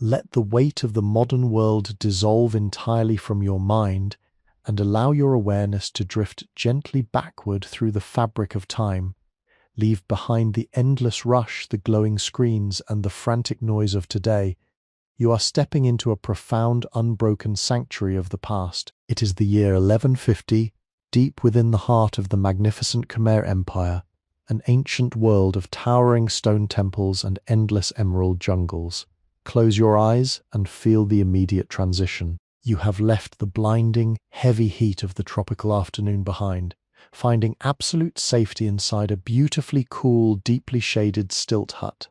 Let the weight of the modern world dissolve entirely from your mind and allow your awareness to drift gently backward through the fabric of time. Leave behind the endless rush, the glowing screens, and the frantic noise of today. You are stepping into a profound, unbroken sanctuary of the past. It is the year 1150, deep within the heart of the magnificent Khmer Empire, an ancient world of towering stone temples and endless emerald jungles. Close your eyes and feel the immediate transition. You have left the blinding, heavy heat of the tropical afternoon behind, finding absolute safety inside a beautifully cool, deeply shaded stilt hut.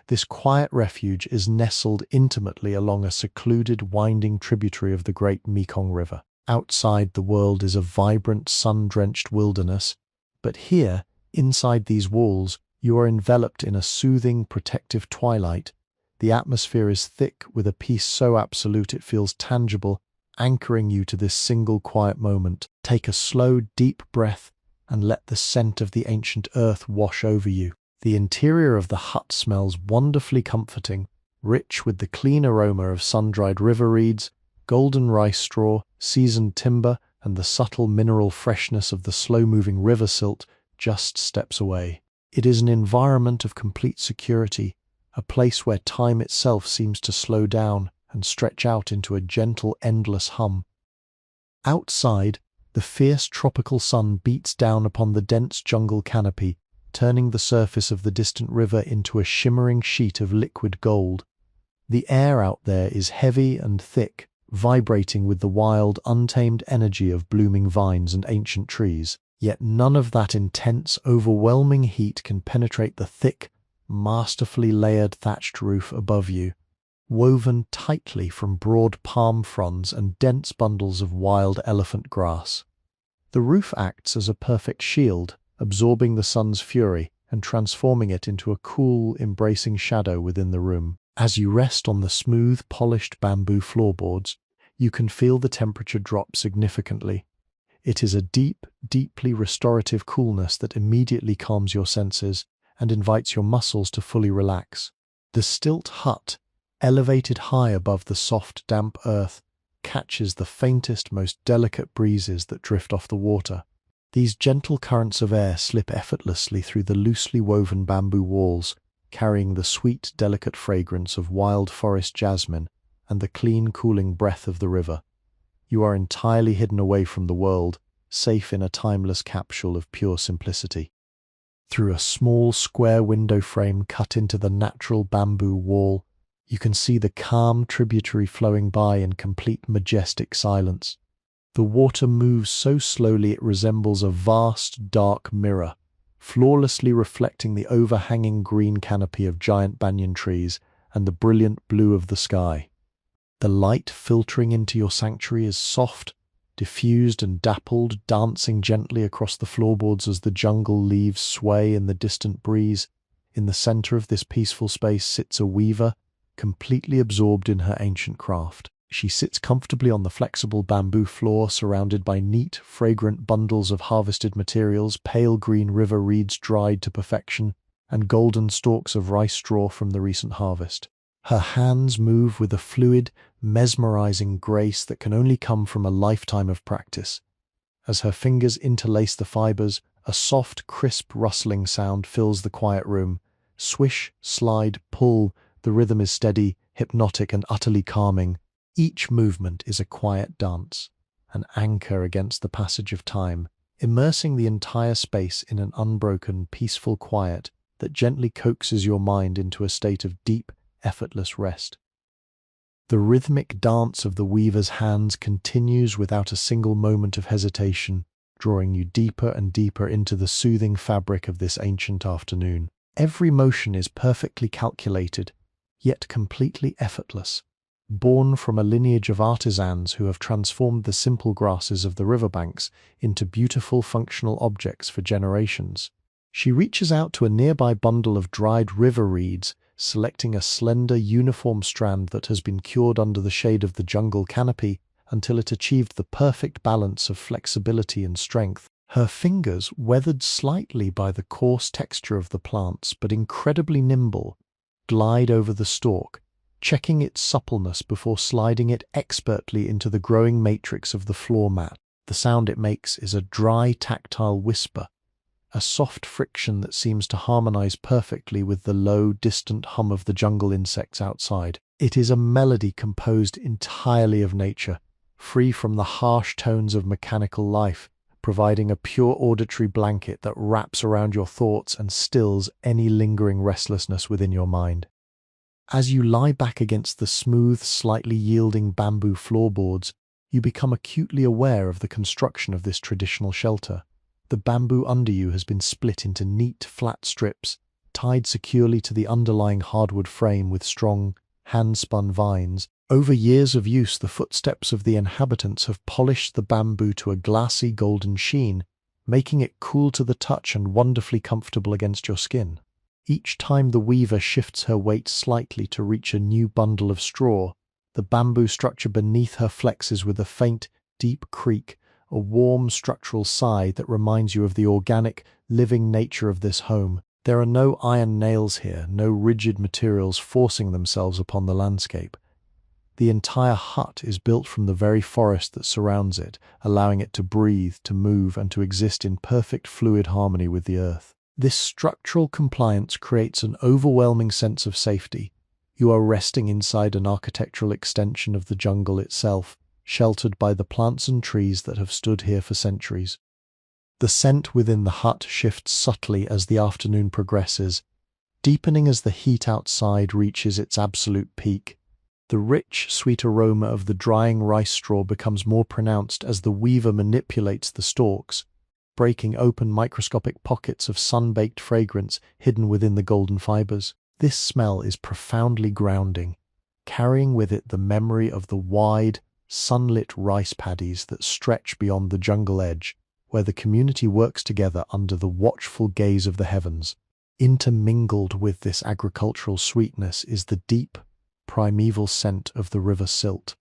This quiet refuge is nestled intimately along a secluded, winding tributary of the great Mekong River. Outside, the world is a vibrant, sun-drenched wilderness, but here, inside these walls, you are enveloped in a soothing, protective twilight. The atmosphere is thick with a peace so absolute it feels tangible, anchoring you to this single quiet moment. Take a slow, deep breath and let the scent of the ancient earth wash over you. The interior of the hut smells wonderfully comforting, rich with the clean aroma of sun-dried river reeds, golden rice straw, seasoned timber, and the subtle mineral freshness of the slow-moving river silt just steps away. It is an environment of complete security, a place where time itself seems to slow down and stretch out into a gentle, endless hum. Outside, the fierce tropical sun beats down upon the dense jungle canopy, turning the surface of the distant river into a shimmering sheet of liquid gold. The air out there is heavy and thick, vibrating with the wild, untamed energy of blooming vines and ancient trees. Yet none of that intense, overwhelming heat can penetrate the thick, masterfully layered thatched roof above you, woven tightly from broad palm fronds and dense bundles of wild elephant grass. The roof acts as a perfect shield, absorbing the sun's fury and transforming it into a cool, embracing shadow within the room. As you rest on the smooth, polished bamboo floorboards, you can feel the temperature drop significantly. It is a deep, deeply restorative coolness that immediately calms your senses and invites your muscles to fully relax. The stilt hut, elevated high above the soft, damp earth, catches the faintest, most delicate breezes that drift off the water. These gentle currents of air slip effortlessly through the loosely woven bamboo walls, carrying the sweet, delicate fragrance of wild forest jasmine and the clean, cooling breath of the river. You are entirely hidden away from the world, safe in a timeless capsule of pure simplicity. Through a small square window frame cut into the natural bamboo wall, you can see the calm tributary flowing by in complete majestic silence. The water moves so slowly it resembles a vast, dark mirror, flawlessly reflecting the overhanging green canopy of giant banyan trees and the brilliant blue of the sky. The light filtering into your sanctuary is soft, diffused and dappled, dancing gently across the floorboards as the jungle leaves sway in the distant breeze. In the center of this peaceful space sits a weaver, completely absorbed in her ancient craft. She sits comfortably on the flexible bamboo floor, surrounded by neat, fragrant bundles of harvested materials, pale green river reeds dried to perfection, and golden stalks of rice straw from the recent harvest. Her hands move with a fluid, mesmerizing grace that can only come from a lifetime of practice. As her fingers interlace the fibers, a soft, crisp, rustling sound fills the quiet room. Swish, slide, pull, the rhythm is steady, hypnotic, and utterly calming. Each movement is a quiet dance, an anchor against the passage of time, immersing the entire space in an unbroken, peaceful quiet that gently coaxes your mind into a state of deep, effortless rest. The rhythmic dance of the weaver's hands continues without a single moment of hesitation, drawing you deeper and deeper into the soothing fabric of this ancient afternoon. Every motion is perfectly calculated, yet completely effortless, born from a lineage of artisans who have transformed the simple grasses of the riverbanks into beautiful functional objects for generations. She reaches out to a nearby bundle of dried river reeds, selecting a slender, uniform strand that has been cured under the shade of the jungle canopy until it achieved the perfect balance of flexibility and strength. Her fingers, weathered slightly by the coarse texture of the plants but incredibly nimble, glide over the stalk, checking its suppleness before sliding it expertly into the growing matrix of the floor mat. The sound it makes is a dry, tactile whisper, a soft friction that seems to harmonize perfectly with the low, distant hum of the jungle insects outside. It is a melody composed entirely of nature, free from the harsh tones of mechanical life, providing a pure auditory blanket that wraps around your thoughts and stills any lingering restlessness within your mind. As you lie back against the smooth, slightly yielding bamboo floorboards, you become acutely aware of the construction of this traditional shelter. The bamboo under you has been split into neat, flat strips, tied securely to the underlying hardwood frame with strong, hand-spun vines. Over years of use, the footsteps of the inhabitants have polished the bamboo to a glassy golden sheen, making it cool to the touch and wonderfully comfortable against your skin. Each time the weaver shifts her weight slightly to reach a new bundle of straw, the bamboo structure beneath her flexes with a faint, deep creak, a warm structural sigh that reminds you of the organic, living nature of this home. There are no iron nails here, no rigid materials forcing themselves upon the landscape. The entire hut is built from the very forest that surrounds it, allowing it to breathe, to move, and to exist in perfect fluid harmony with the earth. This structural compliance creates an overwhelming sense of safety. You are resting inside an architectural extension of the jungle itself, sheltered by the plants and trees that have stood here for centuries. The scent within the hut shifts subtly as the afternoon progresses, deepening as the heat outside reaches its absolute peak. The rich, sweet aroma of the drying rice straw becomes more pronounced as the weaver manipulates the stalks, breaking open microscopic pockets of sun-baked fragrance hidden within the golden fibers. This smell is profoundly grounding, carrying with it the memory of the wide, sunlit rice paddies that stretch beyond the jungle edge, where the community works together under the watchful gaze of the heavens. Intermingled with this agricultural sweetness is the deep, primeval scent of the river silt.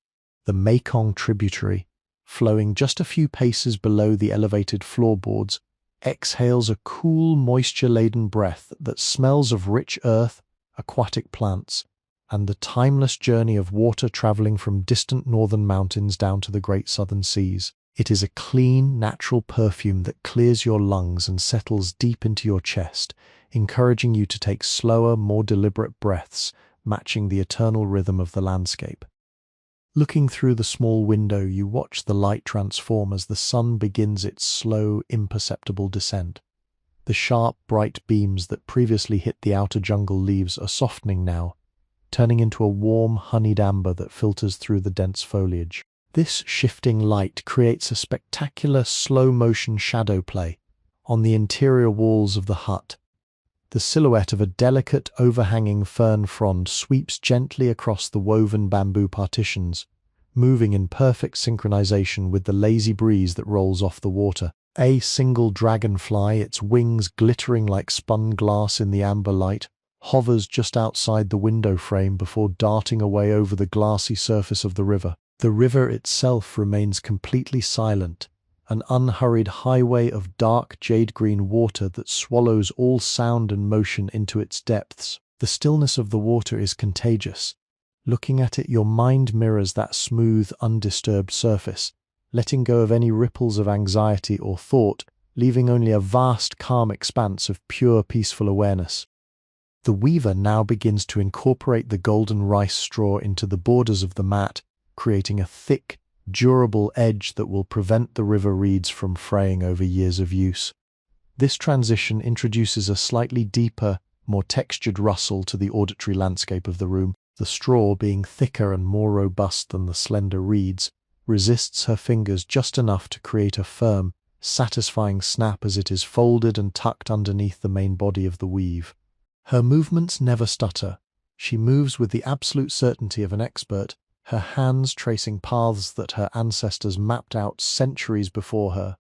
The Mekong tributary, flowing just a few paces below the elevated floorboards, exhales a cool, moisture-laden breath that smells of rich earth, aquatic plants, and the timeless journey of water traveling from distant northern mountains down to the great southern seas. It is a clean, natural perfume that clears your lungs and settles deep into your chest, encouraging you to take slower, more deliberate breaths, matching the eternal rhythm of the landscape. Looking through the small window, you watch the light transform as the sun begins its slow, imperceptible descent. The sharp, bright beams that previously hit the outer jungle leaves are softening now, turning into a warm, honeyed amber that filters through the dense foliage. This shifting light creates a spectacular slow-motion shadow play on the interior walls of the hut. The silhouette of a delicate, overhanging fern frond sweeps gently across the woven bamboo partitions, moving in perfect synchronization with the lazy breeze that rolls off the water. A single dragonfly, its wings glittering like spun glass in the amber light, hovers just outside the window frame before darting away over the glassy surface of the river. The river itself remains completely silent, an unhurried highway of dark jade-green water that swallows all sound and motion into its depths. The stillness of the water is contagious. Looking at it, your mind mirrors that smooth, undisturbed surface, letting go of any ripples of anxiety or thought, leaving only a vast, calm expanse of pure, peaceful awareness. The weaver now begins to incorporate the golden rice straw into the borders of the mat, creating a thick, durable edge that will prevent the river reeds from fraying over years of use. This transition introduces a slightly deeper, more textured rustle to the auditory landscape of the room. The straw, being thicker and more robust than the slender reeds, resists her fingers just enough to create a firm, satisfying snap as it is folded and tucked underneath the main body of the weave. Her movements never stutter. She moves with the absolute certainty of an expert, her hands tracing paths that her ancestors mapped out centuries before her.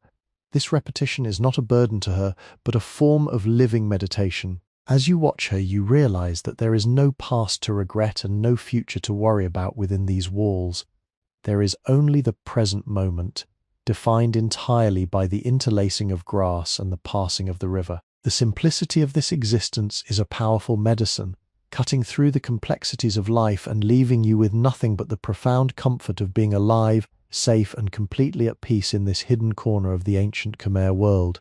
This repetition is not a burden to her, but a form of living meditation. As you watch her, you realize that there is no past to regret and no future to worry about within these walls. There is only the present moment, defined entirely by the interlacing of grass and the passing of the river. The simplicity of this existence is a powerful medicine, cutting through the complexities of life and leaving you with nothing but the profound comfort of being alive, safe, and completely at peace in this hidden corner of the ancient Khmer world.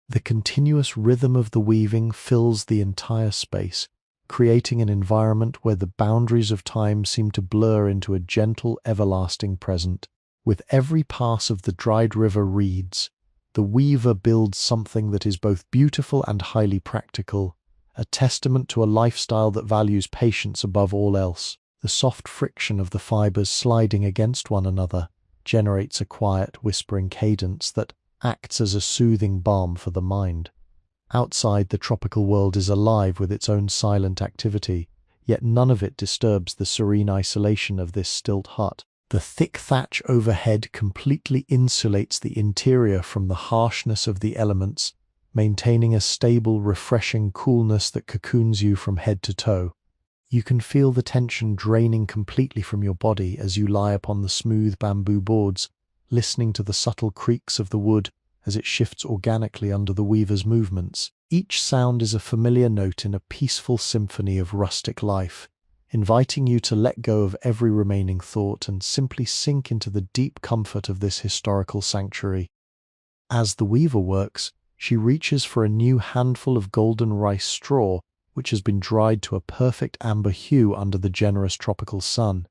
The continuous rhythm of the weaving fills the entire space, creating an environment where the boundaries of time seem to blur into a gentle, everlasting present. With every pass of the dried river reeds, the weaver builds something that is both beautiful and highly practical, a testament to a lifestyle that values patience above all else. The soft friction of the fibers sliding against one another generates a quiet, whispering cadence that acts as a soothing balm for the mind. Outside, the tropical world is alive with its own silent activity, yet none of it disturbs the serene isolation of this stilt hut. The thick thatch overhead completely insulates the interior from the harshness of the elements, maintaining a stable, refreshing coolness that cocoons you from head to toe. You can feel the tension draining completely from your body as you lie upon the smooth bamboo boards, listening to the subtle creaks of the wood as it shifts organically under the weaver's movements. Each sound is a familiar note in a peaceful symphony of rustic life, inviting you to let go of every remaining thought and simply sink into the deep comfort of this historical sanctuary. As the weaver works, she reaches for a new handful of golden rice straw, which has been dried to a perfect amber hue under the generous tropical sun.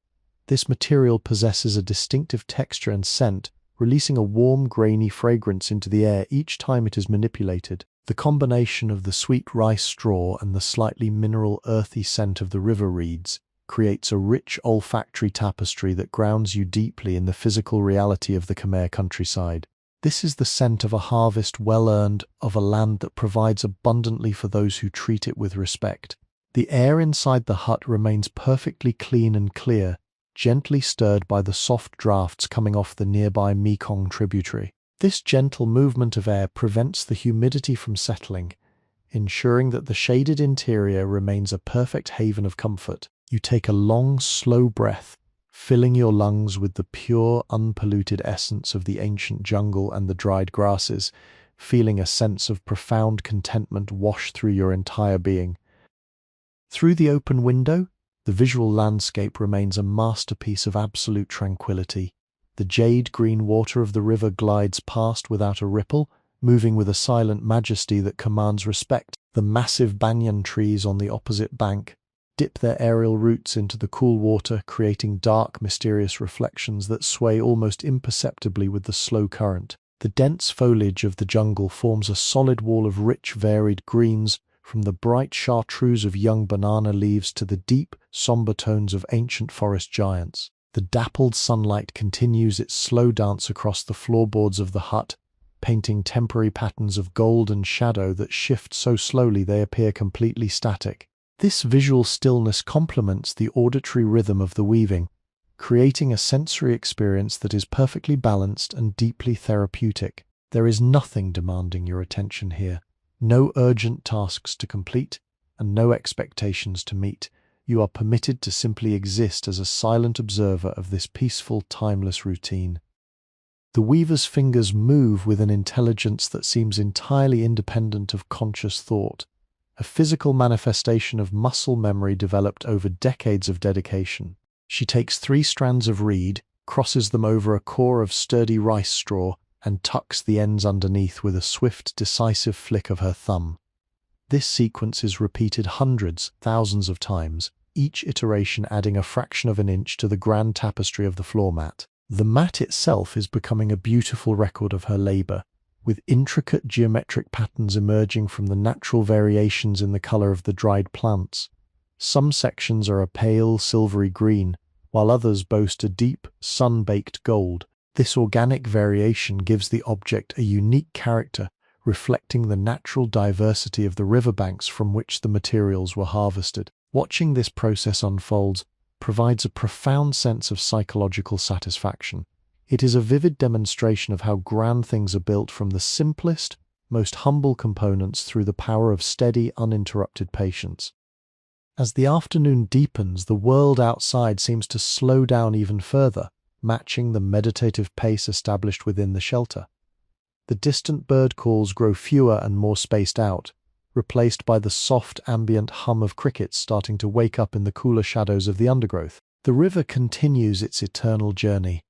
This material possesses a distinctive texture and scent, releasing a warm, grainy fragrance into the air each time it is manipulated. The combination of the sweet rice straw and the slightly mineral, earthy scent of the river reeds creates a rich olfactory tapestry that grounds you deeply in the physical reality of the Khmer countryside. This is the scent of a harvest well-earned, of a land that provides abundantly for those who treat it with respect. The air inside the hut remains perfectly clean and clear, gently stirred by the soft drafts coming off the nearby Mekong tributary. This gentle movement of air prevents the humidity from settling, ensuring that the shaded interior remains a perfect haven of comfort. You take a long, slow breath, filling your lungs with the pure, unpolluted essence of the ancient jungle and the dried grasses, feeling a sense of profound contentment wash through your entire being. Through the open window, the visual landscape remains a masterpiece of absolute tranquility. The jade-green water of the river glides past without a ripple, moving with a silent majesty that commands respect. The massive banyan trees on the opposite bank dip their aerial roots into the cool water, creating dark, mysterious reflections that sway almost imperceptibly with the slow current. The dense foliage of the jungle forms a solid wall of rich, varied greens, from the bright chartreuse of young banana leaves to the deep, somber tones of ancient forest giants. The dappled sunlight continues its slow dance across the floorboards of the hut, painting temporary patterns of gold and shadow that shift so slowly they appear completely static. This visual stillness complements the auditory rhythm of the weaving, creating a sensory experience that is perfectly balanced and deeply therapeutic. There is nothing demanding your attention here, no urgent tasks to complete, and no expectations to meet. You are permitted to simply exist as a silent observer of this peaceful, timeless routine. The weaver's fingers move with an intelligence that seems entirely independent of conscious thought, a physical manifestation of muscle memory developed over decades of dedication. She takes 3 strands of reed, crosses them over a core of sturdy rice straw, and tucks the ends underneath with a swift, decisive flick of her thumb. This sequence is repeated hundreds, thousands of times, each iteration adding a fraction of an inch to the grand tapestry of the floor mat. The mat itself is becoming a beautiful record of her labor, with intricate geometric patterns emerging from the natural variations in the color of the dried plants. Some sections are a pale, silvery green, while others boast a deep, sun-baked gold. This organic variation gives the object a unique character, reflecting the natural diversity of the riverbanks from which the materials were harvested. Watching this process unfold provides a profound sense of psychological satisfaction. It is a vivid demonstration of how grand things are built from the simplest, most humble components through the power of steady, uninterrupted patience. As the afternoon deepens, the world outside seems to slow down even further, matching the meditative pace established within the shelter. The distant bird calls grow fewer and more spaced out, replaced by the soft ambient hum of crickets starting to wake up in the cooler shadows of the undergrowth. The river continues its eternal journey,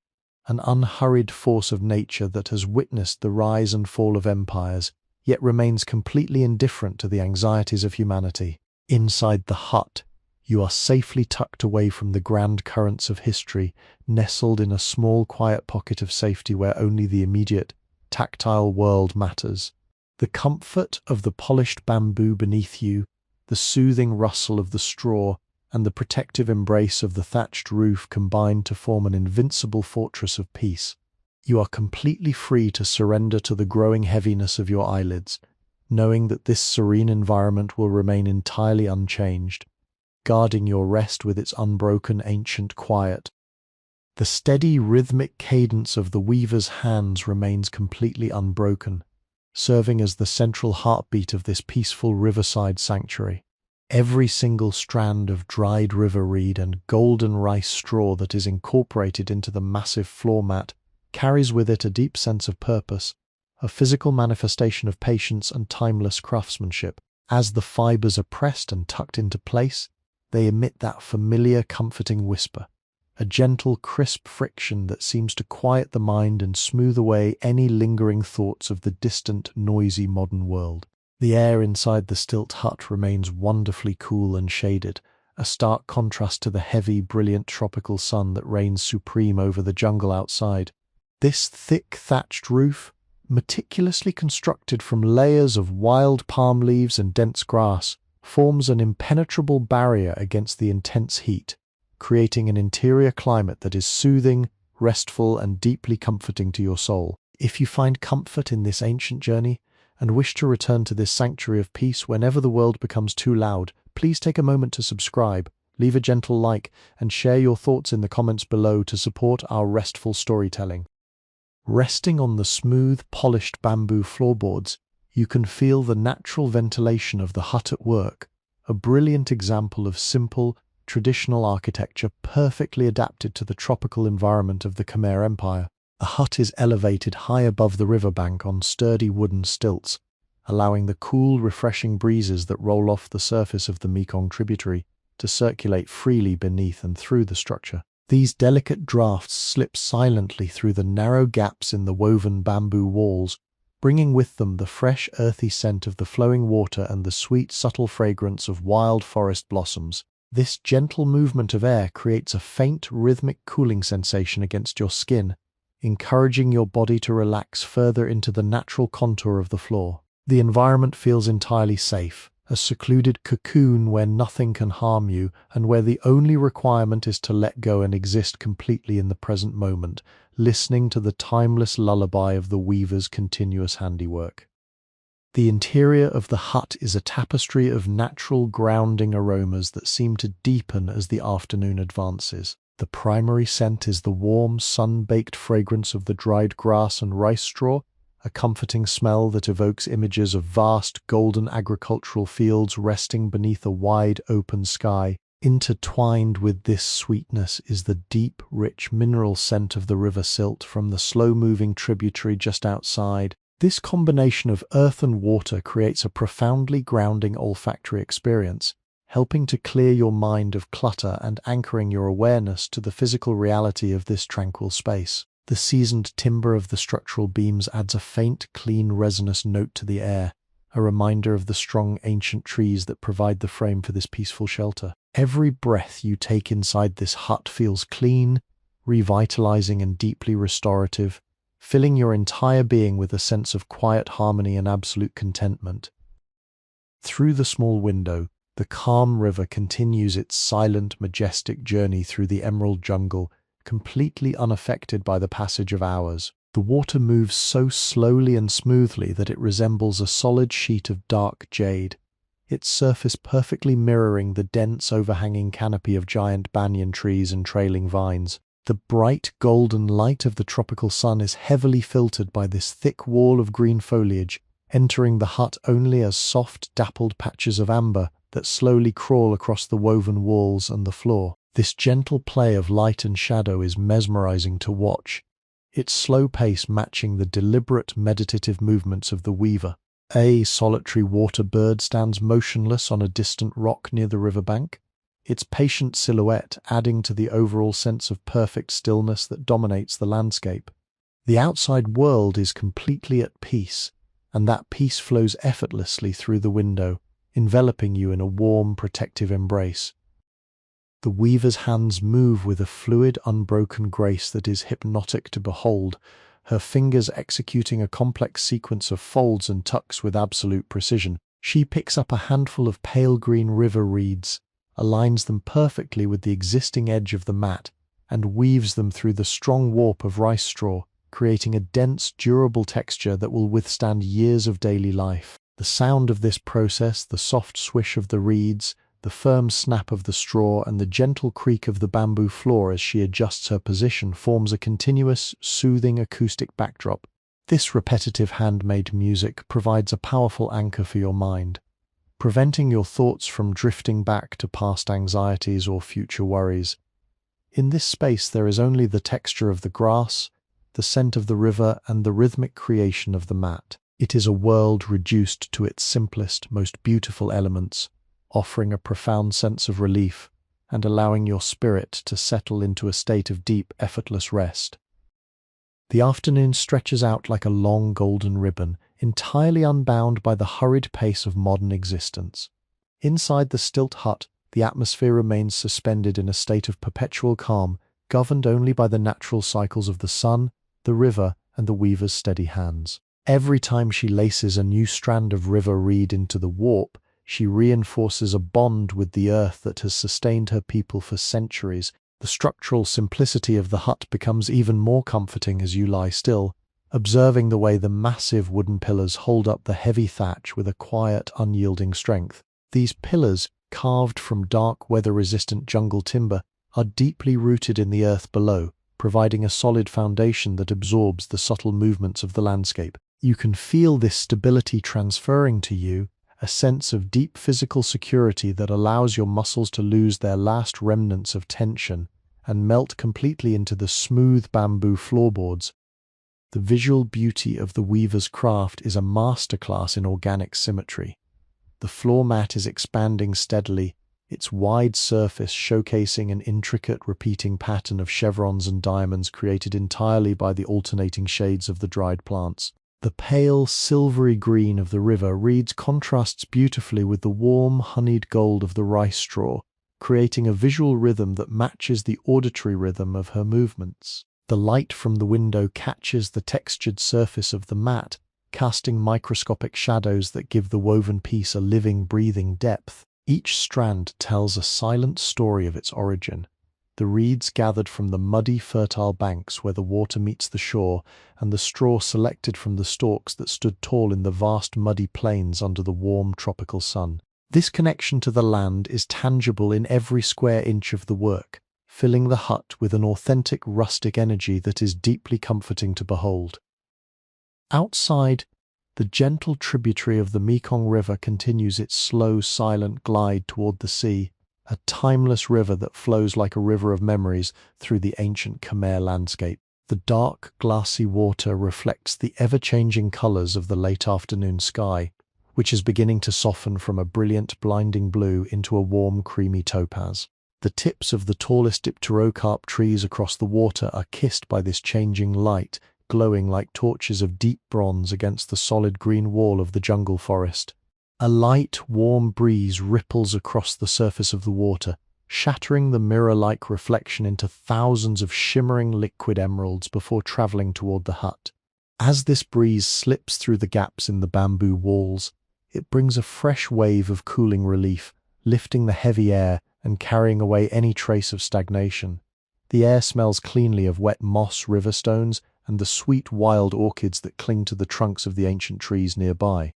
an unhurried force of nature that has witnessed the rise and fall of empires, yet remains completely indifferent to the anxieties of humanity. Inside the hut, you are safely tucked away from the grand currents of history, nestled in a small, quiet pocket of safety where only the immediate, tactile world matters. The comfort of the polished bamboo beneath you, the soothing rustle of the straw, and the protective embrace of the thatched roof combine to form an invincible fortress of peace. You are completely free to surrender to the growing heaviness of your eyelids, knowing that this serene environment will remain entirely unchanged, guarding your rest with its unbroken ancient quiet. The steady rhythmic cadence of the weaver's hands remains completely unbroken, serving as the central heartbeat of this peaceful riverside sanctuary. Every single strand of dried river reed and golden rice straw that is incorporated into the massive floor mat carries with it a deep sense of purpose, a physical manifestation of patience and timeless craftsmanship. As the fibers are pressed and tucked into place, they emit that familiar, comforting whisper, a gentle, crisp friction that seems to quiet the mind and smooth away any lingering thoughts of the distant, noisy modern world. The air inside the stilt hut remains wonderfully cool and shaded, a stark contrast to the heavy, brilliant tropical sun that reigns supreme over the jungle outside. This thick thatched roof, meticulously constructed from layers of wild palm leaves and dense grass, forms an impenetrable barrier against the intense heat, creating an interior climate that is soothing, restful, and deeply comforting to your soul. If you find comfort in this ancient journey, and wish to return to this sanctuary of peace whenever the world becomes too loud, please take a moment to subscribe, leave a gentle like, and share your thoughts in the comments below to support our restful storytelling. Resting on the smooth, polished bamboo floorboards, you can feel the natural ventilation of the hut at work, a brilliant example of simple, traditional architecture perfectly adapted to the tropical environment of the Khmer Empire. The hut is elevated high above the riverbank on sturdy wooden stilts, allowing the cool, refreshing breezes that roll off the surface of the Mekong tributary to circulate freely beneath and through the structure. These delicate drafts slip silently through the narrow gaps in the woven bamboo walls, bringing with them the fresh, earthy scent of the flowing water and the sweet, subtle fragrance of wild forest blossoms. This gentle movement of air creates a faint, rhythmic cooling sensation against your skin, encouraging your body to relax further into the natural contour of the floor. The environment feels entirely safe, a secluded cocoon where nothing can harm you and where the only requirement is to let go and exist completely in the present moment, listening to the timeless lullaby of the weaver's continuous handiwork. The interior of the hut is a tapestry of natural grounding aromas that seem to deepen as the afternoon advances. The primary scent is the warm, sun-baked fragrance of the dried grass and rice straw, a comforting smell that evokes images of vast, golden agricultural fields resting beneath a wide, open sky. Intertwined with this sweetness is the deep, rich mineral scent of the river silt from the slow-moving tributary just outside. This combination of earth and water creates a profoundly grounding olfactory experience, helping to clear your mind of clutter and anchoring your awareness to the physical reality of this tranquil space. The seasoned timber of the structural beams adds a faint, clean, resinous note to the air, a reminder of the strong, ancient trees that provide the frame for this peaceful shelter. Every breath you take inside this hut feels clean, revitalizing, and deeply restorative, filling your entire being with a sense of quiet harmony and absolute contentment. Through the small window, the calm river continues its silent, majestic journey through the emerald jungle, completely unaffected by the passage of hours. The water moves so slowly and smoothly that it resembles a solid sheet of dark jade, its surface perfectly mirroring the dense, overhanging canopy of giant banyan trees and trailing vines. The bright, golden light of the tropical sun is heavily filtered by this thick wall of green foliage, entering the hut only as soft, dappled patches of amber that slowly crawl across the woven walls and the floor. This gentle play of light and shadow is mesmerizing to watch, its slow pace matching the deliberate, meditative movements of the weaver. A solitary water bird stands motionless on a distant rock near the riverbank, its patient silhouette adding to the overall sense of perfect stillness that dominates the landscape. The outside world is completely at peace, and that peace flows effortlessly through the window, enveloping you in a warm, protective embrace. The weaver's hands move with a fluid, unbroken grace that is hypnotic to behold, her fingers executing a complex sequence of folds and tucks with absolute precision. She picks up a handful of pale green river reeds, aligns them perfectly with the existing edge of the mat, and weaves them through the strong warp of rice straw, creating a dense, durable texture that will withstand years of daily life. The sound of this process, the soft swish of the reeds, the firm snap of the straw, and the gentle creak of the bamboo floor as she adjusts her position forms a continuous, soothing acoustic backdrop. This repetitive handmade music provides a powerful anchor for your mind, preventing your thoughts from drifting back to past anxieties or future worries. In this space there is only the texture of the grass, the scent of the river, and the rhythmic creation of the mat. It is a world reduced to its simplest, most beautiful elements, offering a profound sense of relief and allowing your spirit to settle into a state of deep, effortless rest. The afternoon stretches out like a long golden ribbon, entirely unbound by the hurried pace of modern existence. Inside the stilt hut, the atmosphere remains suspended in a state of perpetual calm, governed only by the natural cycles of the sun, the river, and the weaver's steady hands. Every time she laces a new strand of river reed into the warp, she reinforces a bond with the earth that has sustained her people for centuries. The structural simplicity of the hut becomes even more comforting as you lie still, observing the way the massive wooden pillars hold up the heavy thatch with a quiet, unyielding strength. These pillars, carved from dark, weather-resistant jungle timber, are deeply rooted in the earth below, providing a solid foundation that absorbs the subtle movements of the landscape. You can feel this stability transferring to you, a sense of deep physical security that allows your muscles to lose their last remnants of tension and melt completely into the smooth bamboo floorboards. The visual beauty of the weaver's craft is a masterclass in organic symmetry. The floor mat is expanding steadily, its wide surface showcasing an intricate repeating pattern of chevrons and diamonds created entirely by the alternating shades of the dried plants. The pale, silvery green of the river reeds contrasts beautifully with the warm, honeyed gold of the rice straw, creating a visual rhythm that matches the auditory rhythm of her movements. The light from the window catches the textured surface of the mat, casting microscopic shadows that give the woven piece a living, breathing depth. Each strand tells a silent story of its origin. The reeds gathered from the muddy, fertile banks where the water meets the shore, and the straw selected from the stalks that stood tall in the vast muddy plains under the warm tropical sun. This connection to the land is tangible in every square inch of the work, filling the hut with an authentic rustic energy that is deeply comforting to behold. Outside, the gentle tributary of the Mekong River continues its slow, silent glide toward the sea, a timeless river that flows like a river of memories through the ancient Khmer landscape. The dark, glassy water reflects the ever-changing colors of the late afternoon sky, which is beginning to soften from a brilliant, blinding blue into a warm, creamy topaz. The tips of the tallest dipterocarp trees across the water are kissed by this changing light, glowing like torches of deep bronze against the solid green wall of the jungle forest. A light, warm breeze ripples across the surface of the water, shattering the mirror-like reflection into thousands of shimmering liquid emeralds before traveling toward the hut. As this breeze slips through the gaps in the bamboo walls, it brings a fresh wave of cooling relief, lifting the heavy air and carrying away any trace of stagnation. The air smells cleanly of wet moss, river stones, and the sweet wild orchids that cling to the trunks of the ancient trees nearby.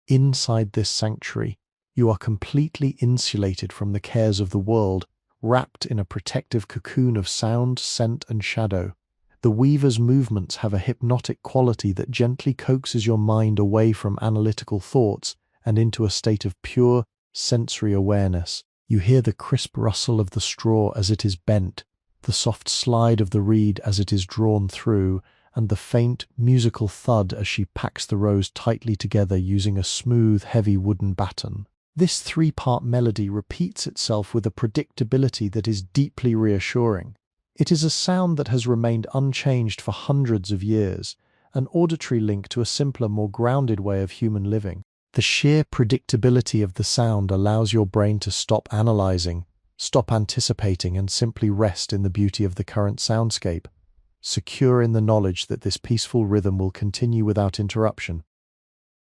Inside this sanctuary, you are completely insulated from the cares of the world, wrapped in a protective cocoon of sound, scent, and shadow. The weaver's movements have a hypnotic quality that gently coaxes your mind away from analytical thoughts and into a state of pure, sensory awareness. You hear the crisp rustle of the straw as it is bent, the soft slide of the reed as it is drawn through, and the faint, musical thud as she packs the rows tightly together using a smooth, heavy wooden baton. This three-part melody repeats itself with a predictability that is deeply reassuring. It is a sound that has remained unchanged for hundreds of years, an auditory link to a simpler, more grounded way of human living. The sheer predictability of the sound allows your brain to stop analyzing, stop anticipating, and simply rest in the beauty of the current soundscape, secure in the knowledge that this peaceful rhythm will continue without interruption.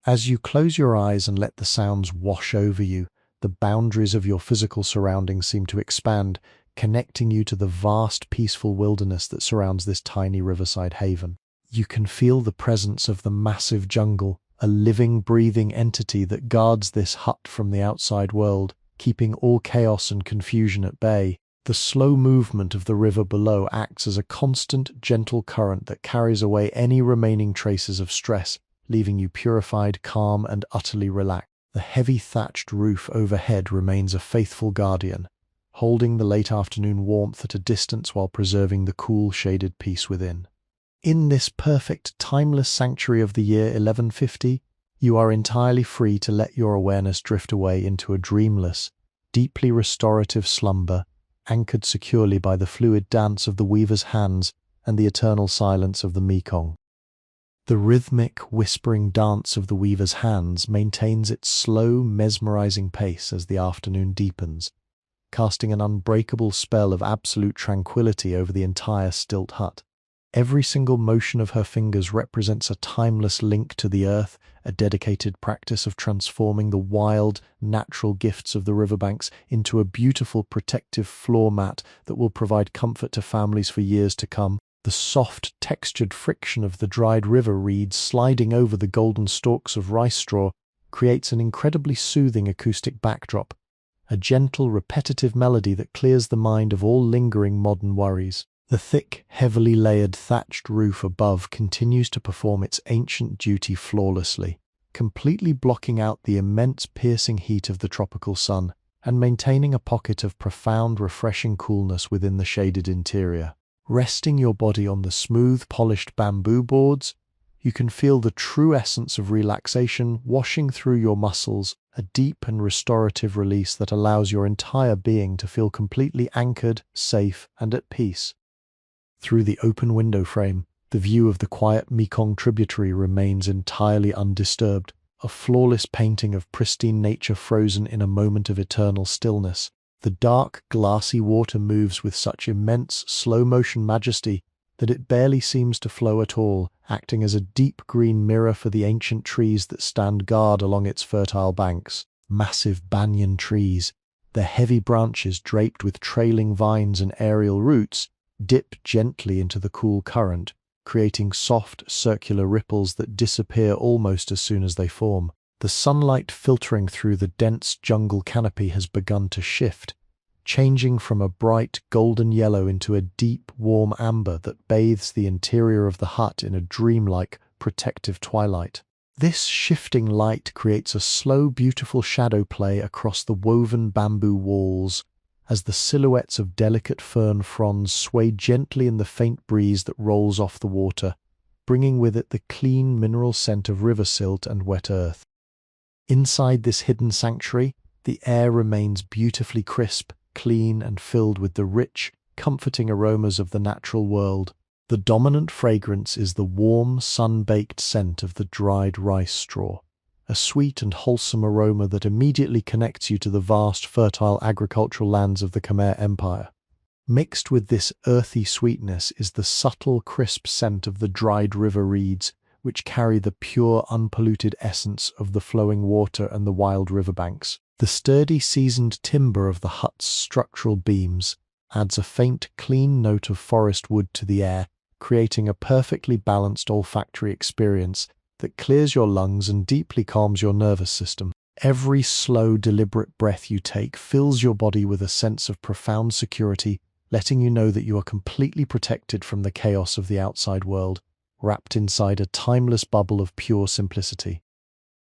As you close your eyes and let the sounds wash over you, the boundaries of your physical surroundings seem to expand, connecting you to the vast, peaceful wilderness that surrounds this tiny riverside haven. You can feel the presence of the massive jungle, a living, breathing entity that guards this hut from the outside world, keeping all chaos and confusion at bay. The slow movement of the river below acts as a constant, gentle current that carries away any remaining traces of stress, leaving you purified, calm, and utterly relaxed. The heavy thatched roof overhead remains a faithful guardian, holding the late afternoon warmth at a distance while preserving the cool, shaded peace within. In this perfect, timeless sanctuary of the year 1150, you are entirely free to let your awareness drift away into a dreamless, deeply restorative slumber, anchored securely by the fluid dance of the weaver's hands and the eternal silence of the Mekong. The rhythmic, whispering dance of the weaver's hands maintains its slow, mesmerizing pace as the afternoon deepens, casting an unbreakable spell of absolute tranquility over the entire stilt hut. Every single motion of her fingers represents a timeless link to the earth, a dedicated practice of transforming the wild, natural gifts of the riverbanks into a beautiful protective floor mat that will provide comfort to families for years to come. The soft, textured friction of the dried river reeds sliding over the golden stalks of rice straw creates an incredibly soothing acoustic backdrop, a gentle, repetitive melody that clears the mind of all lingering modern worries. The thick, heavily layered thatched roof above continues to perform its ancient duty flawlessly, completely blocking out the immense piercing heat of the tropical sun and maintaining a pocket of profound, refreshing coolness within the shaded interior. Resting your body on the smooth, polished bamboo boards, you can feel the true essence of relaxation washing through your muscles, a deep and restorative release that allows your entire being to feel completely anchored, safe, and at peace. Through the open window frame, the view of the quiet Mekong tributary remains entirely undisturbed, a flawless painting of pristine nature frozen in a moment of eternal stillness. The dark, glassy water moves with such immense, slow-motion majesty that it barely seems to flow at all, acting as a deep green mirror for the ancient trees that stand guard along its fertile banks. Massive banyan trees, their heavy branches draped with trailing vines and aerial roots, dip gently into the cool current, creating soft, circular ripples that disappear almost as soon as they form. The sunlight filtering through the dense jungle canopy has begun to shift, changing from a bright golden yellow into a deep, warm amber that bathes the interior of the hut in a dreamlike, protective twilight. This shifting light creates a slow, beautiful shadow play across the woven bamboo walls, as the silhouettes of delicate fern fronds sway gently in the faint breeze that rolls off the water, bringing with it the clean mineral scent of river silt and wet earth. Inside this hidden sanctuary, the air remains beautifully crisp, clean, and filled with the rich, comforting aromas of the natural world. The dominant fragrance is the warm, sun-baked scent of the dried rice straw, a sweet and wholesome aroma that immediately connects you to the vast, fertile agricultural lands of the Khmer Empire. Mixed with this earthy sweetness is the subtle, crisp scent of the dried river reeds, which carry the pure, unpolluted essence of the flowing water and the wild riverbanks. The sturdy, seasoned timber of the hut's structural beams adds a faint, clean note of forest wood to the air, creating a perfectly balanced olfactory experience that clears your lungs and deeply calms your nervous system. Every slow, deliberate breath you take fills your body with a sense of profound security, letting you know that you are completely protected from the chaos of the outside world, wrapped inside a timeless bubble of pure simplicity.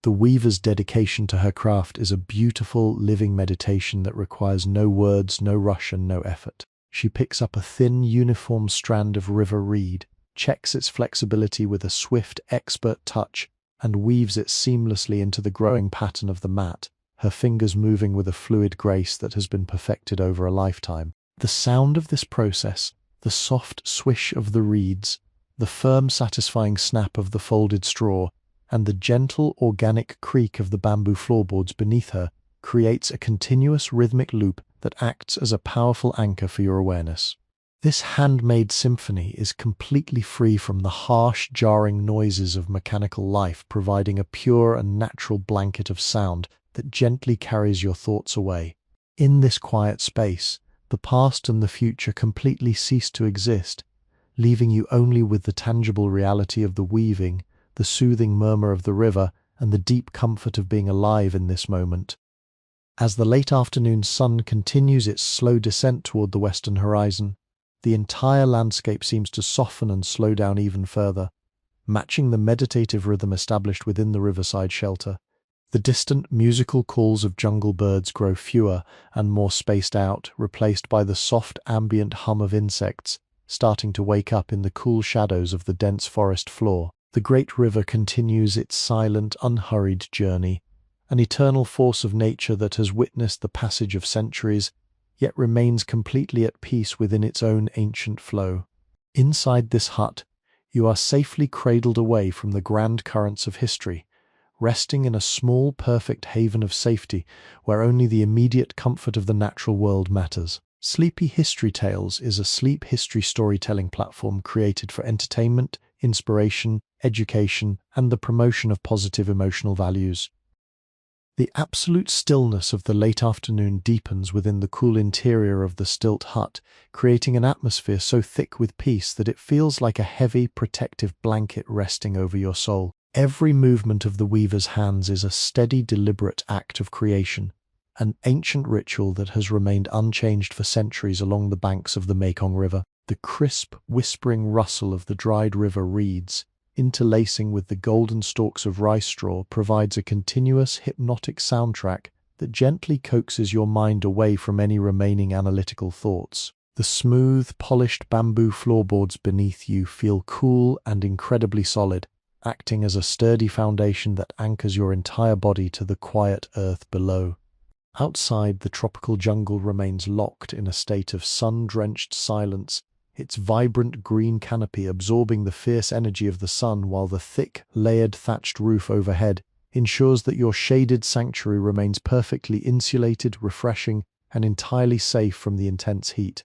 The weaver's dedication to her craft is a beautiful, living meditation that requires no words, no rush, and no effort. She picks up a thin, uniform strand of river reed, checks its flexibility with a swift, expert touch, and weaves it seamlessly into the growing pattern of the mat, her fingers moving with a fluid grace that has been perfected over a lifetime. The sound of this process, the soft swish of the reeds, the firm satisfying snap of the folded straw, and the gentle organic creak of the bamboo floorboards beneath her, creates a continuous rhythmic loop that acts as a powerful anchor for your awareness. This handmade symphony is completely free from the harsh, jarring noises of mechanical life, providing a pure and natural blanket of sound that gently carries your thoughts away. In this quiet space, the past and the future completely cease to exist, leaving you only with the tangible reality of the weaving, the soothing murmur of the river, and the deep comfort of being alive in this moment. As the late afternoon sun continues its slow descent toward the western horizon, the entire landscape seems to soften and slow down even further, matching the meditative rhythm established within the riverside shelter. The distant musical calls of jungle birds grow fewer and more spaced out, replaced by the soft ambient hum of insects starting to wake up in the cool shadows of the dense forest floor. The great river continues its silent, unhurried journey, an eternal force of nature that has witnessed the passage of centuries, yet remains completely at peace within its own ancient flow. Inside this hut, you are safely cradled away from the grand currents of history, resting in a small, perfect haven of safety where only the immediate comfort of the natural world matters. Sleepy History Tales is a sleep history storytelling platform created for entertainment, inspiration, education, and the promotion of positive emotional values. The absolute stillness of the late afternoon deepens within the cool interior of the stilt hut, creating an atmosphere so thick with peace that it feels like a heavy, protective blanket resting over your soul. Every movement of the weaver's hands is a steady, deliberate act of creation, an ancient ritual that has remained unchanged for centuries along the banks of the Mekong River. The crisp, whispering rustle of the dried river reeds, interlacing with the golden stalks of rice straw, provides a continuous, hypnotic soundtrack that gently coaxes your mind away from any remaining analytical thoughts. The smooth, polished bamboo floorboards beneath you feel cool and incredibly solid, acting as a sturdy foundation that anchors your entire body to the quiet earth below. Outside, the tropical jungle remains locked in a state of sun-drenched silence, its vibrant green canopy absorbing the fierce energy of the sun, while the thick, layered thatched roof overhead ensures that your shaded sanctuary remains perfectly insulated, refreshing, and entirely safe from the intense heat.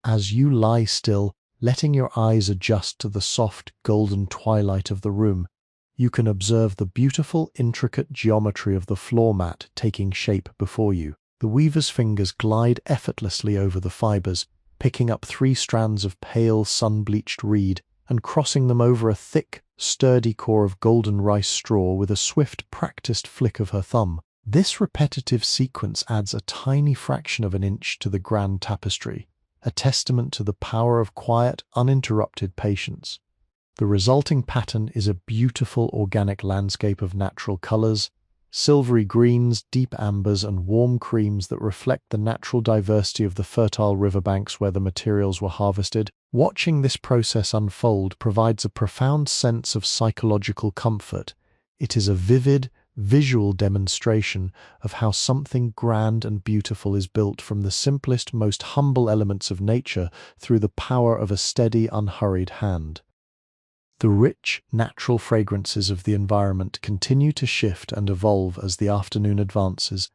As you lie still, letting your eyes adjust to the soft, golden twilight of the room, you can observe the beautiful, intricate geometry of the floor mat taking shape before you. The weaver's fingers glide effortlessly over the fibers, picking up 3 strands of pale, sun-bleached reed and crossing them over a thick, sturdy core of golden rice straw with a swift, practiced flick of her thumb. This repetitive sequence adds a tiny fraction of an inch to the grand tapestry, a testament to the power of quiet, uninterrupted patience. The resulting pattern is a beautiful organic landscape of natural colors, silvery greens, deep ambers, and warm creams that reflect the natural diversity of the fertile riverbanks where the materials were harvested. Watching this process unfold provides a profound sense of psychological comfort. It is a vivid, visual demonstration of how something grand and beautiful is built from the simplest, most humble elements of nature through the power of a steady, unhurried hand. The rich, natural fragrances of the environment continue to shift and evolve as the afternoon advances,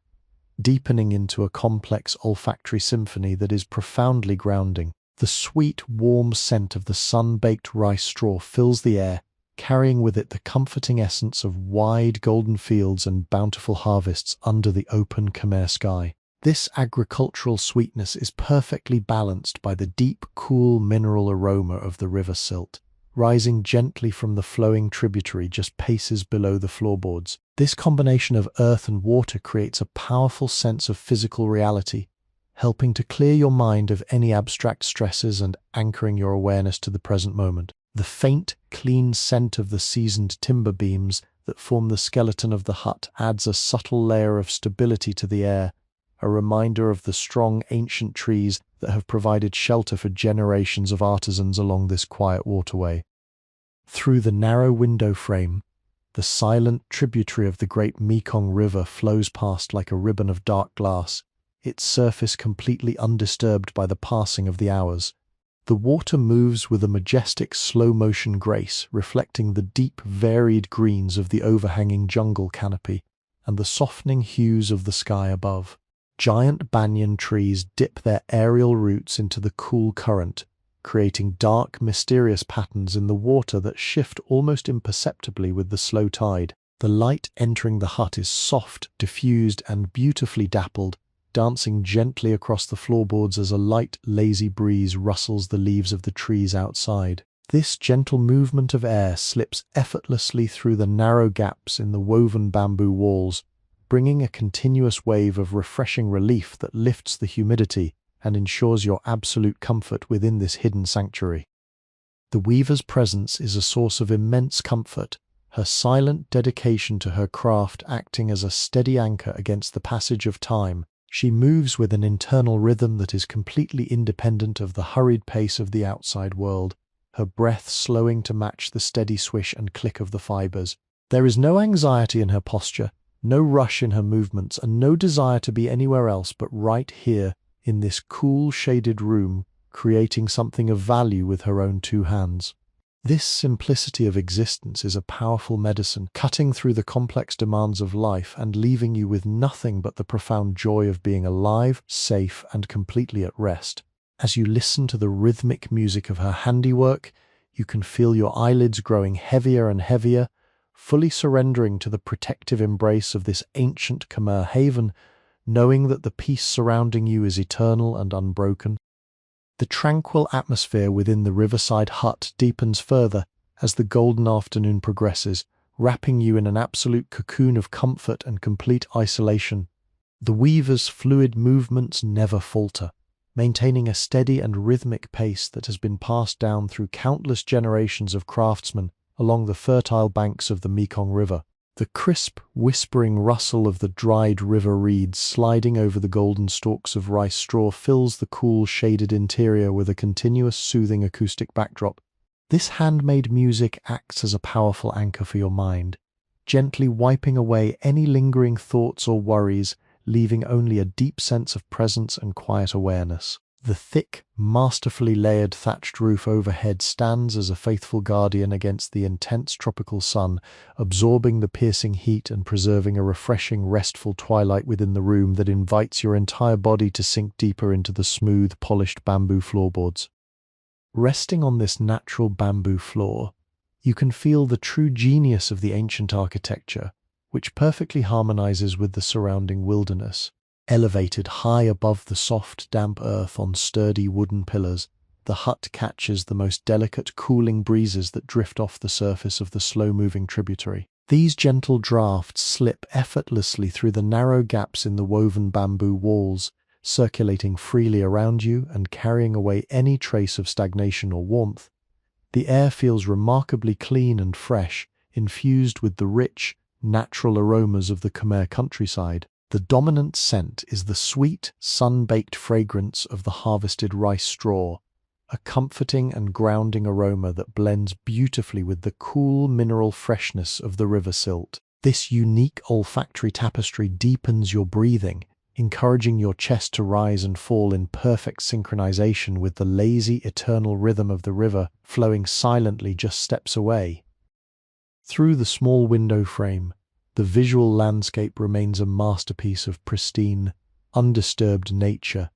deepening into a complex olfactory symphony that is profoundly grounding. The sweet, warm scent of the sun-baked rice straw fills the air, carrying with it the comforting essence of wide golden fields and bountiful harvests under the open Khmer sky. This agricultural sweetness is perfectly balanced by the deep, cool mineral aroma of the river silt, rising gently from the flowing tributary just paces below the floorboards. This combination of earth and water creates a powerful sense of physical reality, helping to clear your mind of any abstract stresses and anchoring your awareness to the present moment. The faint, clean scent of the seasoned timber beams that form the skeleton of the hut adds a subtle layer of stability to the air, a reminder of the strong ancient trees that have provided shelter for generations of artisans along this quiet waterway. Through the narrow window frame, the silent tributary of the great Mekong River flows past like a ribbon of dark glass, its surface completely undisturbed by the passing of the hours. The water moves with a majestic slow-motion grace, reflecting the deep, varied greens of the overhanging jungle canopy and the softening hues of the sky above. Giant banyan trees dip their aerial roots into the cool current, creating dark, mysterious patterns in the water that shift almost imperceptibly with the slow tide. The light entering the hut is soft, diffused, and beautifully dappled, dancing gently across the floorboards as a light, lazy breeze rustles the leaves of the trees outside. This gentle movement of air slips effortlessly through the narrow gaps in the woven bamboo walls, bringing a continuous wave of refreshing relief that lifts the humidity and ensures your absolute comfort within this hidden sanctuary. The weaver's presence is a source of immense comfort, her silent dedication to her craft acting as a steady anchor against the passage of time. She moves with an internal rhythm that is completely independent of the hurried pace of the outside world, her breath slowing to match the steady swish and click of the fibers. There is no anxiety in her posture, no rush in her movements, and no desire to be anywhere else but right here in this cool, shaded room, creating something of value with her own two hands. This simplicity of existence is a powerful medicine, cutting through the complex demands of life and leaving you with nothing but the profound joy of being alive, safe, and completely at rest. As you listen to the rhythmic music of her handiwork, you can feel your eyelids growing heavier and heavier, fully surrendering to the protective embrace of this ancient Khmer haven, knowing that the peace surrounding you is eternal and unbroken. The tranquil atmosphere within the Riverside hut deepens further as the golden afternoon progresses, wrapping you in an absolute cocoon of comfort and complete isolation. The weaver's fluid movements never falter, maintaining a steady and rhythmic pace that has been passed down through countless generations of craftsmen along the fertile banks of the Mekong River. The crisp, whispering rustle of the dried river reeds sliding over the golden stalks of rice straw fills the cool, shaded interior with a continuous, soothing acoustic backdrop. This handmade music acts as a powerful anchor for your mind, gently wiping away any lingering thoughts or worries, leaving only a deep sense of presence and quiet awareness. The thick, masterfully layered thatched roof overhead stands as a faithful guardian against the intense tropical sun, absorbing the piercing heat and preserving a refreshing, restful twilight within the room that invites your entire body to sink deeper into the smooth, polished bamboo floorboards. Resting on this natural bamboo floor, you can feel the true genius of the ancient architecture, which perfectly harmonizes with the surrounding wilderness. Elevated high above the soft, damp earth on sturdy wooden pillars, the hut catches the most delicate, cooling breezes that drift off the surface of the slow-moving tributary. These gentle drafts slip effortlessly through the narrow gaps in the woven bamboo walls, circulating freely around you and carrying away any trace of stagnation or warmth. The air feels remarkably clean and fresh, infused with the rich, natural aromas of the Khmer countryside. The dominant scent is the sweet, sun-baked fragrance of the harvested rice straw, a comforting and grounding aroma that blends beautifully with the cool mineral freshness of the river silt. This unique olfactory tapestry deepens your breathing, encouraging your chest to rise and fall in perfect synchronization with the lazy, eternal rhythm of the river flowing silently just steps away. Through the small window frame, the visual landscape remains a masterpiece of pristine, undisturbed nature.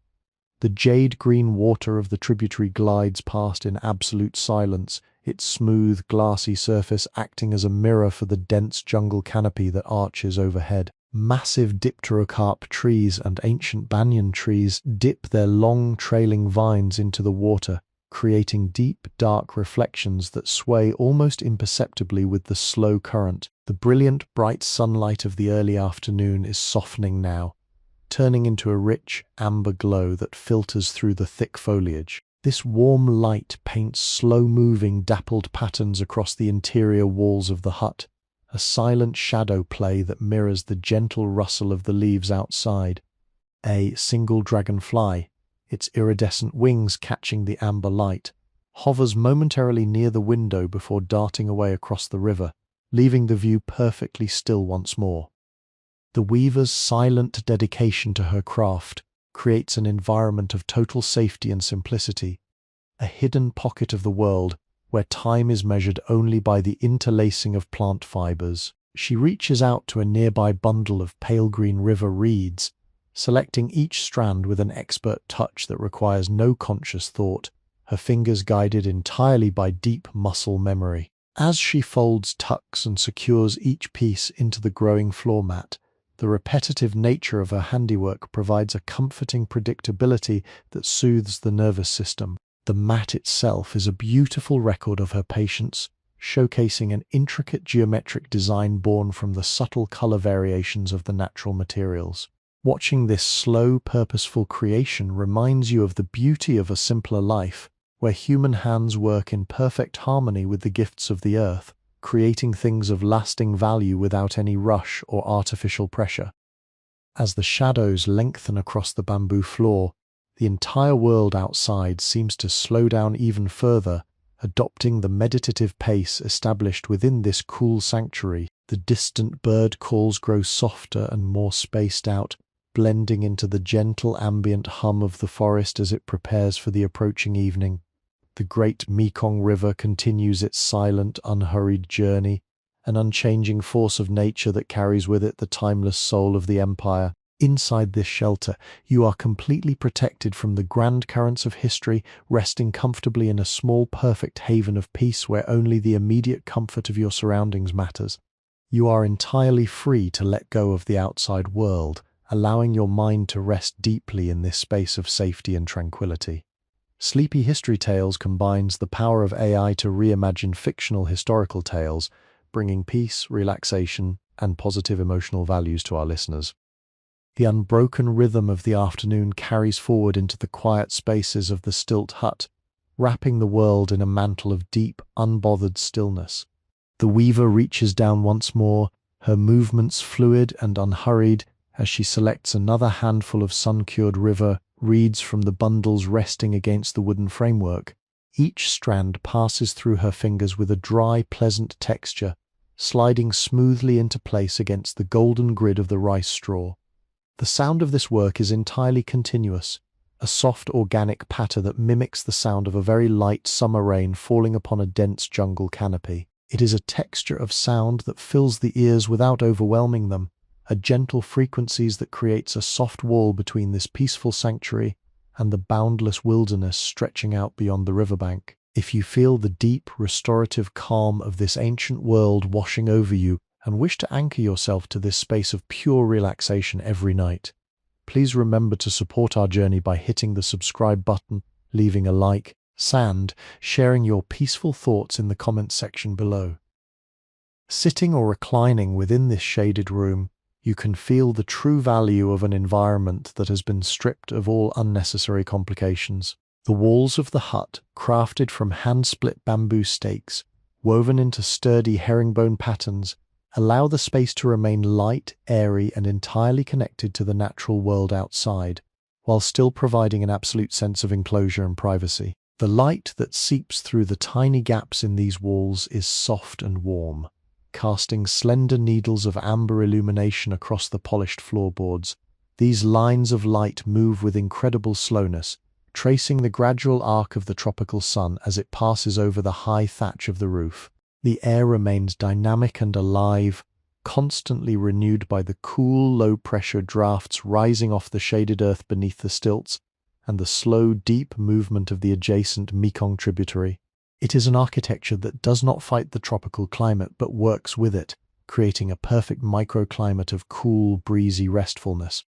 The jade-green water of the tributary glides past in absolute silence, its smooth, glassy surface acting as a mirror for the dense jungle canopy that arches overhead. Massive dipterocarp trees and ancient banyan trees dip their long, trailing vines into the water, creating deep, dark reflections that sway almost imperceptibly with the slow current. The brilliant, bright sunlight of the early afternoon is softening now, turning into a rich, amber glow that filters through the thick foliage. This warm light paints slow-moving, dappled patterns across the interior walls of the hut, a silent shadow play that mirrors the gentle rustle of the leaves outside. A single dragonfly, its iridescent wings catching the amber light, hovers momentarily near the window before darting away across the river, leaving the view perfectly still once more. The weaver's silent dedication to her craft creates an environment of total safety and simplicity, a hidden pocket of the world where time is measured only by the interlacing of plant fibers. She reaches out to a nearby bundle of pale green river reeds, selecting each strand with an expert touch that requires no conscious thought, her fingers guided entirely by deep muscle memory. As she folds, tucks, and secures each piece into the growing floor mat, the repetitive nature of her handiwork provides a comforting predictability that soothes the nervous system. The mat itself is a beautiful record of her patience, showcasing an intricate geometric design born from the subtle color variations of the natural materials. Watching this slow, purposeful creation reminds you of the beauty of a simpler life, where human hands work in perfect harmony with the gifts of the earth, creating things of lasting value without any rush or artificial pressure. As the shadows lengthen across the bamboo floor, the entire world outside seems to slow down even further, adopting the meditative pace established within this cool sanctuary. The distant bird calls grow softer and more spaced out, blending into the gentle ambient hum of the forest as it prepares for the approaching evening. The great Mekong River continues its silent, unhurried journey, an unchanging force of nature that carries with it the timeless soul of the empire. Inside this shelter, you are completely protected from the grand currents of history, resting comfortably in a small, perfect haven of peace where only the immediate comfort of your surroundings matters. You are entirely free to let go of the outside world, allowing your mind to rest deeply in this space of safety and tranquility. Sleepy History Tales combines the power of AI to reimagine fictional historical tales, bringing peace, relaxation, and positive emotional values to our listeners. The unbroken rhythm of the afternoon carries forward into the quiet spaces of the stilt hut, wrapping the world in a mantle of deep, unbothered stillness. The weaver reaches down once more, her movements fluid and unhurried, as she selects another handful of sun-cured river reeds from the bundles resting against the wooden framework. Each strand passes through her fingers with a dry, pleasant texture, sliding smoothly into place against the golden grid of the rice straw. The sound of this work is entirely continuous, a soft organic patter that mimics the sound of a very light summer rain falling upon a dense jungle canopy. It is a texture of sound that fills the ears without overwhelming them, a gentle frequencies that creates a soft wall between this peaceful sanctuary and the boundless wilderness stretching out beyond the riverbank. If you feel the deep, restorative calm of this ancient world washing over you and wish to anchor yourself to this space of pure relaxation every night, please remember to support our journey by hitting the subscribe button, leaving a like, and sharing your peaceful thoughts in the comments section below. Sitting or reclining within this shaded room, you can feel the true value of an environment that has been stripped of all unnecessary complications. The walls of the hut, crafted from hand-split bamboo stakes, woven into sturdy herringbone patterns, allow the space to remain light, airy, and entirely connected to the natural world outside, while still providing an absolute sense of enclosure and privacy. The light that seeps through the tiny gaps in these walls is soft and warm, casting slender needles of amber illumination across the polished floorboards. These lines of light move with incredible slowness, tracing the gradual arc of the tropical sun as it passes over the high thatch of the roof. The air remains dynamic and alive, constantly renewed by the cool, low-pressure drafts rising off the shaded earth beneath the stilts and the slow, deep movement of the adjacent Mekong tributary. It is an architecture that does not fight the tropical climate but works with it, creating a perfect microclimate of cool, breezy restfulness.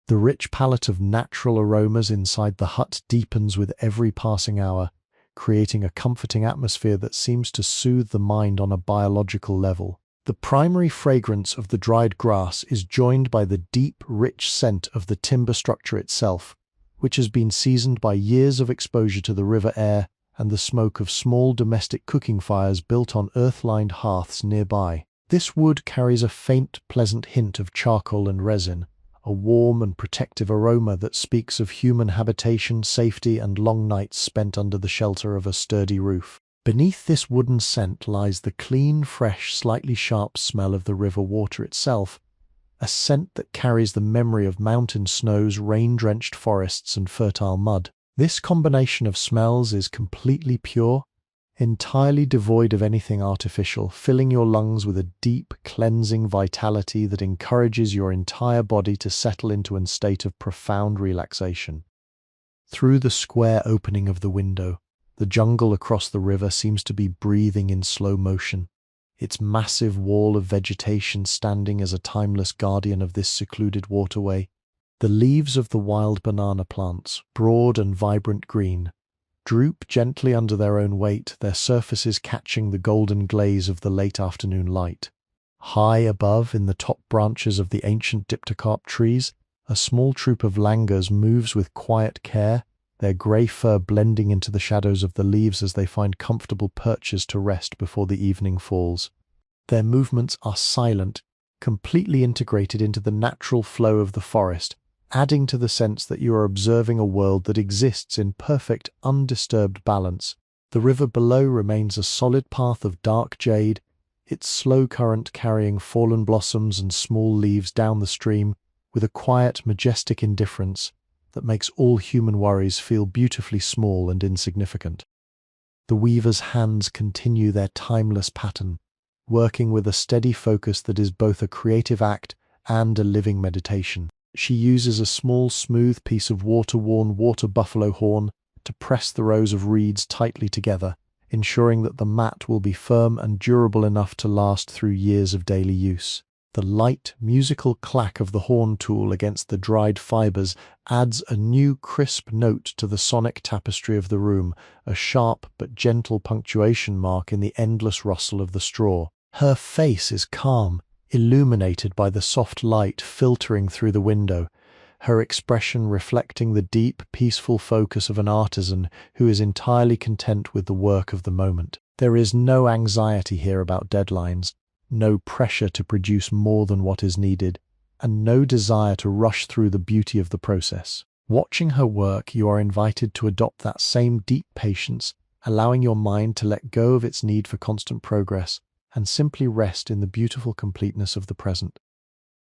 The rich palette of natural aromas inside the hut deepens with every passing hour, creating a comforting atmosphere that seems to soothe the mind on a biological level. The primary fragrance of the dried grass is joined by the deep, rich scent of the timber structure itself, which has been seasoned by years of exposure to the river air and the smoke of small domestic cooking fires built on earth-lined hearths nearby. This wood carries a faint, pleasant hint of charcoal and resin, a warm and protective aroma that speaks of human habitation, safety, and long nights spent under the shelter of a sturdy roof. Beneath this wooden scent lies the clean, fresh, slightly sharp smell of the river water itself, a scent that carries the memory of mountain snows, rain-drenched forests, and fertile mud. This combination of smells is completely pure, entirely devoid of anything artificial, filling your lungs with a deep, cleansing vitality that encourages your entire body to settle into a state of profound relaxation. Through the square opening of the window, the jungle across the river seems to be breathing in slow motion, its massive wall of vegetation standing as a timeless guardian of this secluded waterway. The leaves of the wild banana plants, broad and vibrant green, droop gently under their own weight, their surfaces catching the golden glaze of the late afternoon light. High above, in the top branches of the ancient dipterocarp trees, a small troop of langurs moves with quiet care, their grey fur blending into the shadows of the leaves as they find comfortable perches to rest before the evening falls. Their movements are silent, completely integrated into the natural flow of the forest, adding to the sense that you are observing a world that exists in perfect, undisturbed balance. The river below remains a solid path of dark jade, its slow current carrying fallen blossoms and small leaves down the stream with a quiet, majestic indifference that makes all human worries feel beautifully small and insignificant. The weaver's hands continue their timeless pattern, working with a steady focus that is both a creative act and a living meditation. She uses a small, smooth piece of water-worn water buffalo horn to press the rows of reeds tightly together, ensuring that the mat will be firm and durable enough to last through years of daily use. The light, musical clack of the horn tool against the dried fibers adds a new, crisp note to the sonic tapestry of the room, a sharp but gentle punctuation mark in the endless rustle of the straw. Her face is calm, illuminated by the soft light filtering through the window, her expression reflecting the deep, peaceful focus of an artisan who is entirely content with the work of the moment. There is no anxiety here about deadlines, no pressure to produce more than what is needed, and no desire to rush through the beauty of the process. Watching her work, you are invited to adopt that same deep patience, allowing your mind to let go of its need for constant progress and simply rest in the beautiful completeness of the present.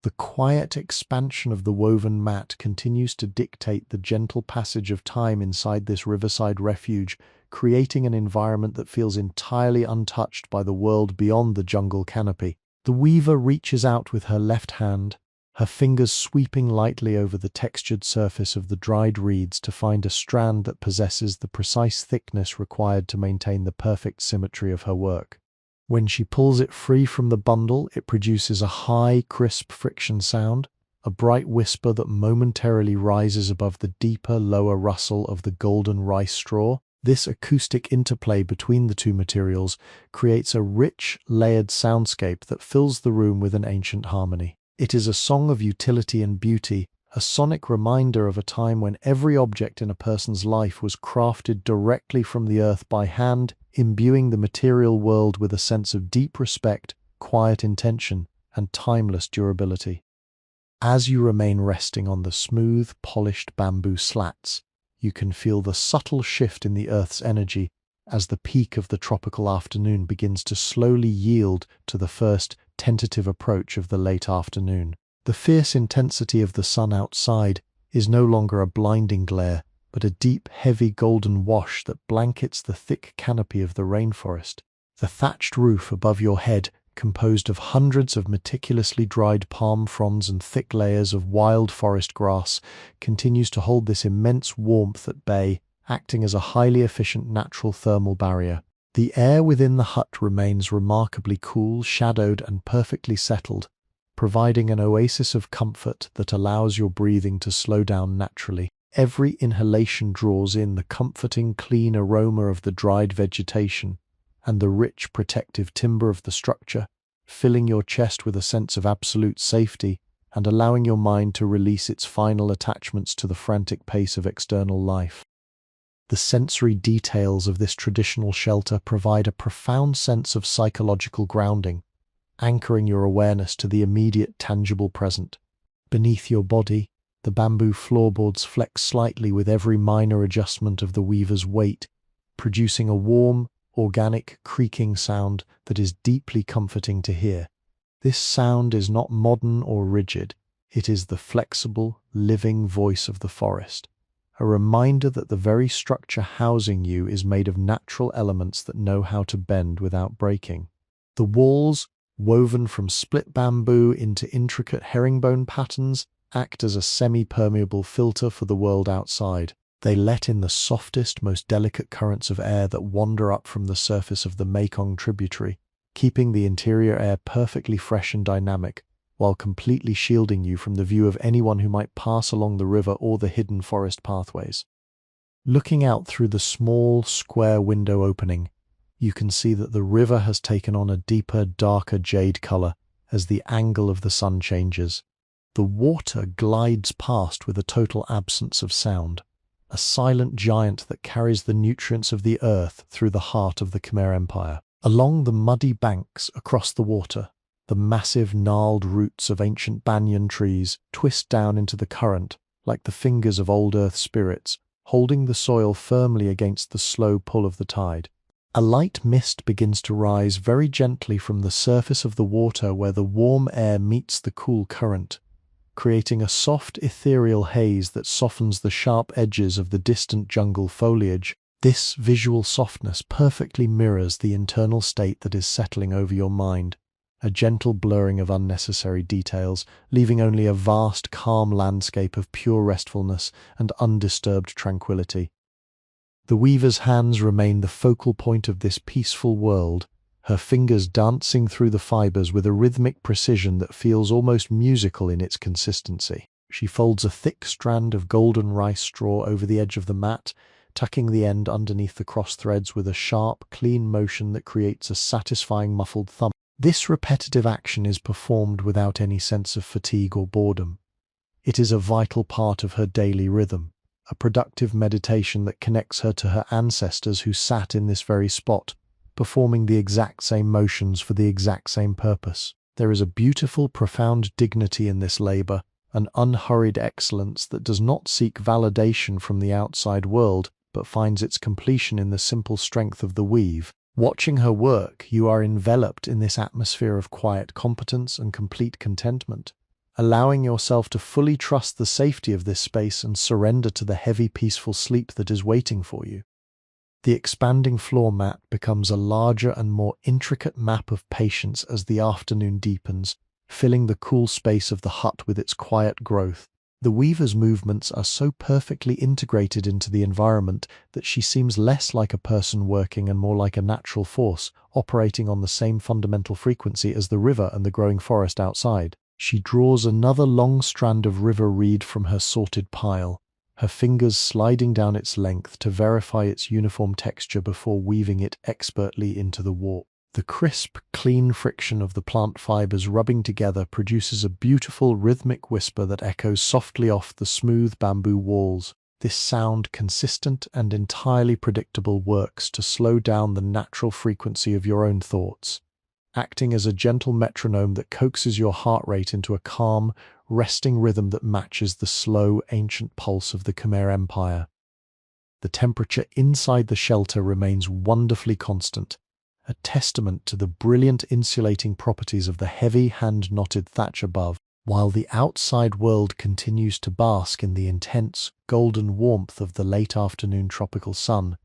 The quiet expansion of the woven mat continues to dictate the gentle passage of time inside this riverside refuge, creating an environment that feels entirely untouched by the world beyond the jungle canopy. The weaver reaches out with her left hand, her fingers sweeping lightly over the textured surface of the dried reeds to find a strand that possesses the precise thickness required to maintain the perfect symmetry of her work. When she pulls it free from the bundle, it produces a high, crisp friction sound, a bright whisper that momentarily rises above the deeper, lower rustle of the golden rice straw. This acoustic interplay between the two materials creates a rich, layered soundscape that fills the room with an ancient harmony. It is a song of utility and beauty, a sonic reminder of a time when every object in a person's life was crafted directly from the earth by hand, imbuing the material world with a sense of deep respect, quiet intention, and timeless durability. As you remain resting on the smooth, polished bamboo slats, you can feel the subtle shift in the earth's energy as the peak of the tropical afternoon begins to slowly yield to the first tentative approach of the late afternoon. The fierce intensity of the sun outside is no longer a blinding glare, but a deep, heavy golden wash that blankets the thick canopy of the rainforest. The thatched roof above your head, composed of hundreds of meticulously dried palm fronds and thick layers of wild forest grass, continues to hold this immense warmth at bay, acting as a highly efficient natural thermal barrier. The air within the hut remains remarkably cool, shadowed, and perfectly settled, providing an oasis of comfort that allows your breathing to slow down naturally. Every inhalation draws in the comforting, clean aroma of the dried vegetation and the rich, protective timber of the structure, filling your chest with a sense of absolute safety and allowing your mind to release its final attachments to the frantic pace of external life. The sensory details of this traditional shelter provide a profound sense of psychological grounding, anchoring your awareness to the immediate, tangible present. Beneath your body, the bamboo floorboards flex slightly with every minor adjustment of the weaver's weight, producing a warm, organic creaking sound that is deeply comforting to hear. This sound is not modern or rigid. It is the flexible, living voice of the forest, a reminder that the very structure housing you is made of natural elements that know how to bend without breaking. The walls, woven from split bamboo into intricate herringbone patterns, act as a semi-permeable filter for the world outside. They let in the softest, most delicate currents of air that wander up from the surface of the Mekong tributary, keeping the interior air perfectly fresh and dynamic, while completely shielding you from the view of anyone who might pass along the river or the hidden forest pathways. Looking out through the small, square window opening, you can see that the river has taken on a deeper, darker jade color as the angle of the sun changes. The water glides past with a total absence of sound, a silent giant that carries the nutrients of the earth through the heart of the Khmer Empire. Along the muddy banks across the water, the massive gnarled roots of ancient banyan trees twist down into the current like the fingers of old earth spirits, holding the soil firmly against the slow pull of the tide. A light mist begins to rise very gently from the surface of the water where the warm air meets the cool current, creating a soft ethereal haze that softens the sharp edges of the distant jungle foliage. This visual softness perfectly mirrors the internal state that is settling over your mind, a gentle blurring of unnecessary details, leaving only a vast, calm landscape of pure restfulness and undisturbed tranquility. The weaver's hands remain the focal point of this peaceful world, her fingers dancing through the fibers with a rhythmic precision that feels almost musical in its consistency. She folds a thick strand of golden rice straw over the edge of the mat, tucking the end underneath the cross threads with a sharp, clean motion that creates a satisfying muffled thump. This repetitive action is performed without any sense of fatigue or boredom. It is a vital part of her daily rhythm, a productive meditation that connects her to her ancestors who sat in this very spot, performing the exact same motions for the exact same purpose. There is a beautiful, profound dignity in this labor, an unhurried excellence that does not seek validation from the outside world, but finds its completion in the simple strength of the weave. Watching her work, you are enveloped in this atmosphere of quiet competence and complete contentment, allowing yourself to fully trust the safety of this space and surrender to the heavy, peaceful sleep that is waiting for you. The expanding floor mat becomes a larger and more intricate map of patience as the afternoon deepens, filling the cool space of the hut with its quiet growth. The weaver's movements are so perfectly integrated into the environment that she seems less like a person working and more like a natural force, operating on the same fundamental frequency as the river and the growing forest outside. She draws another long strand of river reed from her sorted pile, her fingers sliding down its length to verify its uniform texture before weaving it expertly into the warp. The crisp, clean friction of the plant fibers rubbing together produces a beautiful rhythmic whisper that echoes softly off the smooth bamboo walls. This sound, consistent and entirely predictable, works to slow down the natural frequency of your own thoughts, acting as a gentle metronome that coaxes your heart rate into a calm, resting rhythm that matches the slow, ancient pulse of the Khmer Empire. The temperature inside the shelter remains wonderfully constant, a testament to the brilliant insulating properties of the heavy, hand-knotted thatch above, while the outside world continues to bask in the intense, golden warmth of the late afternoon tropical sun.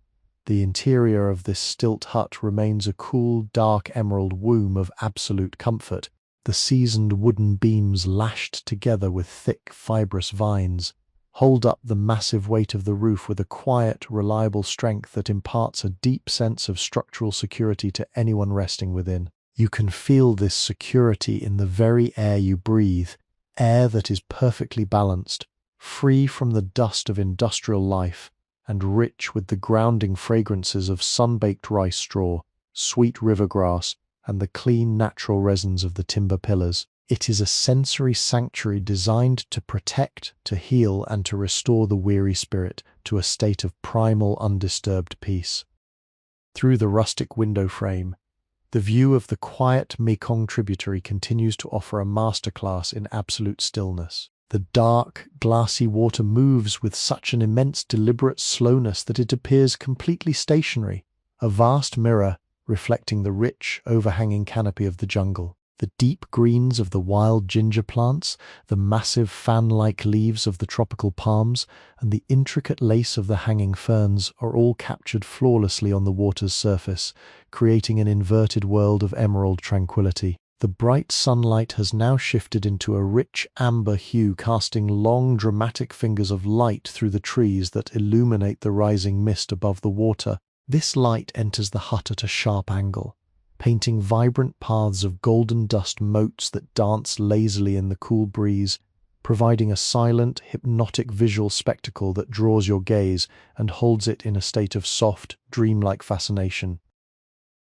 The interior of this stilt hut remains a cool, dark emerald womb of absolute comfort, the seasoned wooden beams lashed together with thick, fibrous vines hold up the massive weight of the roof with a quiet, reliable strength that imparts a deep sense of structural security to anyone resting within. You can feel this security in the very air you breathe, air that is perfectly balanced, free from the dust of industrial life, and rich with the grounding fragrances of sun-baked rice straw, sweet river grass, and the clean natural resins of the timber pillars. It is a sensory sanctuary designed to protect, to heal, and to restore the weary spirit to a state of primal, undisturbed peace. Through the rustic window frame, the view of the quiet Mekong tributary continues to offer a masterclass in absolute stillness. The dark, glassy water moves with such an immense, deliberate slowness that it appears completely stationary, a vast mirror reflecting the rich, overhanging canopy of the jungle. The deep greens of the wild ginger plants, the massive fan-like leaves of the tropical palms, and the intricate lace of the hanging ferns are all captured flawlessly on the water's surface, creating an inverted world of emerald tranquility. The bright sunlight has now shifted into a rich amber hue, casting long, dramatic fingers of light through the trees that illuminate the rising mist above the water. This light enters the hut at a sharp angle, painting vibrant paths of golden dust motes that dance lazily in the cool breeze, providing a silent, hypnotic visual spectacle that draws your gaze and holds it in a state of soft, dreamlike fascination.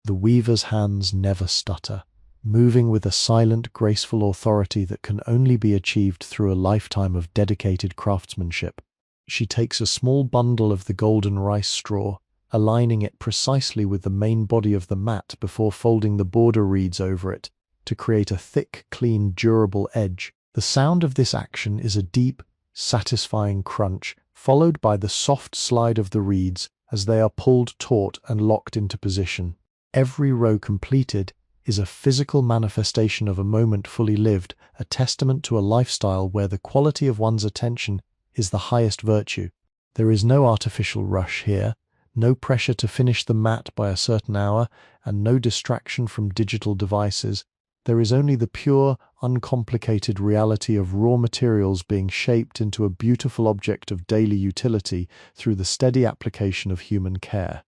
The weaver's hands never stutter, moving with a silent, graceful authority that can only be achieved through a lifetime of dedicated craftsmanship. She takes a small bundle of the golden rice straw, aligning it precisely with the main body of the mat before folding the border reeds over it to create a thick, clean, durable edge. The sound of this action is a deep, satisfying crunch, followed by the soft slide of the reeds as they are pulled taut and locked into position. Every row completed is a physical manifestation of a moment fully lived, a testament to a lifestyle where the quality of one's attention is the highest virtue. There is no artificial rush here, no pressure to finish the mat by a certain hour, and no distraction from digital devices. There is only the pure, uncomplicated reality of raw materials being shaped into a beautiful object of daily utility through the steady application of human care.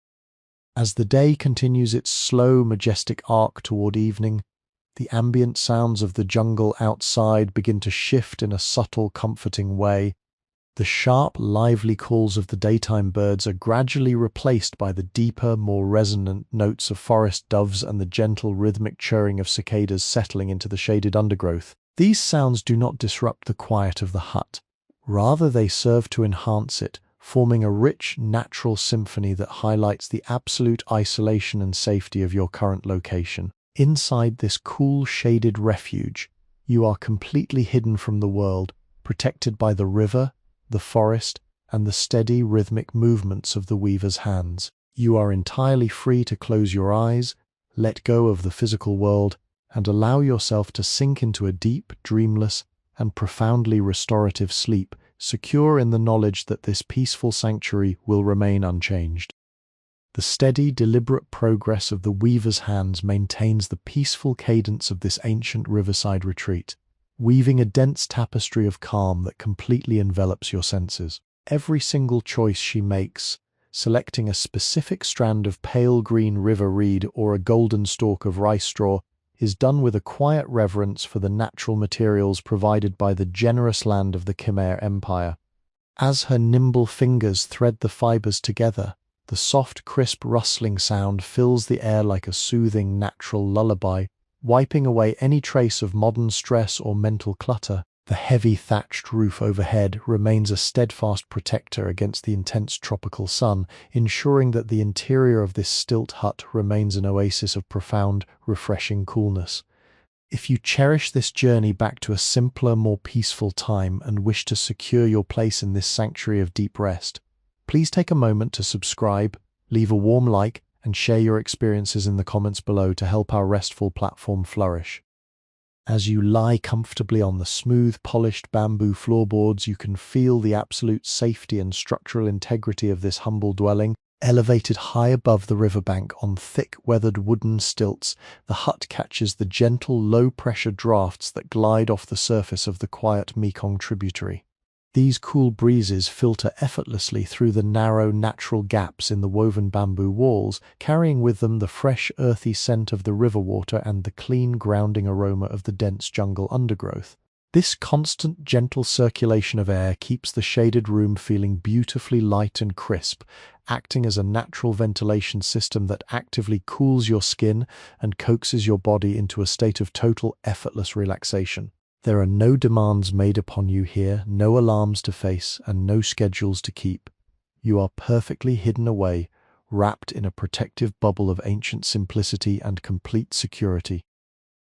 As the day continues its slow, majestic arc toward evening, the ambient sounds of the jungle outside begin to shift in a subtle, comforting way. The sharp, lively calls of the daytime birds are gradually replaced by the deeper, more resonant notes of forest doves and the gentle, rhythmic chirring of cicadas settling into the shaded undergrowth. These sounds do not disrupt the quiet of the hut. Rather, they serve to enhance it, forming a rich, natural symphony that highlights the absolute isolation and safety of your current location. Inside this cool, shaded refuge, you are completely hidden from the world, protected by the river, the forest, and the steady, rhythmic movements of the weaver's hands. You are entirely free to close your eyes, let go of the physical world, and allow yourself to sink into a deep, dreamless, and profoundly restorative sleep, secure in the knowledge that this peaceful sanctuary will remain unchanged. The steady, deliberate progress of the weaver's hands maintains the peaceful cadence of this ancient riverside retreat, weaving a dense tapestry of calm that completely envelops your senses. Every single choice she makes, selecting a specific strand of pale green river reed or a golden stalk of rice straw, is done with a quiet reverence for the natural materials provided by the generous land of the Khmer Empire. As her nimble fingers thread the fibers together, the soft, crisp rustling sound fills the air like a soothing, natural lullaby, wiping away any trace of modern stress or mental clutter. The heavy thatched roof overhead remains a steadfast protector against the intense tropical sun, ensuring that the interior of this stilt hut remains an oasis of profound, refreshing coolness. If you cherish this journey back to a simpler, more peaceful time and wish to secure your place in this sanctuary of deep rest, please take a moment to subscribe, leave a warm like, and share your experiences in the comments below to help our restful platform flourish. As you lie comfortably on the smooth, polished bamboo floorboards, you can feel the absolute safety and structural integrity of this humble dwelling. Elevated high above the riverbank on thick, weathered wooden stilts, the hut catches the gentle, low-pressure drafts that glide off the surface of the quiet Mekong tributary. These cool breezes filter effortlessly through the narrow, natural gaps in the woven bamboo walls, carrying with them the fresh, earthy scent of the river water and the clean, grounding aroma of the dense jungle undergrowth. This constant, gentle circulation of air keeps the shaded room feeling beautifully light and crisp, acting as a natural ventilation system that actively cools your skin and coaxes your body into a state of total, effortless relaxation. There are no demands made upon you here, no alarms to face, and no schedules to keep. You are perfectly hidden away, wrapped in a protective bubble of ancient simplicity and complete security.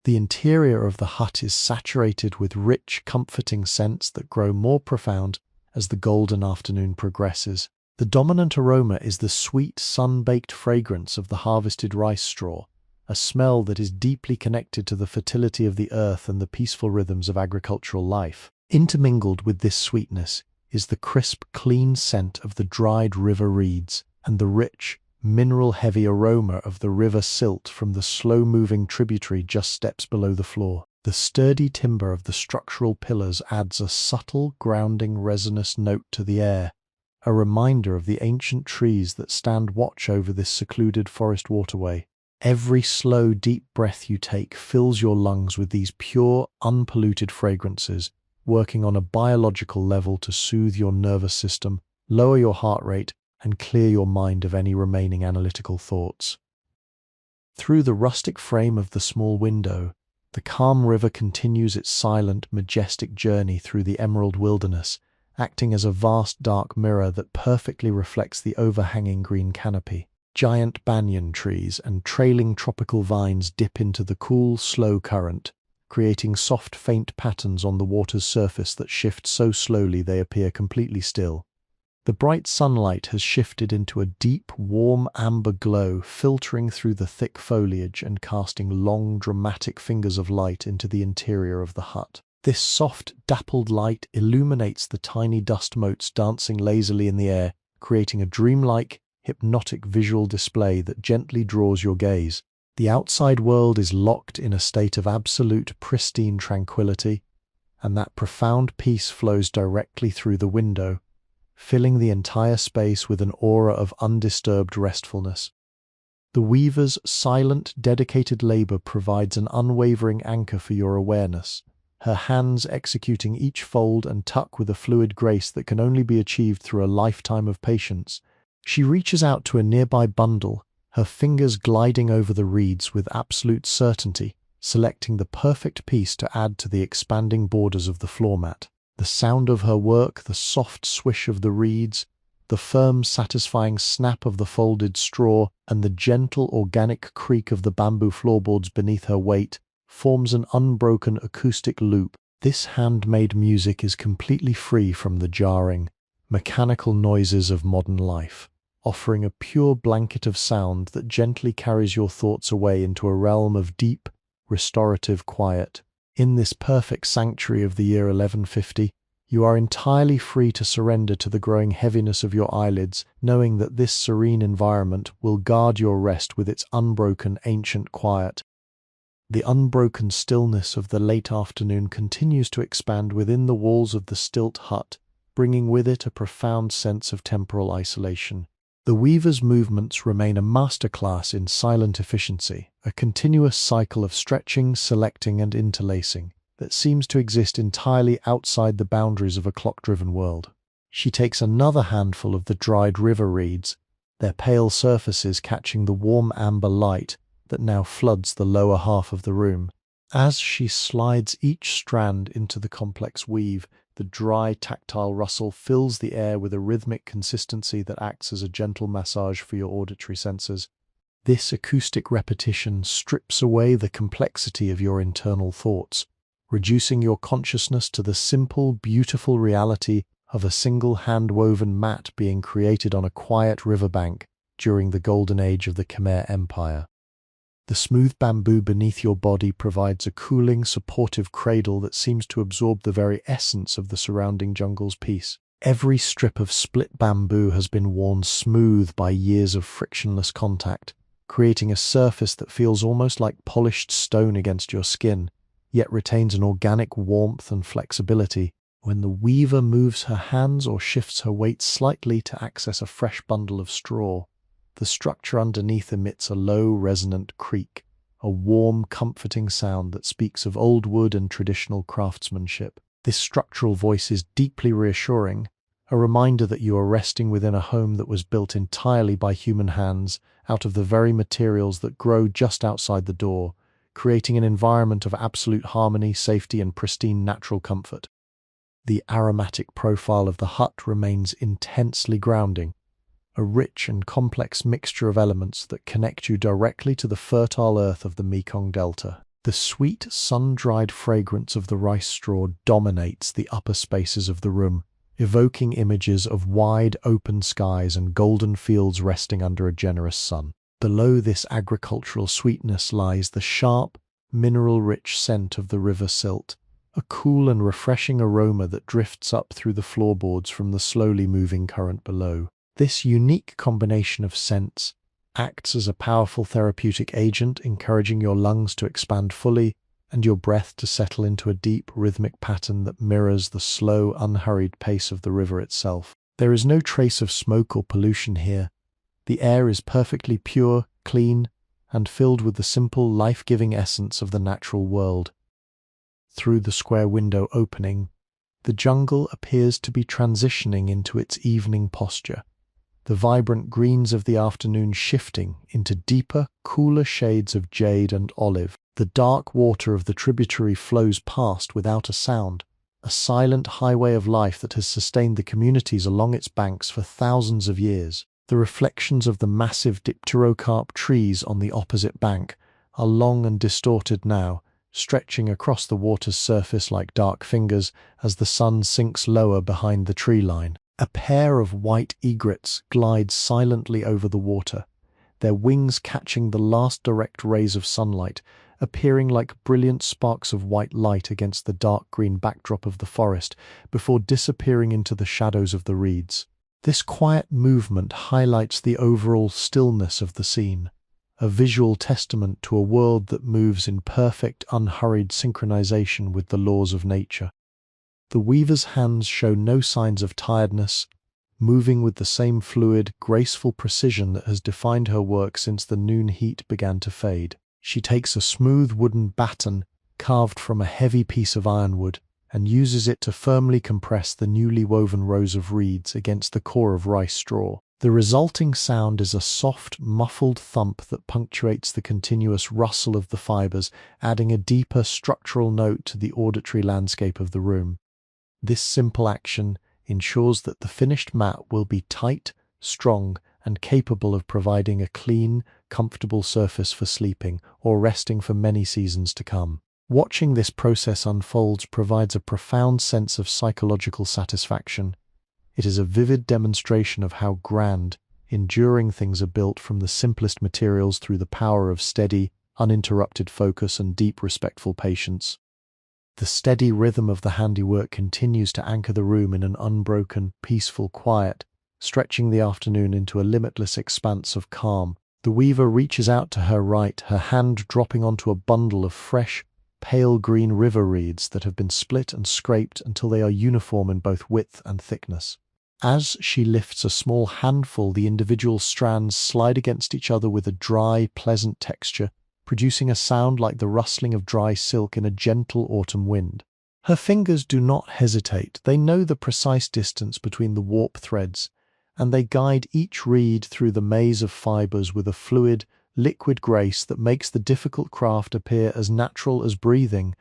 The interior of the hut is saturated with rich, comforting scents that grow more profound as the golden afternoon progresses. The dominant aroma is the sweet, sun-baked fragrance of the harvested rice straw, a smell that is deeply connected to the fertility of the earth and the peaceful rhythms of agricultural life. Intermingled with this sweetness is the crisp, clean scent of the dried river reeds and the rich, mineral-heavy aroma of the river silt from the slow-moving tributary just steps below the floor. The sturdy timber of the structural pillars adds a subtle, grounding, resinous note to the air, a reminder of the ancient trees that stand watch over this secluded forest waterway. Every slow, deep breath you take fills your lungs with these pure, unpolluted fragrances, working on a biological level to soothe your nervous system, lower your heart rate, and clear your mind of any remaining analytical thoughts. Through the rustic frame of the small window, the calm river continues its silent, majestic journey through the emerald wilderness, acting as a vast dark mirror that perfectly reflects the overhanging green canopy. Giant banyan trees and trailing tropical vines dip into the cool, slow current, creating soft, faint patterns on the water's surface that shift so slowly they appear completely still. The bright sunlight has shifted into a deep, warm amber glow, filtering through the thick foliage and casting long, dramatic fingers of light into the interior of the hut. This soft, dappled light illuminates the tiny dust motes dancing lazily in the air, creating a dreamlike, hypnotic visual display that gently draws your gaze. The outside world is locked in a state of absolute, pristine tranquility, and that profound peace flows directly through the window, filling the entire space with an aura of undisturbed restfulness. The weaver's silent, dedicated labor provides an unwavering anchor for your awareness, her hands executing each fold and tuck with a fluid grace that can only be achieved through a lifetime of patience. She reaches out to a nearby bundle, her fingers gliding over the reeds with absolute certainty, selecting the perfect piece to add to the expanding borders of the floor mat. The sound of her work, the soft swish of the reeds, the firm, satisfying snap of the folded straw, and the gentle, organic creak of the bamboo floorboards beneath her weight, forms an unbroken acoustic loop. This handmade music is completely free from the jarring, mechanical noises of modern life, offering a pure blanket of sound that gently carries your thoughts away into a realm of deep, restorative quiet. In this perfect sanctuary of the year 1150, you are entirely free to surrender to the growing heaviness of your eyelids, knowing that this serene environment will guard your rest with its unbroken ancient quiet. The unbroken stillness of the late afternoon continues to expand within the walls of the stilt hut, bringing with it a profound sense of temporal isolation. The weaver's movements remain a masterclass in silent efficiency, a continuous cycle of stretching, selecting, and interlacing that seems to exist entirely outside the boundaries of a clock-driven world. She takes another handful of the dried river reeds, their pale surfaces catching the warm amber light that now floods the lower half of the room. As she slides each strand into the complex weave, the dry, tactile rustle fills the air with a rhythmic consistency that acts as a gentle massage for your auditory senses. This acoustic repetition strips away the complexity of your internal thoughts, reducing your consciousness to the simple, beautiful reality of a single hand-woven mat being created on a quiet riverbank during the golden age of the Khmer Empire. The smooth bamboo beneath your body provides a cooling, supportive cradle that seems to absorb the very essence of the surrounding jungle's peace. Every strip of split bamboo has been worn smooth by years of frictionless contact, creating a surface that feels almost like polished stone against your skin, yet retains an organic warmth and flexibility. When the weaver moves her hands or shifts her weight slightly to access a fresh bundle of straw, the structure underneath emits a low, resonant creak, a warm, comforting sound that speaks of old wood and traditional craftsmanship. This structural voice is deeply reassuring, a reminder that you are resting within a home that was built entirely by human hands, out of the very materials that grow just outside the door, creating an environment of absolute harmony, safety, and pristine natural comfort. The aromatic profile of the hut remains intensely grounding, a rich and complex mixture of elements that connect you directly to the fertile earth of the Mekong Delta. The sweet, sun-dried fragrance of the rice straw dominates the upper spaces of the room, evoking images of wide, open skies and golden fields resting under a generous sun. Below this agricultural sweetness lies the sharp, mineral-rich scent of the river silt, a cool and refreshing aroma that drifts up through the floorboards from the slowly moving current below. This unique combination of scents acts as a powerful therapeutic agent, encouraging your lungs to expand fully and your breath to settle into a deep, rhythmic pattern that mirrors the slow, unhurried pace of the river itself. There is no trace of smoke or pollution here. The air is perfectly pure, clean, and filled with the simple, life-giving essence of the natural world. Through the square window opening, the jungle appears to be transitioning into its evening posture, the vibrant greens of the afternoon shifting into deeper, cooler shades of jade and olive. The dark water of the tributary flows past without a sound, a silent highway of life that has sustained the communities along its banks for thousands of years. The reflections of the massive dipterocarp trees on the opposite bank are long and distorted now, stretching across the water's surface like dark fingers as the sun sinks lower behind the tree line. A pair of white egrets glide silently over the water, their wings catching the last direct rays of sunlight, appearing like brilliant sparks of white light against the dark green backdrop of the forest before disappearing into the shadows of the reeds. This quiet movement highlights the overall stillness of the scene, a visual testament to a world that moves in perfect, unhurried synchronization with the laws of nature. The weaver's hands show no signs of tiredness, moving with the same fluid, graceful precision that has defined her work since the noon heat began to fade. She takes a smooth wooden batten carved from a heavy piece of ironwood and uses it to firmly compress the newly woven rows of reeds against the core of rice straw. The resulting sound is a soft, muffled thump that punctuates the continuous rustle of the fibers, adding a deeper structural note to the auditory landscape of the room. This simple action ensures that the finished mat will be tight, strong, and capable of providing a clean, comfortable surface for sleeping or resting for many seasons to come. Watching this process unfold provides a profound sense of psychological satisfaction. It is a vivid demonstration of how grand, enduring things are built from the simplest materials through the power of steady, uninterrupted focus and deep, respectful patience. The steady rhythm of the handiwork continues to anchor the room in an unbroken, peaceful quiet, stretching the afternoon into a limitless expanse of calm. The weaver reaches out to her right, her hand dropping onto a bundle of fresh, pale green river reeds that have been split and scraped until they are uniform in both width and thickness. As she lifts a small handful, the individual strands slide against each other with a dry, pleasant texture, producing a sound like the rustling of dry silk in a gentle autumn wind. Her fingers do not hesitate. They know the precise distance between the warp threads, and they guide each reed through the maze of fibers with a fluid, liquid grace that makes the difficult craft appear as natural as breathing.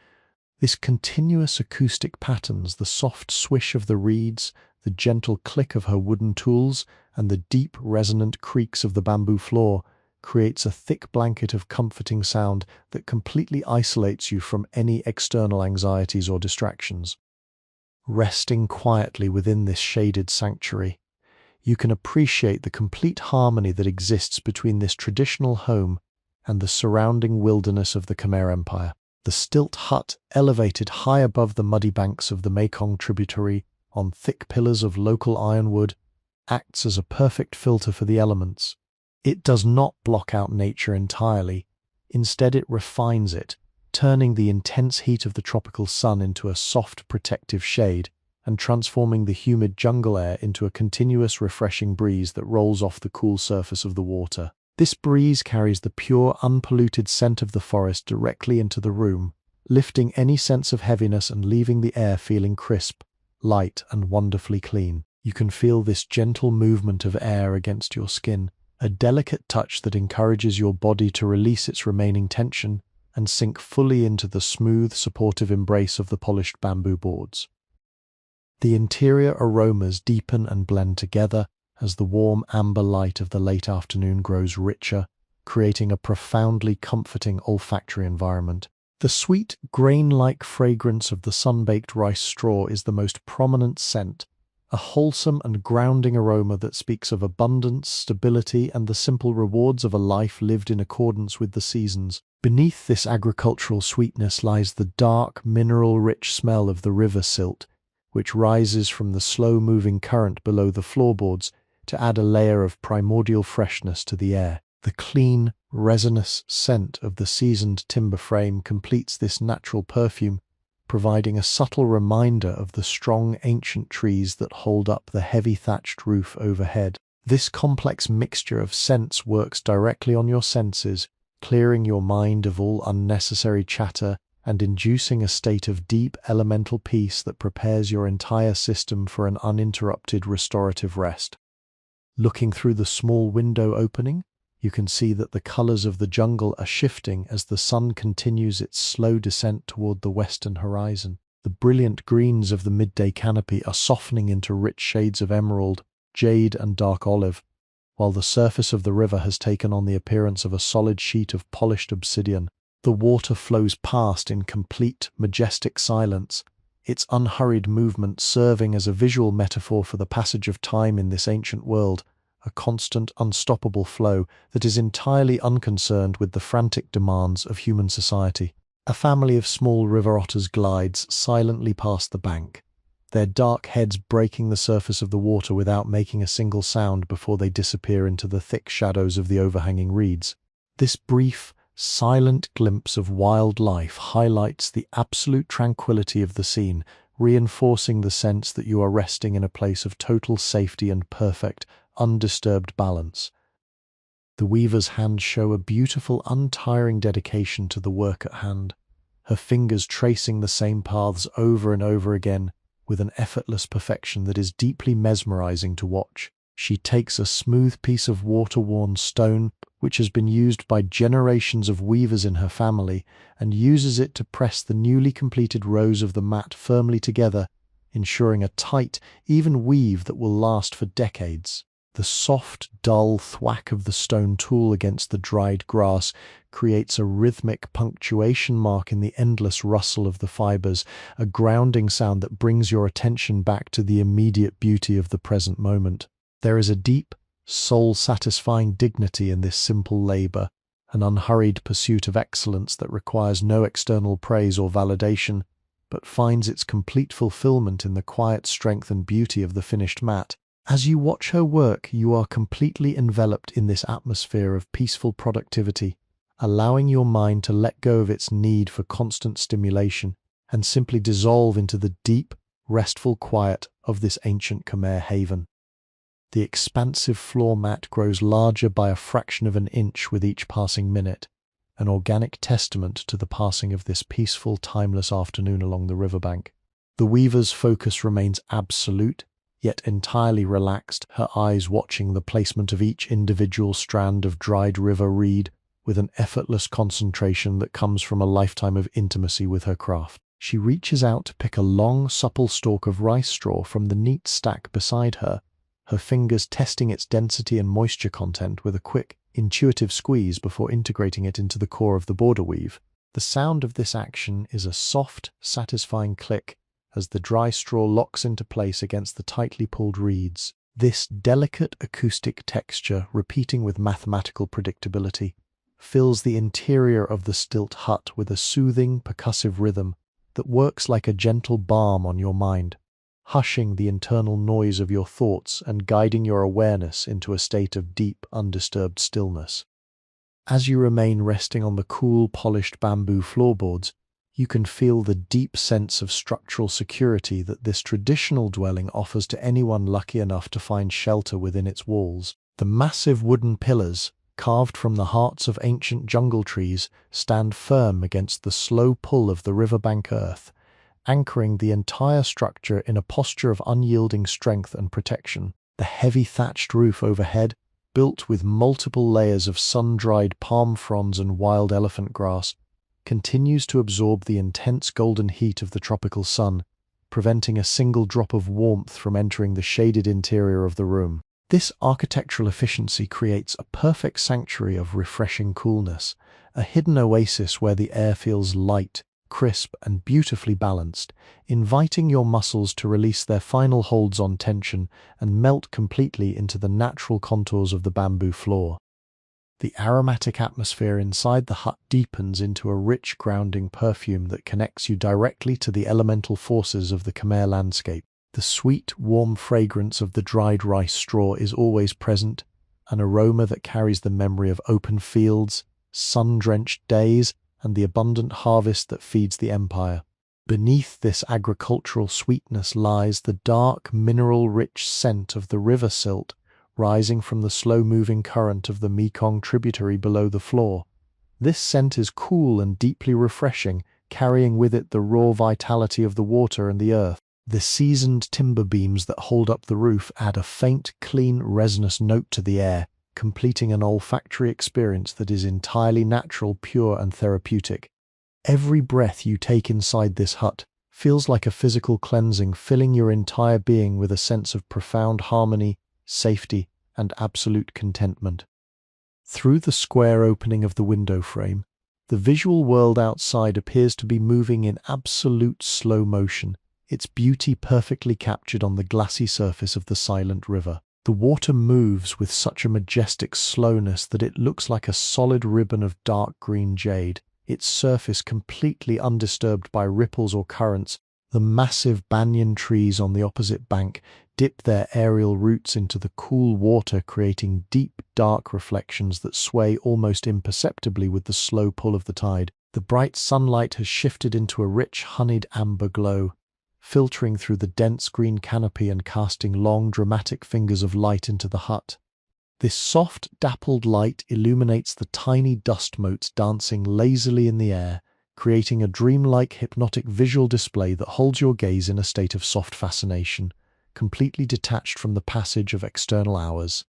This continuous acoustic patterns, the soft swish of the reeds, the gentle click of her wooden tools, and the deep, resonant creaks of the bamboo floor, creates a thick blanket of comforting sound that completely isolates you from any external anxieties or distractions. Resting quietly within this shaded sanctuary, you can appreciate the complete harmony that exists between this traditional home and the surrounding wilderness of the Khmer Empire. The stilt hut, elevated high above the muddy banks of the Mekong tributary on thick pillars of local ironwood, acts as a perfect filter for the elements. It does not block out nature entirely. Instead, it refines it, turning the intense heat of the tropical sun into a soft, protective shade and transforming the humid jungle air into a continuous, refreshing breeze that rolls off the cool surface of the water. This breeze carries the pure, unpolluted scent of the forest directly into the room, lifting any sense of heaviness and leaving the air feeling crisp, light, and wonderfully clean. You can feel this gentle movement of air against your skin, a delicate touch that encourages your body to release its remaining tension and sink fully into the smooth, supportive embrace of the polished bamboo boards. The interior aromas deepen and blend together as the warm amber light of the late afternoon grows richer, creating a profoundly comforting olfactory environment. The sweet, grain-like fragrance of the sun-baked rice straw is the most prominent scent, a wholesome and grounding aroma that speaks of abundance, stability, and the simple rewards of a life lived in accordance with the seasons. Beneath this agricultural sweetness lies the dark, mineral-rich smell of the river silt, which rises from the slow-moving current below the floorboards to add a layer of primordial freshness to the air. The clean, resinous scent of the seasoned timber frame completes this natural perfume, providing a subtle reminder of the strong ancient trees that hold up the heavy thatched roof overhead. This complex mixture of scents works directly on your senses, clearing your mind of all unnecessary chatter and inducing a state of deep elemental peace that prepares your entire system for an uninterrupted restorative rest. Looking through the small window opening, you can see that the colors of the jungle are shifting as the sun continues its slow descent toward the western horizon. The brilliant greens of the midday canopy are softening into rich shades of emerald, jade, and dark olive, while the surface of the river has taken on the appearance of a solid sheet of polished obsidian. The water flows past in complete, majestic silence, its unhurried movement serving as a visual metaphor for the passage of time in this ancient world, a constant, unstoppable flow that is entirely unconcerned with the frantic demands of human society. A family of small river otters glides silently past the bank, their dark heads breaking the surface of the water without making a single sound before they disappear into the thick shadows of the overhanging reeds. This brief, silent glimpse of wild life highlights the absolute tranquility of the scene, reinforcing the sense that you are resting in a place of total safety and perfect, undisturbed balance. The weaver's hands show a beautiful, untiring dedication to the work at hand, her fingers tracing the same paths over and over again with an effortless perfection that is deeply mesmerizing to watch. She takes a smooth piece of water-worn stone, which has been used by generations of weavers in her family, and uses it to press the newly completed rows of the mat firmly together, ensuring a tight, even weave that will last for decades. The soft, dull thwack of the stone tool against the dried grass creates a rhythmic punctuation mark in the endless rustle of the fibers, a grounding sound that brings your attention back to the immediate beauty of the present moment. There is a deep, soul-satisfying dignity in this simple labor, an unhurried pursuit of excellence that requires no external praise or validation, but finds its complete fulfillment in the quiet strength and beauty of the finished mat. As you watch her work, you are completely enveloped in this atmosphere of peaceful productivity, allowing your mind to let go of its need for constant stimulation and simply dissolve into the deep, restful quiet of this ancient Khmer haven. The expansive floor mat grows larger by a fraction of an inch with each passing minute, an organic testament to the passing of this peaceful, timeless afternoon along the riverbank. The weaver's focus remains absolute, yet entirely relaxed, her eyes watching the placement of each individual strand of dried river reed with an effortless concentration that comes from a lifetime of intimacy with her craft. She reaches out to pick a long, supple stalk of rice straw from the neat stack beside her, her fingers testing its density and moisture content with a quick, intuitive squeeze before integrating it into the core of the border weave. The sound of this action is a soft, satisfying click as the dry straw locks into place against the tightly pulled reeds. This delicate acoustic texture, repeating with mathematical predictability, fills the interior of the stilt hut with a soothing, percussive rhythm that works like a gentle balm on your mind, hushing the internal noise of your thoughts and guiding your awareness into a state of deep, undisturbed stillness. As you remain resting on the cool, polished bamboo floorboards, you can feel the deep sense of structural security that this traditional dwelling offers to anyone lucky enough to find shelter within its walls. The massive wooden pillars, carved from the hearts of ancient jungle trees, stand firm against the slow pull of the riverbank earth, anchoring the entire structure in a posture of unyielding strength and protection. The heavy thatched roof overhead, built with multiple layers of sun-dried palm fronds and wild elephant grass, continues to absorb the intense golden heat of the tropical sun, preventing a single drop of warmth from entering the shaded interior of the room. This architectural efficiency creates a perfect sanctuary of refreshing coolness, a hidden oasis where the air feels light, crisp, and beautifully balanced, inviting your muscles to release their final holds on tension and melt completely into the natural contours of the bamboo floor. The aromatic atmosphere inside the hut deepens into a rich, grounding perfume that connects you directly to the elemental forces of the Khmer landscape. The sweet, warm fragrance of the dried rice straw is always present, an aroma that carries the memory of open fields, sun-drenched days, and the abundant harvest that feeds the empire. Beneath this agricultural sweetness lies the dark, mineral-rich scent of the river silt, rising from the slow-moving current of the Mekong tributary below the floor. This scent is cool and deeply refreshing, carrying with it the raw vitality of the water and the earth. The seasoned timber beams that hold up the roof add a faint, clean, resinous note to the air, completing an olfactory experience that is entirely natural, pure, and therapeutic. Every breath you take inside this hut feels like a physical cleansing, filling your entire being with a sense of profound harmony, safety, and absolute contentment. Through the square opening of the window frame, the visual world outside appears to be moving in absolute slow motion, its beauty perfectly captured on the glassy surface of the silent river. The water moves with such a majestic slowness that it looks like a solid ribbon of dark green jade, its surface completely undisturbed by ripples or currents. The massive banyan trees on the opposite bank dip their aerial roots into the cool water, creating deep, dark reflections that sway almost imperceptibly with the slow pull of the tide. The bright sunlight has shifted into a rich, honeyed amber glow, filtering through the dense green canopy and casting long, dramatic fingers of light into the hut. This soft, dappled light illuminates the tiny dust motes dancing lazily in the air, creating a dreamlike, hypnotic visual display that holds your gaze in a state of soft fascination, completely detached from the passage of external hours.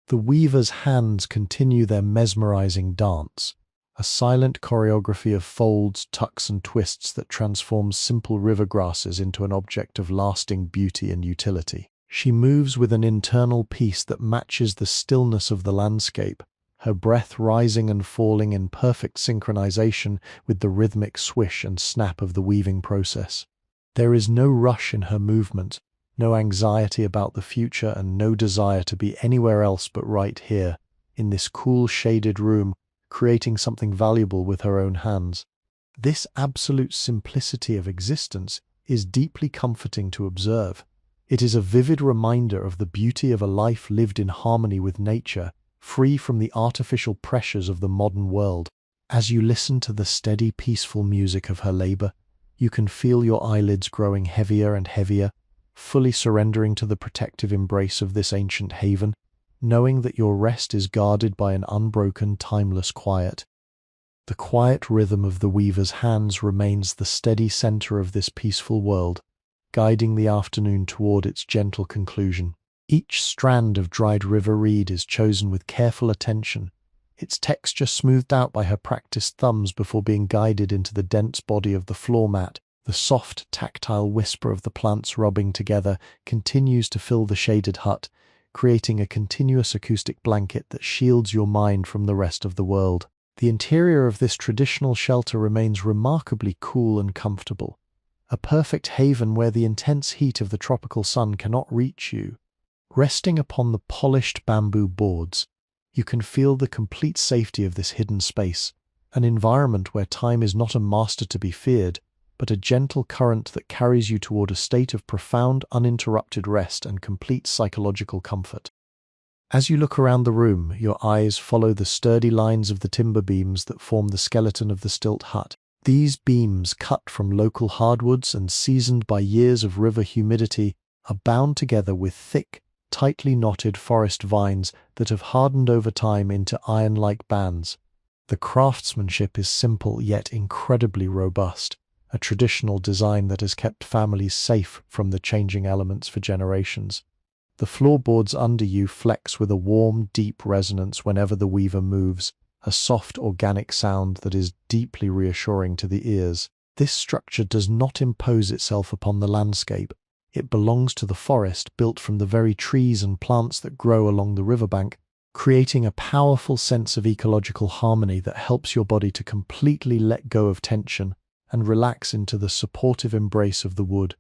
The weaver's hands continue their mesmerizing dance, a silent choreography of folds, tucks, and twists that transforms simple river grasses into an object of lasting beauty and utility. She moves with an internal peace that matches the stillness of the landscape, her breath rising and falling in perfect synchronization with the rhythmic swish and snap of the weaving process. There is no rush in her movement, no anxiety about the future, and no desire to be anywhere else but right here, in this cool, shaded room, creating something valuable with her own hands. This absolute simplicity of existence is deeply comforting to observe. It is a vivid reminder of the beauty of a life lived in harmony with nature, free from the artificial pressures of the modern world. As you listen to the steady, peaceful music of her labor, you can feel your eyelids growing heavier and heavier, fully surrendering to the protective embrace of this ancient haven, knowing that your rest is guarded by an unbroken, timeless quiet. The quiet rhythm of the weaver's hands remains the steady center of this peaceful world, guiding the afternoon toward its gentle conclusion. Each strand of dried river reed is chosen with careful attention, its texture smoothed out by her practiced thumbs before being guided into the dense body of the floor mat. The soft, tactile whisper of the plants rubbing together continues to fill the shaded hut, creating a continuous acoustic blanket that shields your mind from the rest of the world. The interior of this traditional shelter remains remarkably cool and comfortable, a perfect haven where the intense heat of the tropical sun cannot reach you. Resting upon the polished bamboo boards, you can feel the complete safety of this hidden space, an environment where time is not a master to be feared, but a gentle current that carries you toward a state of profound, uninterrupted rest and complete psychological comfort. As you look around the room, your eyes follow the sturdy lines of the timber beams that form the skeleton of the stilt hut. These beams, cut from local hardwoods and seasoned by years of river humidity, are bound together with thick, tightly knotted forest vines that have hardened over time into iron-like bands. The craftsmanship is simple yet incredibly robust, a traditional design that has kept families safe from the changing elements for generations. The floorboards under you flex with a warm, deep resonance whenever the weaver moves, a soft, organic sound that is deeply reassuring to the ears. This structure does not impose itself upon the landscape. It belongs to the forest, built from the very trees and plants that grow along the riverbank, creating a powerful sense of ecological harmony that helps your body to completely let go of tension and relax into the supportive embrace of the wood.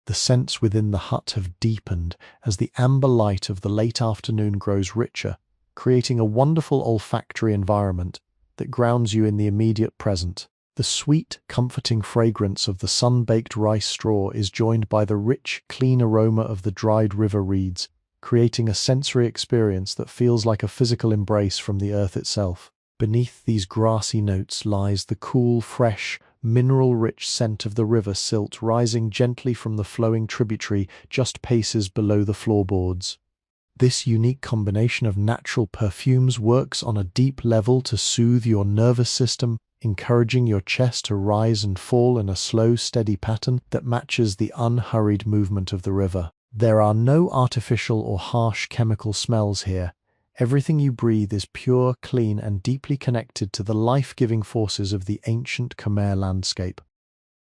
The scents within the hut have deepened as the amber light of the late afternoon grows richer, creating a wonderful olfactory environment that grounds you in the immediate present. The sweet, comforting fragrance of the sun-baked rice straw is joined by the rich, clean aroma of the dried river reeds, creating a sensory experience that feels like a physical embrace from the earth itself. Beneath these grassy notes lies the cool, fresh, mineral-rich scent of the river silt rising gently from the flowing tributary just paces below the floorboards. This unique combination of natural perfumes works on a deep level to soothe your nervous system, encouraging your chest to rise and fall in a slow, steady pattern that matches the unhurried movement of the river. There are no artificial or harsh chemical smells here. Everything you breathe is pure, clean, and deeply connected to the life-giving forces of the ancient Khmer landscape.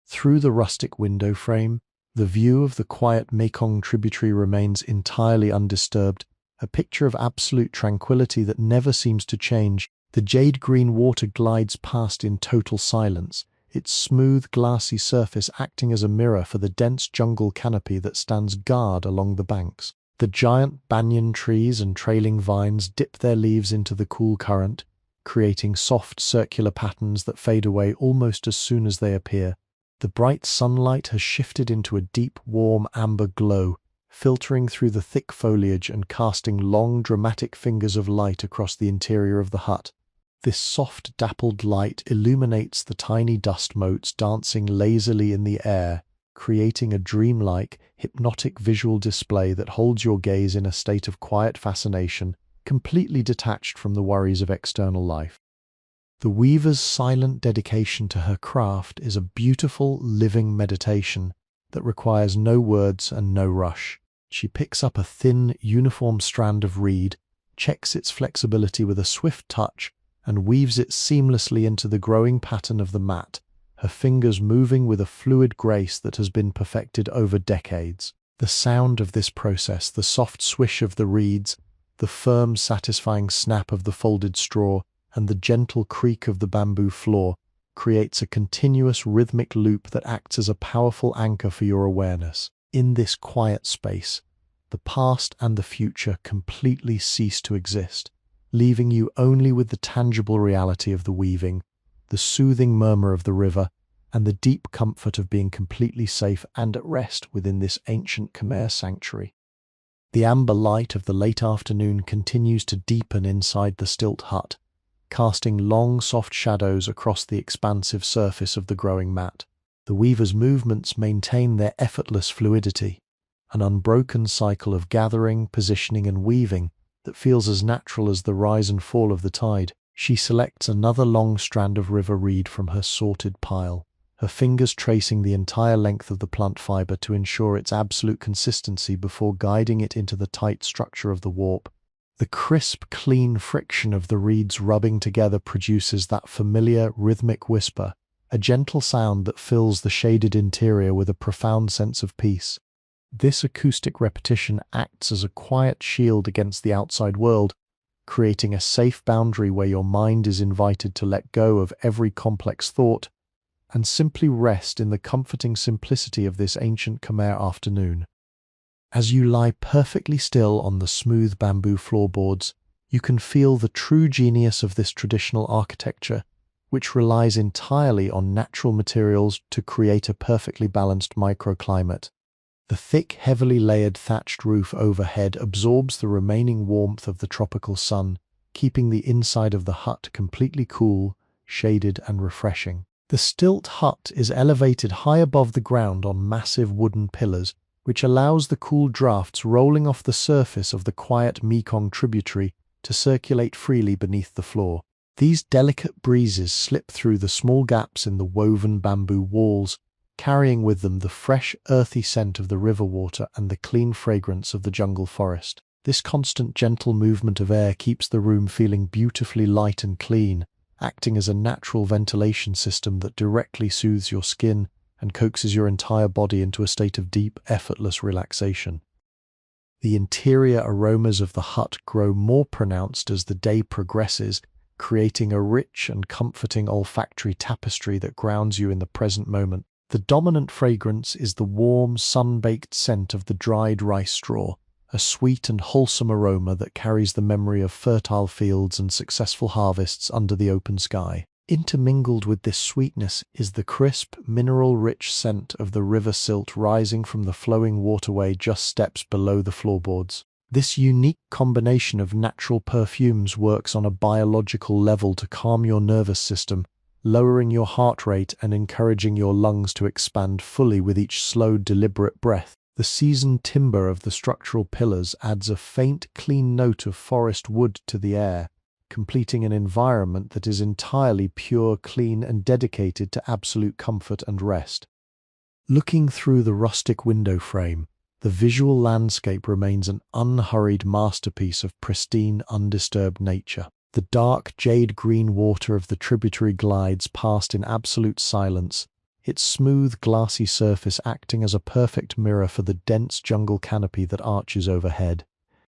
Through the rustic window frame, the view of the quiet Mekong tributary remains entirely undisturbed, a picture of absolute tranquility that never seems to change. The jade-green water glides past in total silence, its smooth, glassy surface acting as a mirror for the dense jungle canopy that stands guard along the banks. The giant banyan trees and trailing vines dip their leaves into the cool current, creating soft circular patterns that fade away almost as soon as they appear. The bright sunlight has shifted into a deep, warm amber glow, filtering through the thick foliage and casting long, dramatic fingers of light across the interior of the hut. This soft, dappled light illuminates the tiny dust motes dancing lazily in the air, creating a dreamlike, hypnotic visual display that holds your gaze in a state of quiet fascination, completely detached from the worries of external life. The weaver's silent dedication to her craft is a beautiful, living meditation that requires no words and no rush. She picks up a thin, uniform strand of reed, checks its flexibility with a swift touch, and weaves it seamlessly into the growing pattern of the mat, her fingers moving with a fluid grace that has been perfected over decades. The sound of this process, the soft swish of the reeds, the firm, satisfying snap of the folded straw, and the gentle creak of the bamboo floor, creates a continuous rhythmic loop that acts as a powerful anchor for your awareness. In this quiet space, the past and the future completely cease to exist, leaving you only with the tangible reality of the weaving, the soothing murmur of the river, and the deep comfort of being completely safe and at rest within this ancient Khmer sanctuary. The amber light of the late afternoon continues to deepen inside the stilt hut, casting long, soft shadows across the expansive surface of the growing mat. The weaver's movements maintain their effortless fluidity, an unbroken cycle of gathering, positioning, and weaving that feels as natural as the rise and fall of the tide. She selects another long strand of river reed from her sorted pile, her fingers tracing the entire length of the plant fiber to ensure its absolute consistency before guiding it into the tight structure of the warp. The crisp, clean friction of the reeds rubbing together produces that familiar, rhythmic whisper, a gentle sound that fills the shaded interior with a profound sense of peace. This acoustic repetition acts as a quiet shield against the outside world, creating a safe boundary where your mind is invited to let go of every complex thought and simply rest in the comforting simplicity of this ancient Khmer afternoon. As you lie perfectly still on the smooth bamboo floorboards, you can feel the true genius of this traditional architecture, which relies entirely on natural materials to create a perfectly balanced microclimate. The thick, heavily layered thatched roof overhead absorbs the remaining warmth of the tropical sun, keeping the inside of the hut completely cool, shaded, and refreshing. The stilt hut is elevated high above the ground on massive wooden pillars, which allows the cool drafts rolling off the surface of the quiet Mekong tributary to circulate freely beneath the floor. These delicate breezes slip through the small gaps in the woven bamboo walls, carrying with them the fresh, earthy scent of the river water and the clean fragrance of the jungle forest. This constant, gentle movement of air keeps the room feeling beautifully light and clean, acting as a natural ventilation system that directly soothes your skin and coaxes your entire body into a state of deep, effortless relaxation. The interior aromas of the hut grow more pronounced as the day progresses, creating a rich and comforting olfactory tapestry that grounds you in the present moment. The dominant fragrance is the warm, sun-baked scent of the dried rice straw, a sweet and wholesome aroma that carries the memory of fertile fields and successful harvests under the open sky. Intermingled with this sweetness is the crisp, mineral-rich scent of the river silt rising from the flowing waterway just steps below the floorboards. This unique combination of natural perfumes works on a biological level to calm your nervous system, lowering your heart rate and encouraging your lungs to expand fully with each slow, deliberate breath. The seasoned timber of the structural pillars adds a faint, clean note of forest wood to the air, completing an environment that is entirely pure, clean, and dedicated to absolute comfort and rest. Looking through the rustic window frame, the visual landscape remains an unhurried masterpiece of pristine, undisturbed nature. The dark, jade-green water of the tributary glides past in absolute silence, its smooth, glassy surface acting as a perfect mirror for the dense jungle canopy that arches overhead.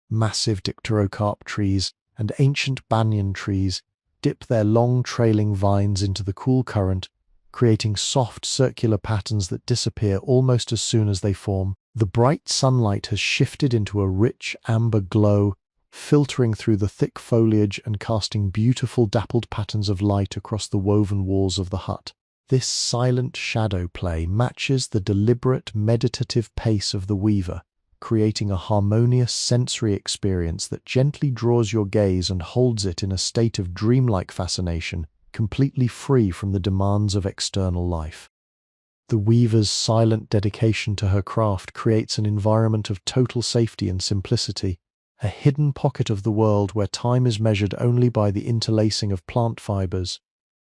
Massive dipterocarp trees and ancient banyan trees dip their long trailing vines into the cool current, creating soft circular patterns that disappear almost as soon as they form. The bright sunlight has shifted into a rich amber glow, filtering through the thick foliage and casting beautiful dappled patterns of light across the woven walls of the hut. This silent shadow play matches the deliberate, meditative pace of the weaver, creating a harmonious sensory experience that gently draws your gaze and holds it in a state of dreamlike fascination, completely free from the demands of external life. The weaver's silent dedication to her craft creates an environment of total safety and simplicity, a hidden pocket of the world where time is measured only by the interlacing of plant fibers.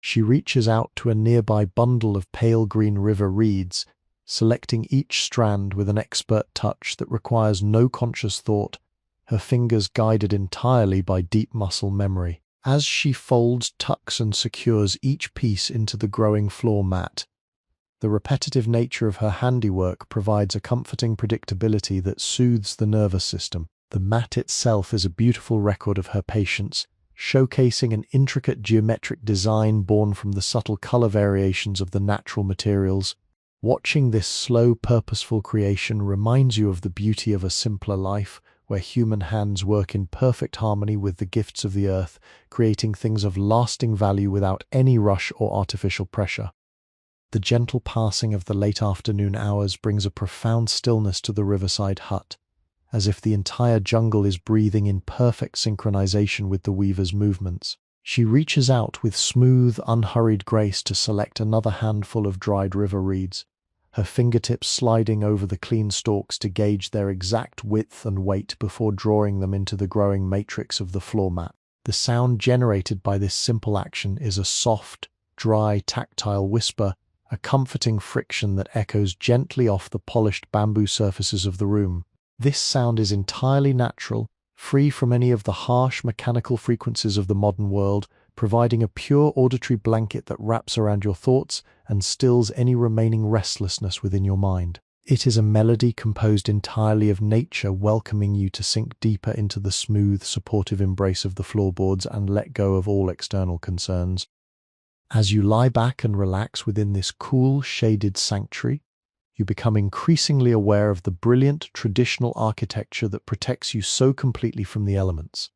She reaches out to a nearby bundle of pale green river reeds, selecting each strand with an expert touch that requires no conscious thought, her fingers guided entirely by deep muscle memory. As she folds, tucks, and secures each piece into the growing floor mat, the repetitive nature of her handiwork provides a comforting predictability that soothes the nervous system. The mat itself is a beautiful record of her patience, showcasing an intricate geometric design born from the subtle color variations of the natural materials. Watching this slow, purposeful creation reminds you of the beauty of a simpler life, where human hands work in perfect harmony with the gifts of the earth, creating things of lasting value without any rush or artificial pressure. The gentle passing of the late afternoon hours brings a profound stillness to the Riverside hut, as if the entire jungle is breathing in perfect synchronization with the weaver's movements. She reaches out with smooth, unhurried grace to select another handful of dried river reeds, her fingertips sliding over the clean stalks to gauge their exact width and weight before drawing them into the growing matrix of the floor mat. The sound generated by this simple action is a soft, dry, tactile whisper, a comforting friction that echoes gently off the polished bamboo surfaces of the room. This sound is entirely natural, free from any of the harsh mechanical frequencies of the modern world, providing a pure auditory blanket that wraps around your thoughts and stills any remaining restlessness within your mind. It is a melody composed entirely of nature, welcoming you to sink deeper into the smooth, supportive embrace of the floorboards and let go of all external concerns. As you lie back and relax within this cool, shaded sanctuary, you become increasingly aware of the brilliant traditional architecture that protects you so completely from the elements.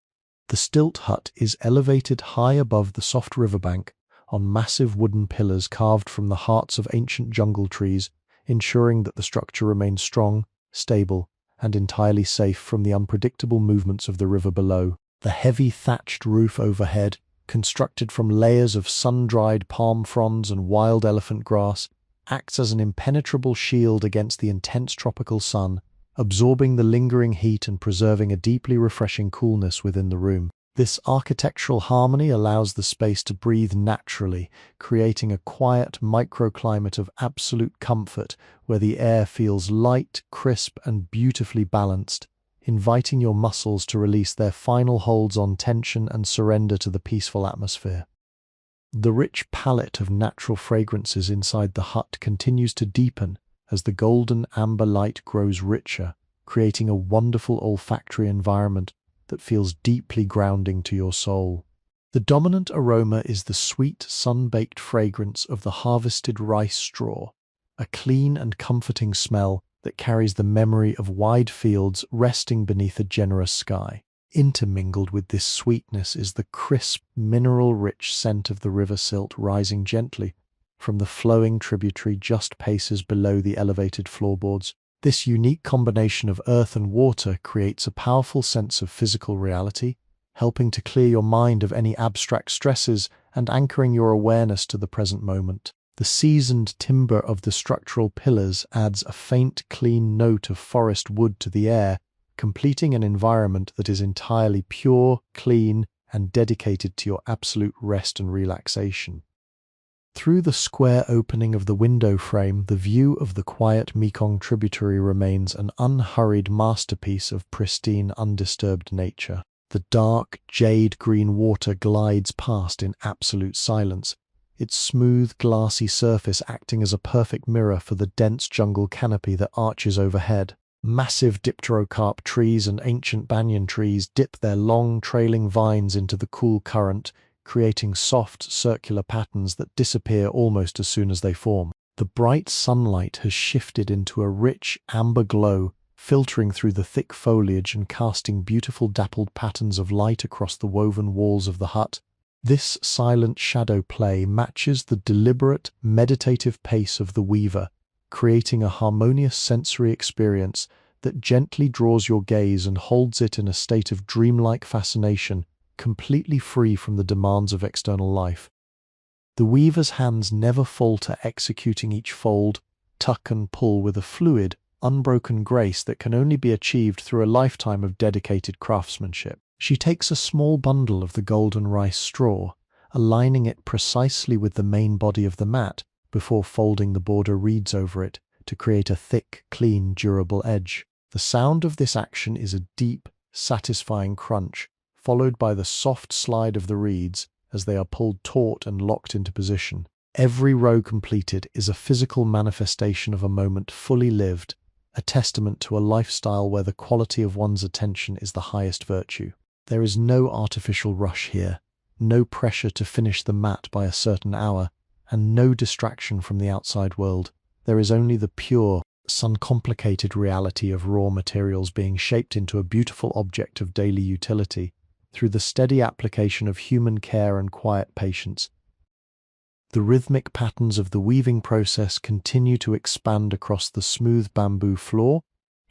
The stilt hut is elevated high above the soft riverbank on massive wooden pillars carved from the hearts of ancient jungle trees, ensuring that the structure remains strong, stable, and entirely safe from the unpredictable movements of the river below. The heavy thatched roof overhead, constructed from layers of sun-dried palm fronds and wild elephant grass, acts as an impenetrable shield against the intense tropical sun, absorbing the lingering heat and preserving a deeply refreshing coolness within the room. This architectural harmony allows the space to breathe naturally, creating a quiet microclimate of absolute comfort where the air feels light, crisp, and beautifully balanced, inviting your muscles to release their final holds on tension and surrender to the peaceful atmosphere. The rich palette of natural fragrances inside the hut continues to deepen as the golden amber light grows richer, creating a wonderful olfactory environment that feels deeply grounding to your soul. The dominant aroma is the sweet, sun-baked fragrance of the harvested rice straw, a clean and comforting smell that carries the memory of wide fields resting beneath a generous sky. Intermingled with this sweetness is the crisp, mineral-rich scent of the river silt rising gently from the flowing tributary just paces below the elevated floorboards. This unique combination of earth and water creates a powerful sense of physical reality, helping to clear your mind of any abstract stresses and anchoring your awareness to the present moment. The seasoned timber of the structural pillars adds a faint, clean note of forest wood to the air, completing an environment that is entirely pure, clean, and dedicated to your absolute rest and relaxation. Through the square opening of the window frame, the view of the quiet Mekong tributary remains an unhurried masterpiece of pristine, undisturbed nature. The dark, jade-green water glides past in absolute silence, its smooth, glassy surface acting as a perfect mirror for the dense jungle canopy that arches overhead. Massive dipterocarp trees and ancient banyan trees dip their long, trailing vines into the cool current, creating soft, circular patterns that disappear almost as soon as they form. The bright sunlight has shifted into a rich, amber glow, filtering through the thick foliage and casting beautiful dappled patterns of light across the woven walls of the hut. This silent shadow play matches the deliberate, meditative pace of the weaver, creating a harmonious sensory experience that gently draws your gaze and holds it in a state of dreamlike fascination, completely free from the demands of external life. The weaver's hands never falter executing each fold, tuck and pull with a fluid, unbroken grace that can only be achieved through a lifetime of dedicated craftsmanship. She takes a small bundle of the golden rice straw, aligning it precisely with the main body of the mat before folding the border reeds over it to create a thick, clean, durable edge. The sound of this action is a deep, satisfying crunch, followed by the soft slide of the reeds as they are pulled taut and locked into position. Every row completed is a physical manifestation of a moment fully lived, a testament to a lifestyle where the quality of one's attention is the highest virtue. There is no artificial rush here, no pressure to finish the mat by a certain hour, and no distraction from the outside world. There is only the pure, uncomplicated reality of raw materials being shaped into a beautiful object of daily utility through the steady application of human care and quiet patience. The rhythmic patterns of the weaving process continue to expand across the smooth bamboo floor,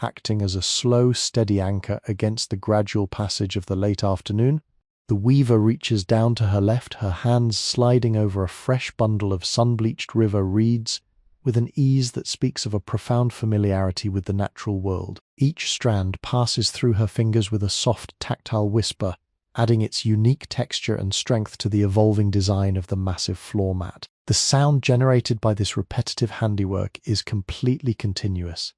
acting as a slow, steady anchor against the gradual passage of the late afternoon. The weaver reaches down to her left, her hands sliding over a fresh bundle of sun-bleached river reeds with an ease that speaks of a profound familiarity with the natural world. Each strand passes through her fingers with a soft, tactile whisper, adding its unique texture and strength to the evolving design of the massive floor mat. The sound generated by this repetitive handiwork is completely continuous,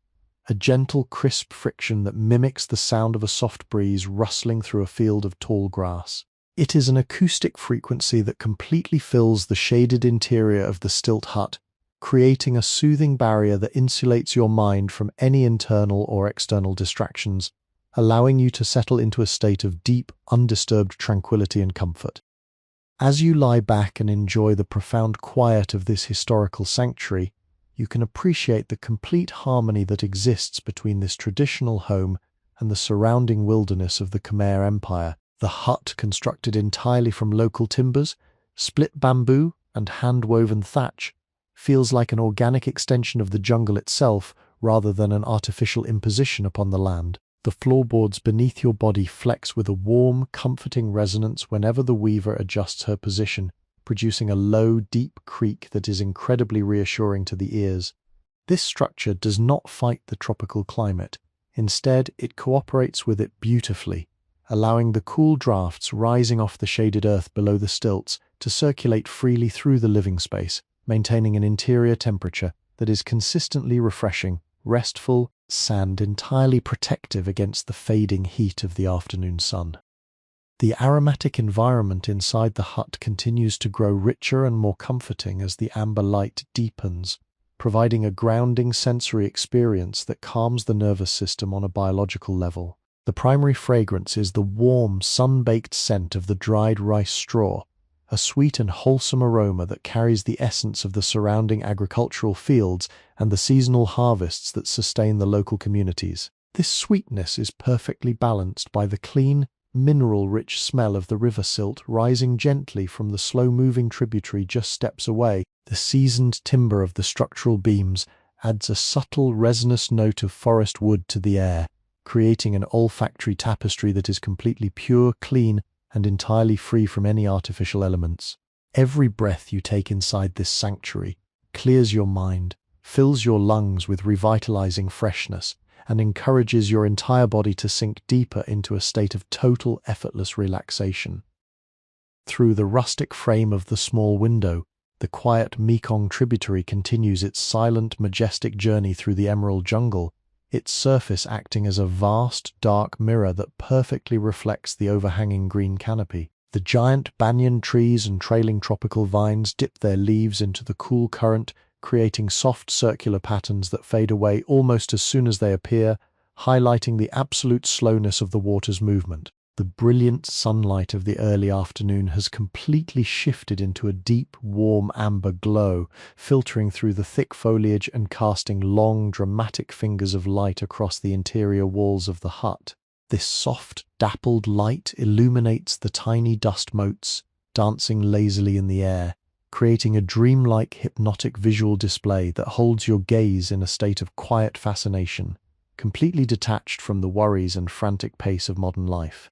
a gentle, crisp friction that mimics the sound of a soft breeze rustling through a field of tall grass. It is an acoustic frequency that completely fills the shaded interior of the stilt hut, creating a soothing barrier that insulates your mind from any internal or external distractions, allowing you to settle into a state of deep, undisturbed tranquility and comfort. As you lie back and enjoy the profound quiet of this historical sanctuary, you can appreciate the complete harmony that exists between this traditional home and the surrounding wilderness of the Khmer Empire. The hut, constructed entirely from local timbers, split bamboo, and hand-woven thatch, feels like an organic extension of the jungle itself rather than an artificial imposition upon the land. The floorboards beneath your body flex with a warm, comforting resonance whenever the weaver adjusts her position, producing a low, deep creak that is incredibly reassuring to the ears. This structure does not fight the tropical climate. Instead, it cooperates with it beautifully, allowing the cool drafts rising off the shaded earth below the stilts to circulate freely through the living space, maintaining an interior temperature that is consistently refreshing, restful, and entirely protective against the fading heat of the afternoon sun. The aromatic environment inside the hut continues to grow richer and more comforting as the amber light deepens, providing a grounding sensory experience that calms the nervous system on a biological level. The primary fragrance is the warm, sun-baked scent of the dried rice straw, a sweet and wholesome aroma that carries the essence of the surrounding agricultural fields and the seasonal harvests that sustain the local communities. This sweetness is perfectly balanced by the clean, mineral-rich smell of the river silt rising gently from the slow-moving tributary just steps away. The seasoned timber of the structural beams adds a subtle resinous note of forest wood to the air, creating an olfactory tapestry that is completely pure, clean, and entirely free from any artificial elements. Every breath you take inside this sanctuary clears your mind, fills your lungs with revitalizing freshness, and encourages your entire body to sink deeper into a state of total effortless relaxation. Through the rustic frame of the small window, the quiet Mekong tributary continues its silent, majestic journey through the emerald jungle, its surface acting as a vast, dark mirror that perfectly reflects the overhanging green canopy. The giant banyan trees and trailing tropical vines dip their leaves into the cool current, creating soft circular patterns that fade away almost as soon as they appear, highlighting the absolute slowness of the water's movement. The brilliant sunlight of the early afternoon has completely shifted into a deep, warm amber glow, filtering through the thick foliage and casting long, dramatic fingers of light across the interior walls of the hut. This soft, dappled light illuminates the tiny dust motes, dancing lazily in the air, creating a dreamlike hypnotic visual display that holds your gaze in a state of quiet fascination, completely detached from the worries and frantic pace of modern life.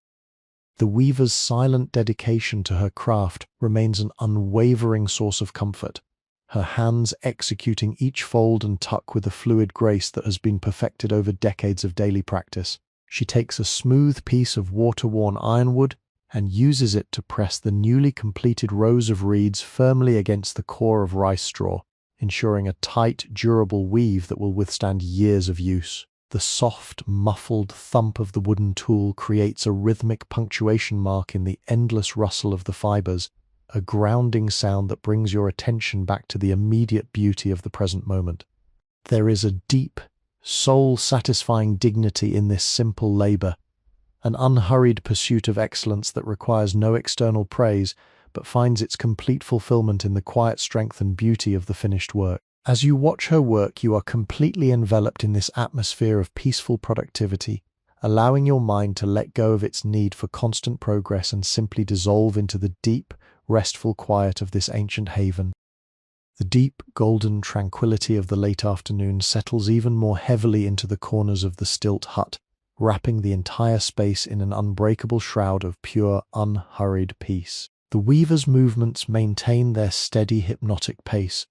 The weaver's silent dedication to her craft remains an unwavering source of comfort, her hands executing each fold and tuck with a fluid grace that has been perfected over decades of daily practice. She takes a smooth piece of water-worn ironwood and uses it to press the newly completed rows of reeds firmly against the core of rice straw, ensuring a tight, durable weave that will withstand years of use. The soft, muffled thump of the wooden tool creates a rhythmic punctuation mark in the endless rustle of the fibers, a grounding sound that brings your attention back to the immediate beauty of the present moment. There is a deep, soul-satisfying dignity in this simple labor, an unhurried pursuit of excellence that requires no external praise, but finds its complete fulfillment in the quiet strength and beauty of the finished work. As you watch her work, you are completely enveloped in this atmosphere of peaceful productivity, allowing your mind to let go of its need for constant progress and simply dissolve into the deep, restful quiet of this ancient haven. The deep, golden tranquility of the late afternoon settles even more heavily into the corners of the stilt hut, wrapping the entire space in an unbreakable shroud of pure, unhurried peace. The weaver's movements maintain their steady, hypnotic pace,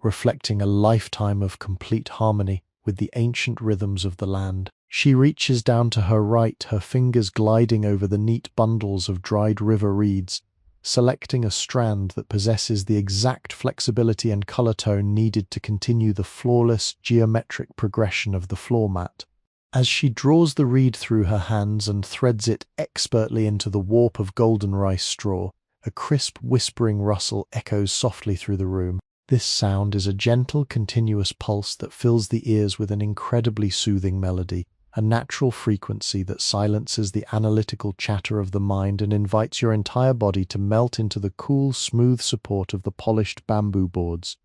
reflecting a lifetime of complete harmony with the ancient rhythms of the land. She reaches down to her right, her fingers gliding over the neat bundles of dried river reeds, selecting a strand that possesses the exact flexibility and color tone needed to continue the flawless, geometric progression of the floor mat. As she draws the reed through her hands and threads it expertly into the warp of golden rice straw, a crisp, whispering rustle echoes softly through the room. This sound is a gentle, continuous pulse that fills the ears with an incredibly soothing melody, a natural frequency that silences the analytical chatter of the mind and invites your entire body to melt into the cool, smooth support of the polished bamboo boards.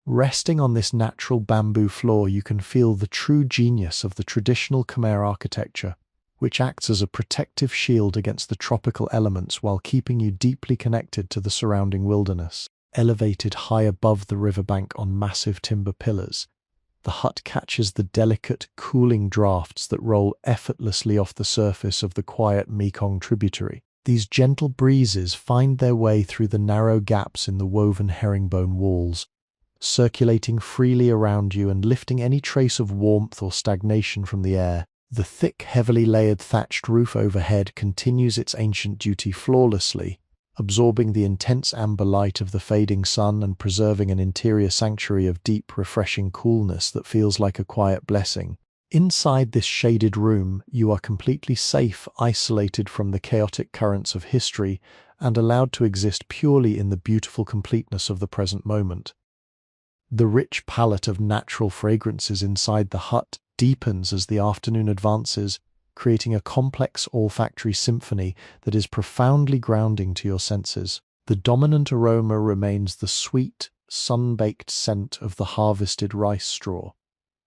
Resting on this natural bamboo floor, you can feel the true genius of the traditional Khmer architecture, which acts as a protective shield against the tropical elements while keeping you deeply connected to the surrounding wilderness. Elevated high above the riverbank on massive timber pillars, the hut catches the delicate, cooling drafts that roll effortlessly off the surface of the quiet Mekong tributary. These gentle breezes find their way through the narrow gaps in the woven herringbone walls, circulating freely around you and lifting any trace of warmth or stagnation from the air. The thick, heavily layered thatched roof overhead continues its ancient duty flawlessly, absorbing the intense amber light of the fading sun and preserving an interior sanctuary of deep, refreshing coolness that feels like a quiet blessing. Inside this shaded room, you are completely safe, isolated from the chaotic currents of history, and allowed to exist purely in the beautiful completeness of the present moment. The rich palette of natural fragrances inside the hut deepens as the afternoon advances, creating a complex olfactory symphony that is profoundly grounding to your senses. The dominant aroma remains the sweet, sun-baked scent of the harvested rice straw,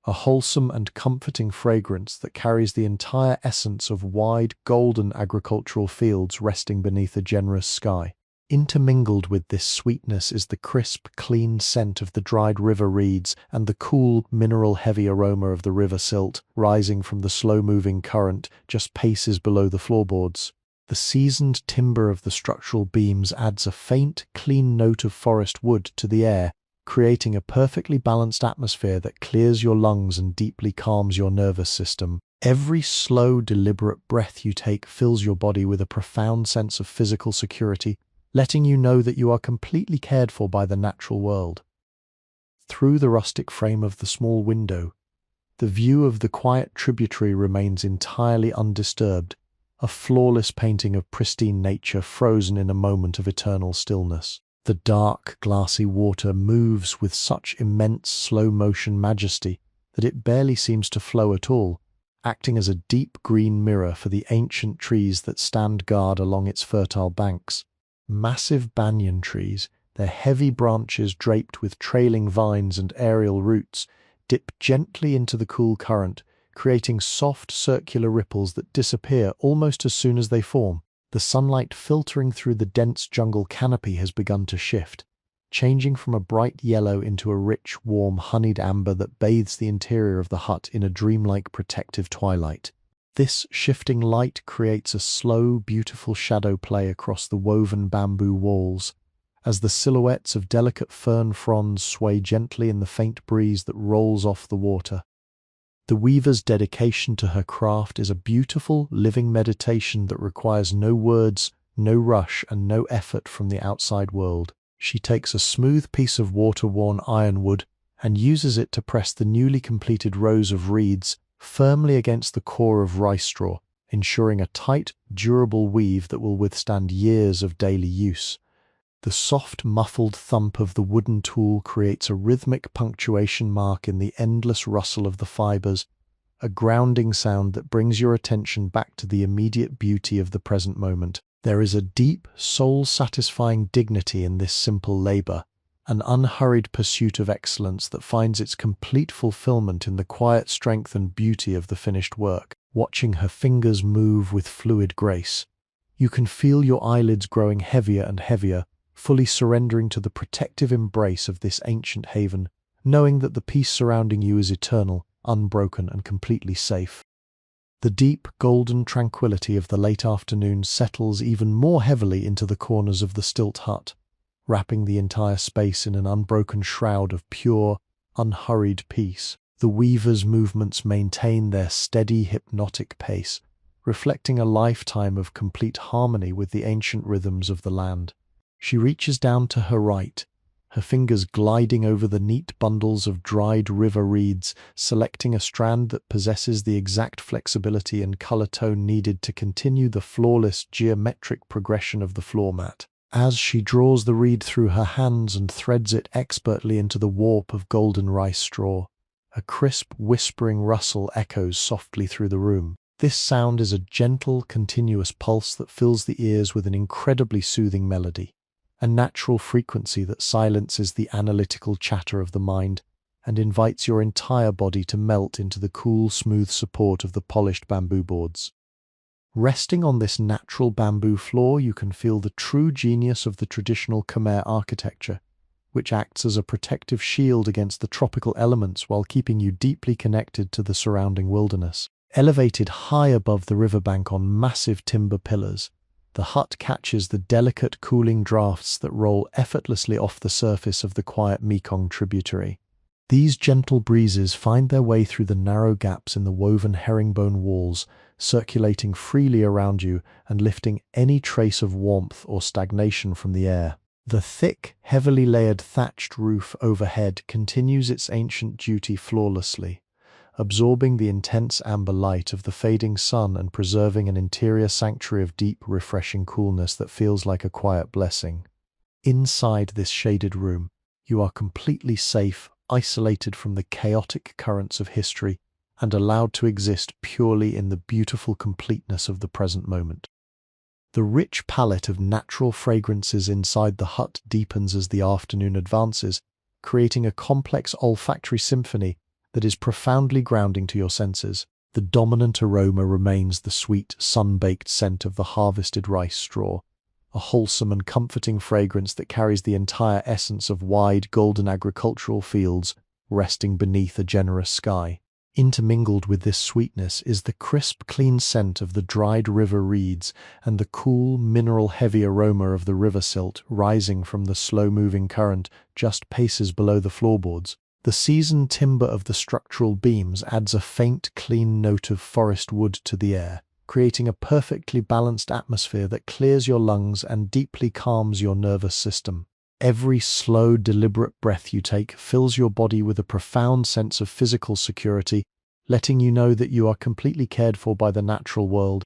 a wholesome and comforting fragrance that carries the entire essence of wide, golden agricultural fields resting beneath a generous sky. Intermingled with this sweetness is the crisp, clean scent of the dried river reeds and the cool, mineral-heavy aroma of the river silt rising from the slow-moving current just paces below the floorboards. The seasoned timber of the structural beams adds a faint, clean note of forest wood to the air, creating a perfectly balanced atmosphere that clears your lungs and deeply calms your nervous system. Every slow, deliberate breath you take fills your body with a profound sense of physical security, letting you know that you are completely cared for by the natural world. Through the rustic frame of the small window, the view of the quiet tributary remains entirely undisturbed, a flawless painting of pristine nature frozen in a moment of eternal stillness. The dark, glassy water moves with such immense slow-motion majesty that it barely seems to flow at all, acting as a deep green mirror for the ancient trees that stand guard along its fertile banks. Massive banyan trees, their heavy branches draped with trailing vines and aerial roots, dip gently into the cool current, creating soft circular ripples that disappear almost as soon as they form. The sunlight filtering through the dense jungle canopy has begun to shift, changing from a bright yellow into a rich, warm, honeyed amber that bathes the interior of the hut in a dreamlike protective twilight. This shifting light creates a slow, beautiful shadow play across the woven bamboo walls, as the silhouettes of delicate fern fronds sway gently in the faint breeze that rolls off the water. The weaver's dedication to her craft is a beautiful, living meditation that requires no words, no rush, and no effort from the outside world. She takes a smooth piece of water-worn ironwood and uses it to press the newly completed rows of reeds firmly against the core of rice straw, ensuring a tight, durable weave that will withstand years of daily use. The soft, muffled thump of the wooden tool creates a rhythmic punctuation mark in the endless rustle of the fibers, a grounding sound that brings your attention back to the immediate beauty of the present moment. There is a deep, soul-satisfying dignity in this simple labor, an unhurried pursuit of excellence that finds its complete fulfillment in the quiet strength and beauty of the finished work. Watching her fingers move with fluid grace, you can feel your eyelids growing heavier and heavier, fully surrendering to the protective embrace of this ancient haven, knowing that the peace surrounding you is eternal, unbroken, and completely safe. The deep, golden tranquility of the late afternoon settles even more heavily into the corners of the stilt hut, wrapping the entire space in an unbroken shroud of pure, unhurried peace. The weaver's movements maintain their steady, hypnotic pace, reflecting a lifetime of complete harmony with the ancient rhythms of the land. She reaches down to her right, her fingers gliding over the neat bundles of dried river reeds, selecting a strand that possesses the exact flexibility and color tone needed to continue the flawless geometric progression of the floor mat. As she draws the reed through her hands and threads it expertly into the warp of golden rice straw, a crisp, whispering rustle echoes softly through the room. This sound is a gentle, continuous pulse that fills the ears with an incredibly soothing melody, a natural frequency that silences the analytical chatter of the mind and invites your entire body to melt into the cool, smooth support of the polished bamboo boards. Resting on this natural bamboo floor, you can feel the true genius of the traditional Khmer architecture, which acts as a protective shield against the tropical elements while keeping you deeply connected to the surrounding wilderness. Elevated high above the riverbank on massive timber pillars, the hut catches the delicate cooling drafts that roll effortlessly off the surface of the quiet Mekong tributary. These gentle breezes find their way through the narrow gaps in the woven herringbone walls, circulating freely around you and lifting any trace of warmth or stagnation from the air. The thick, heavily layered thatched roof overhead continues its ancient duty flawlessly, absorbing the intense amber light of the fading sun and preserving an interior sanctuary of deep, refreshing coolness that feels like a quiet blessing. Inside this shaded room, you are completely safe, isolated from the chaotic currents of history, and allowed to exist purely in the beautiful completeness of the present moment. The rich palette of natural fragrances inside the hut deepens as the afternoon advances, creating a complex olfactory symphony that is profoundly grounding to your senses. The dominant aroma remains the sweet, sun-baked scent of the harvested rice straw, a wholesome and comforting fragrance that carries the entire essence of wide, golden agricultural fields resting beneath a generous sky. Intermingled with this sweetness is the crisp, clean scent of the dried river reeds and the cool, mineral-heavy aroma of the river silt rising from the slow-moving current just paces below the floorboards. The seasoned timber of the structural beams adds a faint, clean note of forest wood to the air, creating a perfectly balanced atmosphere that clears your lungs and deeply calms your nervous system. Every slow, deliberate breath you take fills your body with a profound sense of physical security, letting you know that you are completely cared for by the natural world.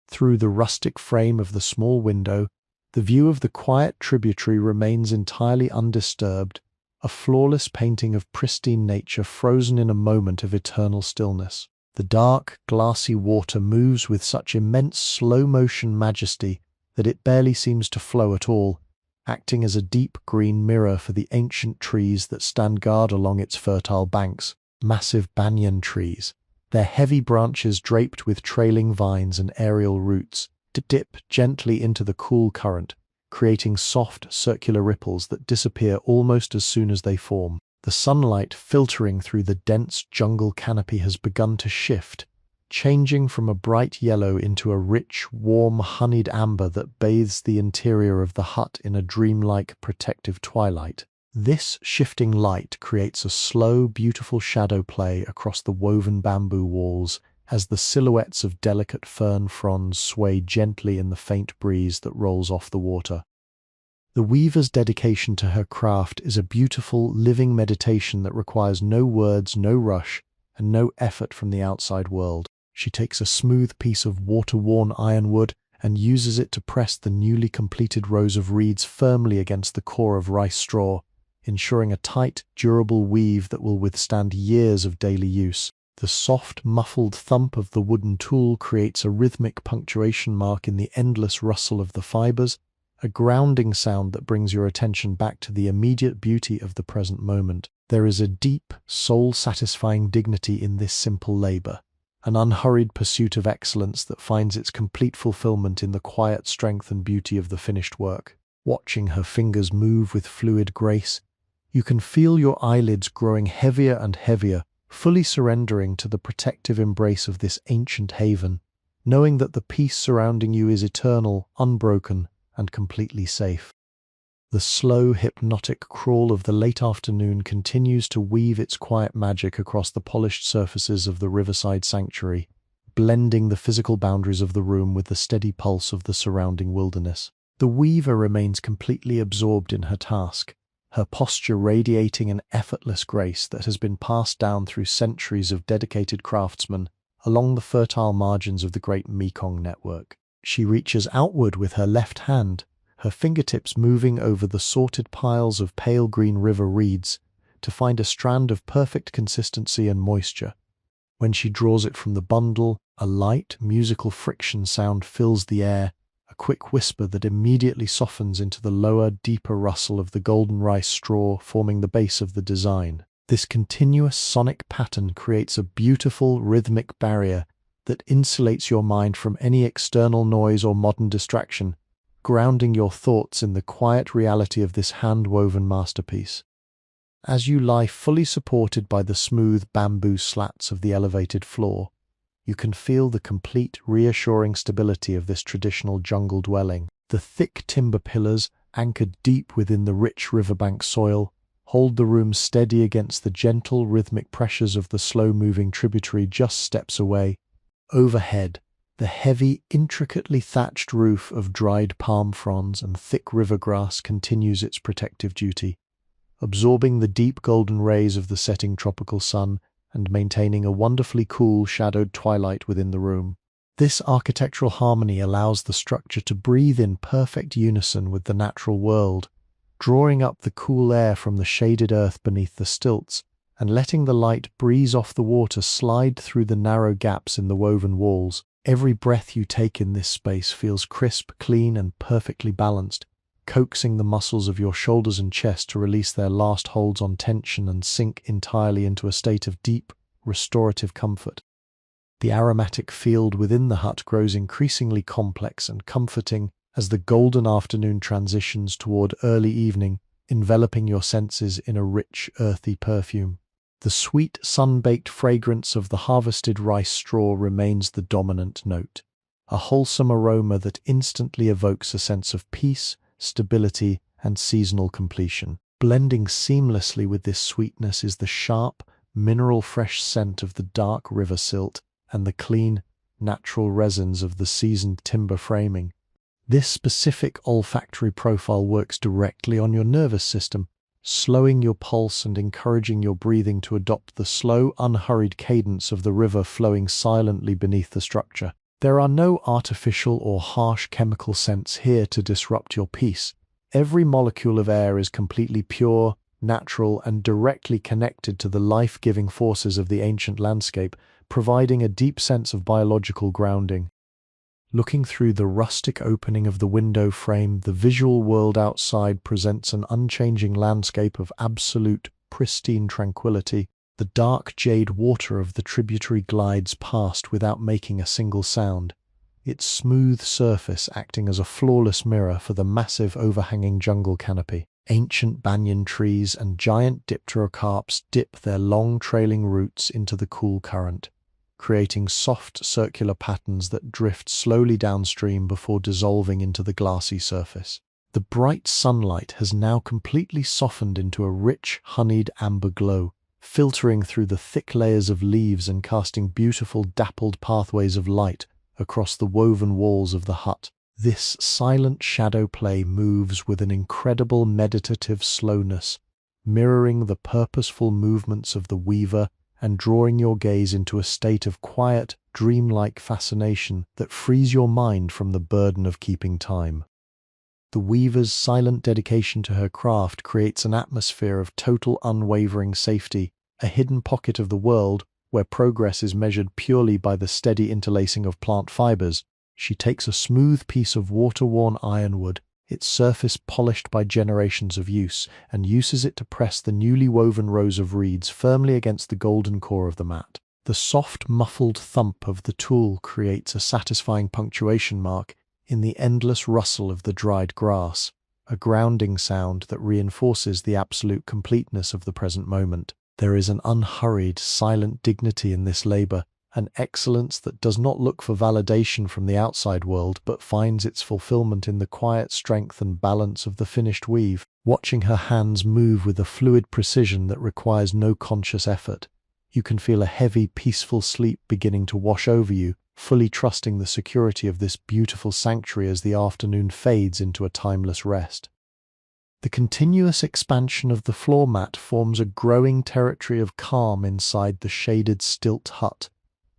Through the rustic frame of the small window, the view of the quiet tributary remains entirely undisturbed, a flawless painting of pristine nature frozen in a moment of eternal stillness. The dark, glassy water moves with such immense slow-motion majesty that it barely seems to flow at all, acting as a deep green mirror for the ancient trees that stand guard along its fertile banks. Massive banyan trees, their heavy branches draped with trailing vines and aerial roots, dip gently into the cool current, creating soft, circular ripples that disappear almost as soon as they form. The sunlight filtering through the dense jungle canopy has begun to shift, changing from a bright yellow into a rich, warm, honeyed amber that bathes the interior of the hut in a dreamlike, protective twilight. This shifting light creates a slow, beautiful shadow play across the woven bamboo walls as the silhouettes of delicate fern fronds sway gently in the faint breeze that rolls off the water. The weaver's dedication to her craft is a beautiful, living meditation that requires no words, no rush, and no effort from the outside world. She takes a smooth piece of water-worn ironwood and uses it to press the newly completed rows of reeds firmly against the core of rice straw, ensuring a tight, durable weave that will withstand years of daily use. The soft, muffled thump of the wooden tool creates a rhythmic punctuation mark in the endless rustle of the fibers, a grounding sound that brings your attention back to the immediate beauty of the present moment. There is a deep, soul-satisfying dignity in this simple labor, an unhurried pursuit of excellence that finds its complete fulfillment in the quiet strength and beauty of the finished work. Watching her fingers move with fluid grace, you can feel your eyelids growing heavier and heavier, fully surrendering to the protective embrace of this ancient haven, knowing that the peace surrounding you is eternal, unbroken, and completely safe. The slow, hypnotic crawl of the late afternoon continues to weave its quiet magic across the polished surfaces of the Riverside sanctuary, blending the physical boundaries of the room with the steady pulse of the surrounding wilderness. The weaver remains completely absorbed in her task, her posture radiating an effortless grace that has been passed down through centuries of dedicated craftsmen along the fertile margins of the great Mekong network. She reaches outward with her left hand, her fingertips moving over the sorted piles of pale green river reeds to find a strand of perfect consistency and moisture. When she draws it from the bundle, a light, musical friction sound fills the air, a quick whisper that immediately softens into the lower, deeper rustle of the golden rice straw forming the base of the design. This continuous sonic pattern creates a beautiful, rhythmic barrier that insulates your mind from any external noise or modern distraction, grounding your thoughts in the quiet reality of this hand-woven masterpiece. As you lie fully supported by the smooth bamboo slats of the elevated floor, you can feel the complete, reassuring stability of this traditional jungle dwelling. The thick timber pillars, anchored deep within the rich riverbank soil, hold the room steady against the gentle, rhythmic pressures of the slow-moving tributary just steps away. Overhead, the heavy, intricately thatched roof of dried palm fronds and thick river grass continues its protective duty, absorbing the deep golden rays of the setting tropical sun and maintaining a wonderfully cool, shadowed twilight within the room. This architectural harmony allows the structure to breathe in perfect unison with the natural world, drawing up the cool air from the shaded earth beneath the stilts, and letting the light breeze off the water slide through the narrow gaps in the woven walls. Every breath you take in this space feels crisp, clean, and perfectly balanced, coaxing the muscles of your shoulders and chest to release their last holds on tension and sink entirely into a state of deep, restorative comfort. The aromatic field within the hut grows increasingly complex and comforting as the golden afternoon transitions toward early evening, enveloping your senses in a rich, earthy perfume. The sweet, sun-baked fragrance of the harvested rice straw remains the dominant note, a wholesome aroma that instantly evokes a sense of peace, stability, and seasonal completion. Blending seamlessly with this sweetness is the sharp, mineral-fresh scent of the dark river silt and the clean, natural resins of the seasoned timber framing. This specific olfactory profile works directly on your nervous system, slowing your pulse and encouraging your breathing to adopt the slow, unhurried cadence of the river flowing silently beneath the structure. There are no artificial or harsh chemical scents here to disrupt your peace. Every molecule of air is completely pure, natural, and directly connected to the life-giving forces of the ancient landscape, providing a deep sense of biological grounding. Looking through the rustic opening of the window frame, the visual world outside presents an unchanging landscape of absolute, pristine tranquility. The dark jade water of the tributary glides past without making a single sound, its smooth surface acting as a flawless mirror for the massive overhanging jungle canopy. Ancient banyan trees and giant dipterocarps dip their long trailing roots into the cool current, creating soft circular patterns that drift slowly downstream before dissolving into the glassy surface. The bright sunlight has now completely softened into a rich, honeyed amber glow, filtering through the thick layers of leaves and casting beautiful dappled pathways of light across the woven walls of the hut. This silent shadow play moves with an incredible meditative slowness, mirroring the purposeful movements of the weaver and drawing your gaze into a state of quiet, dreamlike fascination that frees your mind from the burden of keeping time. The weaver's silent dedication to her craft creates an atmosphere of total unwavering safety, a hidden pocket of the world where progress is measured purely by the steady interlacing of plant fibers. She takes a smooth piece of water-worn ironwood, its surface polished by generations of use, and uses it to press the newly woven rows of reeds firmly against the golden core of the mat. The soft, muffled thump of the tool creates a satisfying punctuation mark in the endless rustle of the dried grass, a grounding sound that reinforces the absolute completeness of the present moment. There is an unhurried, silent dignity in this labor, an excellence that does not look for validation from the outside world but finds its fulfillment in the quiet strength and balance of the finished weave. Watching her hands move with a fluid precision that requires no conscious effort, you can feel a heavy, peaceful sleep beginning to wash over you, fully trusting the security of this beautiful sanctuary as the afternoon fades into a timeless rest. The continuous expansion of the floor mat forms a growing territory of calm inside the shaded stilt hut,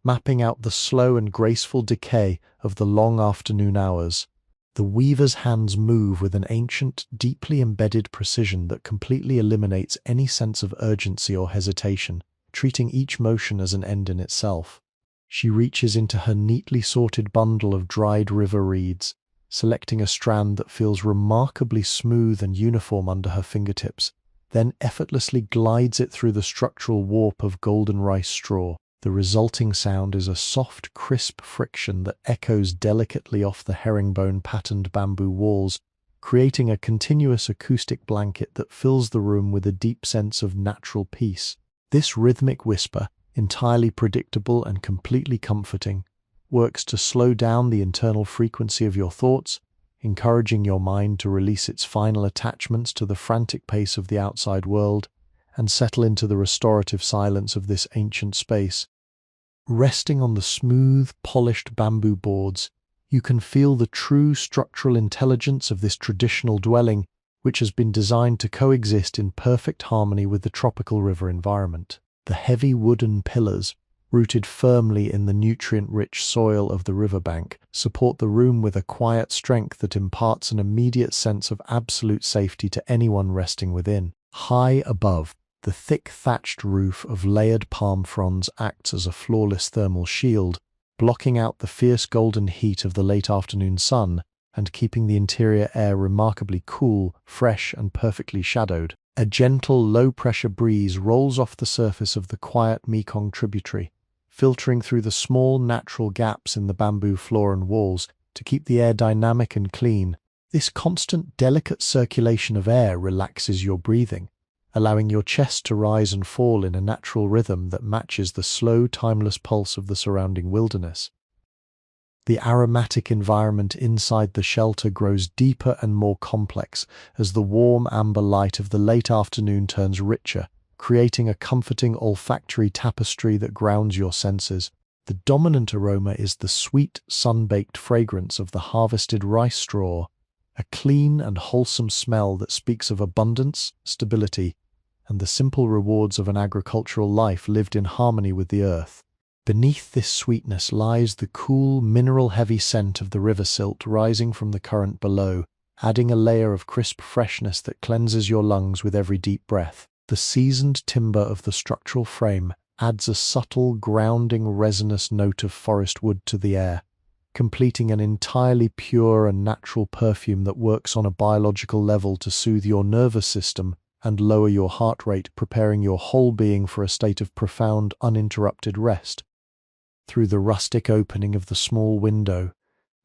mapping out the slow and graceful decay of the long afternoon hours. The weaver's hands move with an ancient, deeply embedded precision that completely eliminates any sense of urgency or hesitation, treating each motion as an end in itself. She reaches into her neatly sorted bundle of dried river reeds, selecting a strand that feels remarkably smooth and uniform under her fingertips, then effortlessly glides it through the structural warp of golden rice straw. The resulting sound is a soft, crisp friction that echoes delicately off the herringbone-patterned bamboo walls, creating a continuous acoustic blanket that fills the room with a deep sense of natural peace. This rhythmic whisper, entirely predictable and completely comforting, works to slow down the internal frequency of your thoughts, encouraging your mind to release its final attachments to the frantic pace of the outside world and settle into the restorative silence of this ancient space. Resting on the smooth, polished bamboo boards, you can feel the true structural intelligence of this traditional dwelling, which has been designed to coexist in perfect harmony with the tropical river environment. The heavy wooden pillars, rooted firmly in the nutrient-rich soil of the riverbank, support the room with a quiet strength that imparts an immediate sense of absolute safety to anyone resting within. High above, the thick thatched roof of layered palm fronds acts as a flawless thermal shield, blocking out the fierce golden heat of the late afternoon sun and keeping the interior air remarkably cool, fresh, and perfectly shadowed. A gentle, low-pressure breeze rolls off the surface of the quiet Mekong tributary, filtering through the small natural gaps in the bamboo floor and walls to keep the air dynamic and clean. This constant, delicate circulation of air relaxes your breathing, allowing your chest to rise and fall in a natural rhythm that matches the slow, timeless pulse of the surrounding wilderness. The aromatic environment inside the shelter grows deeper and more complex as the warm amber light of the late afternoon turns richer, creating a comforting olfactory tapestry that grounds your senses. The dominant aroma is the sweet, sun-baked fragrance of the harvested rice straw, a clean and wholesome smell that speaks of abundance, stability, and the simple rewards of an agricultural life lived in harmony with the earth. Beneath this sweetness lies the cool, mineral-heavy scent of the river silt rising from the current below, adding a layer of crisp freshness that cleanses your lungs with every deep breath. The seasoned timber of the structural frame adds a subtle, grounding, resinous note of forest wood to the air, completing an entirely pure and natural perfume that works on a biological level to soothe your nervous system and lower your heart rate, preparing your whole being for a state of profound, uninterrupted rest. Through the rustic opening of the small window,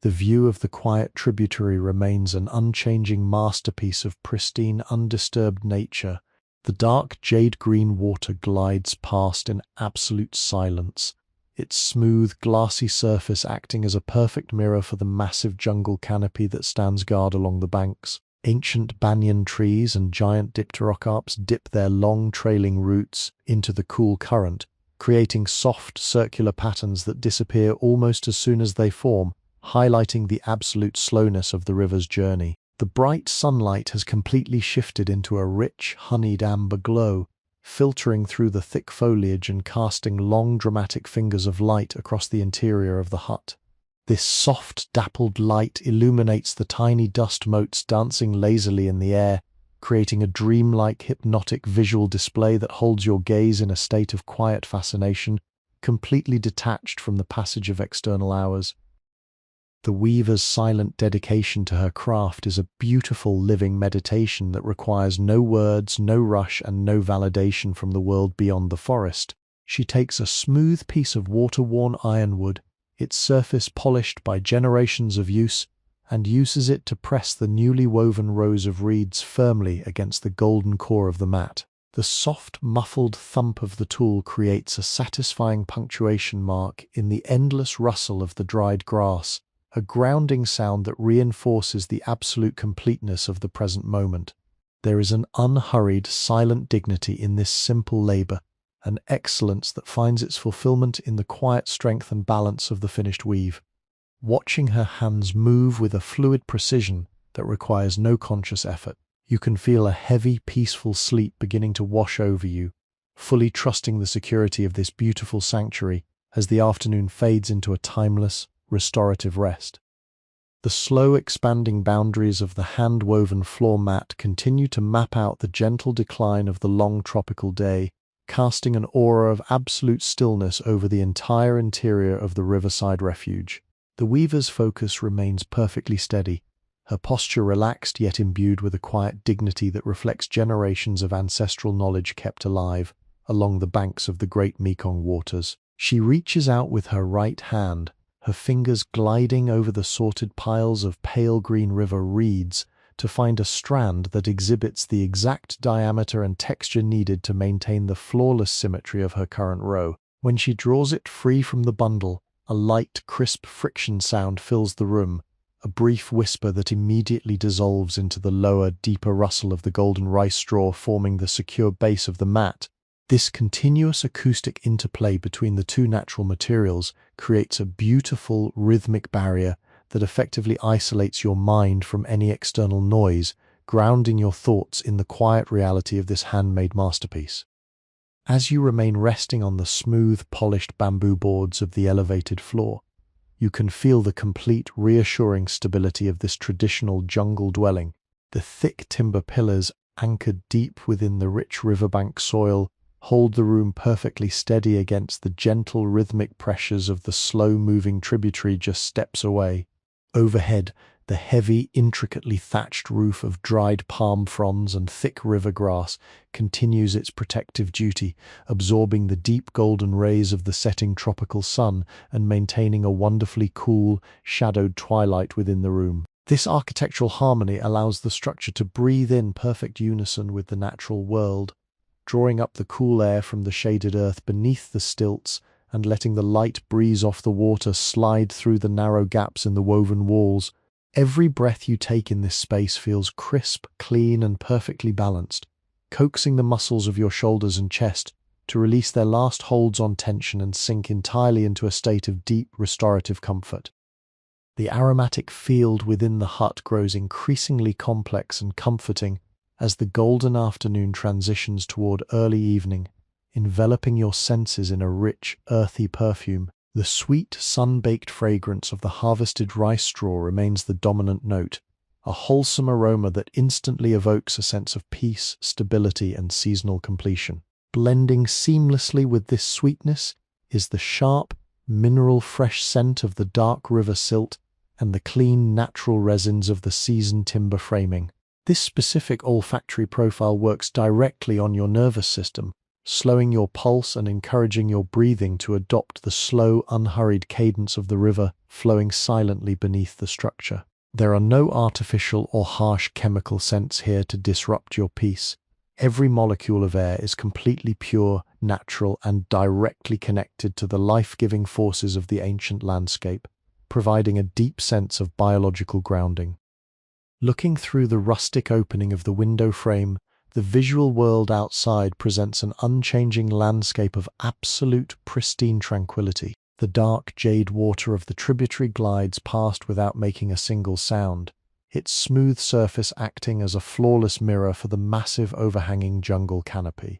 the view of the quiet tributary remains an unchanging masterpiece of pristine, undisturbed nature. The dark jade-green water glides past in absolute silence, its smooth, glassy surface acting as a perfect mirror for the massive jungle canopy that stands guard along the banks. Ancient banyan trees and giant dipterocarps dip their long, trailing roots into the cool current, creating soft, circular patterns that disappear almost as soon as they form, highlighting the absolute slowness of the river's journey. The bright sunlight has completely shifted into a rich, honeyed amber glow, filtering through the thick foliage and casting long, dramatic fingers of light across the interior of the hut. This soft, dappled light illuminates the tiny dust motes dancing lazily in the air, creating a dreamlike, hypnotic visual display that holds your gaze in a state of quiet fascination, completely detached from the passage of external hours. The weaver's silent dedication to her craft is a beautiful living meditation that requires no words, no rush, and no validation from the world beyond the forest. She takes a smooth piece of water-worn ironwood, its surface polished by generations of use, and uses it to press the newly woven rows of reeds firmly against the golden core of the mat. The soft, muffled thump of the tool creates a satisfying punctuation mark in the endless rustle of the dried grass, a grounding sound that reinforces the absolute completeness of the present moment. There is an unhurried, silent dignity in this simple labor, an excellence that finds its fulfillment in the quiet strength and balance of the finished weave. Watching her hands move with a fluid precision that requires no conscious effort, you can feel a heavy, peaceful sleep beginning to wash over you, fully trusting the security of this beautiful sanctuary as the afternoon fades into a timeless, restorative rest. The slow expanding boundaries of the hand-woven floor mat continue to map out the gentle decline of the long tropical day, casting an aura of absolute stillness over the entire interior of the Riverside refuge. The weaver's focus remains perfectly steady, her posture relaxed yet imbued with a quiet dignity that reflects generations of ancestral knowledge kept alive along the banks of the great Mekong waters. She reaches out with her right hand, her fingers gliding over the sorted piles of pale green river reeds to find a strand that exhibits the exact diameter and texture needed to maintain the flawless symmetry of her current row. When she draws it free from the bundle, a light, crisp friction sound fills the room, a brief whisper that immediately dissolves into the lower, deeper rustle of the golden rice straw forming the secure base of the mat. This continuous acoustic interplay between the two natural materials creates a beautiful, rhythmic barrier that effectively isolates your mind from any external noise, grounding your thoughts in the quiet reality of this handmade masterpiece. As you remain resting on the smooth, polished bamboo boards of the elevated floor, you can feel the complete, reassuring stability of this traditional jungle dwelling. The thick timber pillars, anchored deep within the rich riverbank soil, hold the room perfectly steady against the gentle, rhythmic pressures of the slow-moving tributary just steps away. Overhead, the heavy, intricately thatched roof of dried palm fronds and thick river grass continues its protective duty, absorbing the deep golden rays of the setting tropical sun and maintaining a wonderfully cool, shadowed twilight within the room. This architectural harmony allows the structure to breathe in perfect unison with the natural world, drawing up the cool air from the shaded earth beneath the stilts and letting the light breeze off the water slide through the narrow gaps in the woven walls. Every breath you take in this space feels crisp, clean, and perfectly balanced, coaxing the muscles of your shoulders and chest to release their last holds on tension and sink entirely into a state of deep, restorative comfort. The aromatic field within the hut grows increasingly complex and comforting as the golden afternoon transitions toward early evening, enveloping your senses in a rich, earthy perfume. The sweet, sun-baked fragrance of the harvested rice straw remains the dominant note, a wholesome aroma that instantly evokes a sense of peace, stability, and seasonal completion. Blending seamlessly with this sweetness is the sharp, mineral-fresh scent of the dark river silt and the clean, natural resins of the seasoned timber framing. This specific olfactory profile works directly on your nervous system, slowing your pulse and encouraging your breathing to adopt the slow, unhurried cadence of the river flowing silently beneath the structure. There are no artificial or harsh chemical scents here to disrupt your peace. Every molecule of air is completely pure, natural, and directly connected to the life-giving forces of the ancient landscape, providing a deep sense of biological grounding. Looking through the rustic opening of the window frame, the visual world outside presents an unchanging landscape of absolute pristine tranquility. The dark jade water of the tributary glides past without making a single sound, its smooth surface acting as a flawless mirror for the massive overhanging jungle canopy.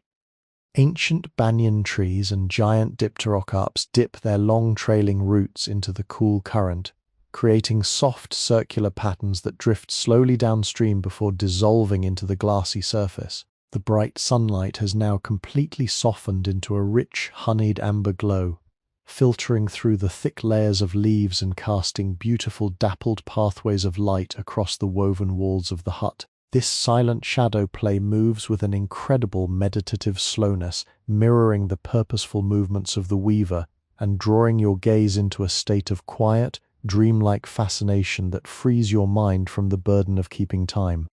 Ancient banyan trees and giant dipterocarps dip their long trailing roots into the cool current, creating soft circular patterns that drift slowly downstream before dissolving into the glassy surface. The bright sunlight has now completely softened into a rich, honeyed amber glow, filtering through the thick layers of leaves and casting beautiful dappled pathways of light across the woven walls of the hut. This silent shadow play moves with an incredible meditative slowness, mirroring the purposeful movements of the weaver and drawing your gaze into a state of quiet, dreamlike fascination that frees your mind from the burden of keeping time.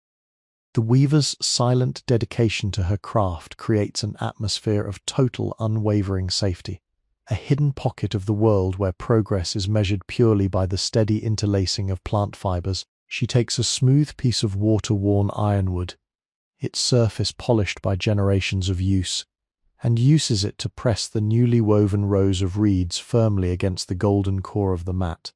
The weaver's silent dedication to her craft creates an atmosphere of total, unwavering safety, a hidden pocket of the world where progress is measured purely by the steady interlacing of plant fibers. She takes a smooth piece of water-worn ironwood, its surface polished by generations of use, and uses it to press the newly woven rows of reeds firmly against the golden core of the mat.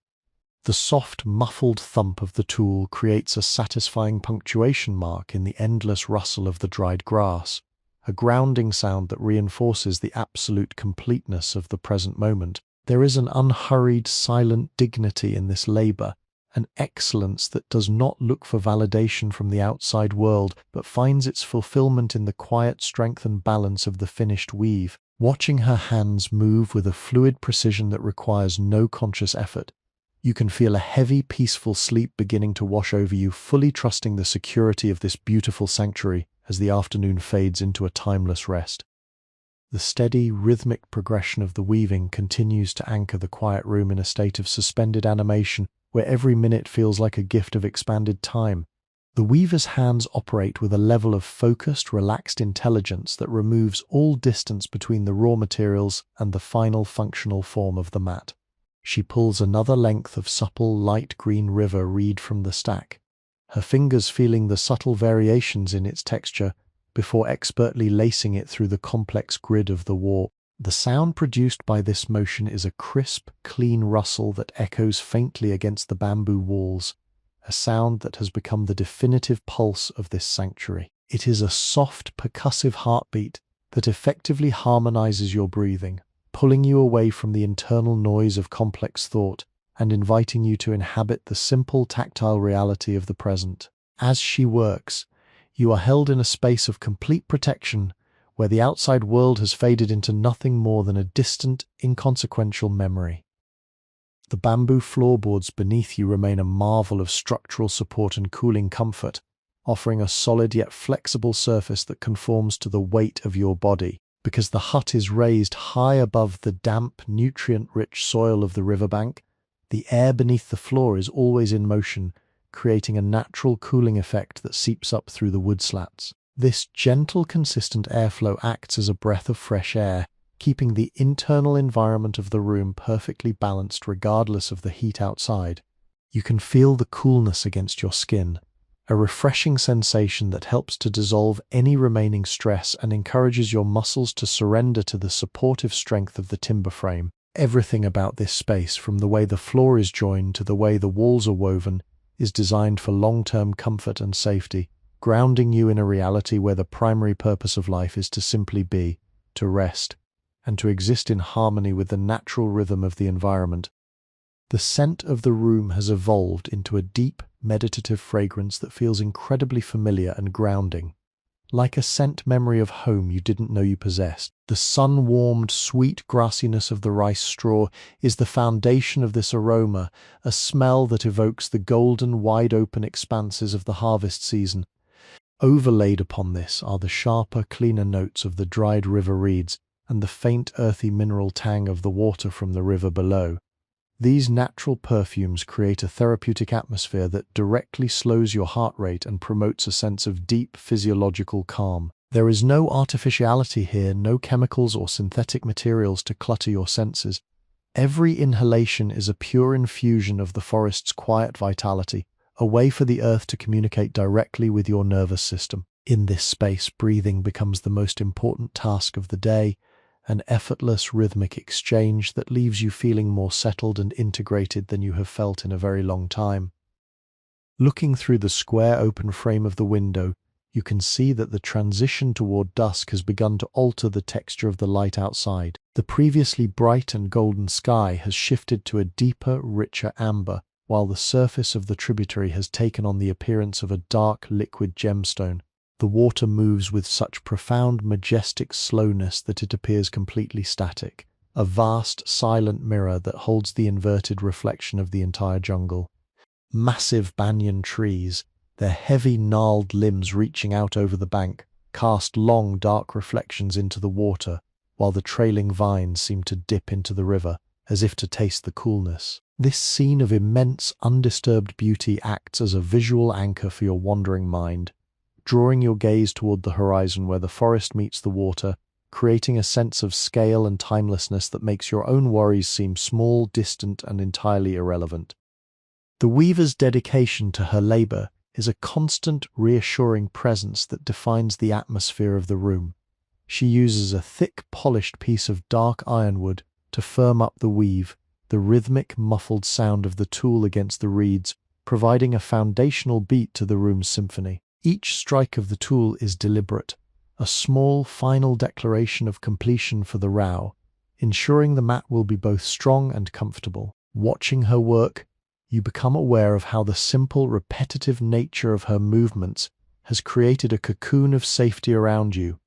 The soft, muffled thump of the tool creates a satisfying punctuation mark in the endless rustle of the dried grass, a grounding sound that reinforces the absolute completeness of the present moment. There is an unhurried, silent dignity in this labor, an excellence that does not look for validation from the outside world, but finds its fulfillment in the quiet strength and balance of the finished weave. Watching her hands move with a fluid precision that requires no conscious effort, you can feel a heavy, peaceful sleep beginning to wash over you, fully trusting the security of this beautiful sanctuary as the afternoon fades into a timeless rest. The steady, rhythmic progression of the weaving continues to anchor the quiet room in a state of suspended animation, where every minute feels like a gift of expanded time. The weaver's hands operate with a level of focused, relaxed intelligence that removes all distance between the raw materials and the final functional form of the mat. She pulls another length of supple, light green river reed from the stack, her fingers feeling the subtle variations in its texture before expertly lacing it through the complex grid of the warp. The sound produced by this motion is a crisp, clean rustle that echoes faintly against the bamboo walls, a sound that has become the definitive pulse of this sanctuary. It is a soft, percussive heartbeat that effectively harmonizes your breathing, pulling you away from the internal noise of complex thought and inviting you to inhabit the simple tactile reality of the present. As she works, you are held in a space of complete protection where the outside world has faded into nothing more than a distant, inconsequential memory. The bamboo floorboards beneath you remain a marvel of structural support and cooling comfort, offering a solid yet flexible surface that conforms to the weight of your body. Because the hut is raised high above the damp, nutrient-rich soil of the riverbank, the air beneath the floor is always in motion, creating a natural cooling effect that seeps up through the wood slats. This gentle, consistent airflow acts as a breath of fresh air, keeping the internal environment of the room perfectly balanced regardless of the heat outside. You can feel the coolness against your skin, a refreshing sensation that helps to dissolve any remaining stress and encourages your muscles to surrender to the supportive strength of the timber frame. Everything about this space, from the way the floor is joined to the way the walls are woven, is designed for long-term comfort and safety, grounding you in a reality where the primary purpose of life is to simply be, to rest, and to exist in harmony with the natural rhythm of the environment. The scent of the room has evolved into a deep, meditative fragrance that feels incredibly familiar and grounding, like a scent memory of home you didn't know you possessed. The sun-warmed, sweet grassiness of the rice straw is the foundation of this aroma, a smell that evokes the golden, wide-open expanses of the harvest season. Overlaid upon this are the sharper, cleaner notes of the dried river reeds and the faint, earthy mineral tang of the water from the river below. These natural perfumes create a therapeutic atmosphere that directly slows your heart rate and promotes a sense of deep physiological calm. There is no artificiality here, no chemicals or synthetic materials to clutter your senses. Every inhalation is a pure infusion of the forest's quiet vitality, a way for the earth to communicate directly with your nervous system. In this space, breathing becomes the most important task of the day, an effortless rhythmic exchange that leaves you feeling more settled and integrated than you have felt in a very long time. Looking through the square open frame of the window, you can see that the transition toward dusk has begun to alter the texture of the light outside. The previously bright and golden sky has shifted to a deeper, richer amber, while the surface of the tributary has taken on the appearance of a dark, liquid gemstone. The water moves with such profound, majestic slowness that it appears completely static, a vast, silent mirror that holds the inverted reflection of the entire jungle. Massive banyan trees, their heavy, gnarled limbs reaching out over the bank, cast long, dark reflections into the water, while the trailing vines seem to dip into the river, as if to taste the coolness. This scene of immense, undisturbed beauty acts as a visual anchor for your wandering mind, drawing your gaze toward the horizon where the forest meets the water, creating a sense of scale and timelessness that makes your own worries seem small, distant, and entirely irrelevant. The weaver's dedication to her labor is a constant, reassuring presence that defines the atmosphere of the room. She uses a thick, polished piece of dark ironwood to firm up the weave, the rhythmic, muffled sound of the tool against the reeds, providing a foundational beat to the room's symphony. Each strike of the tool is deliberate, a small, final declaration of completion for the row, ensuring the mat will be both strong and comfortable. Watching her work, you become aware of how the simple, repetitive nature of her movements has created a cocoon of safety around you,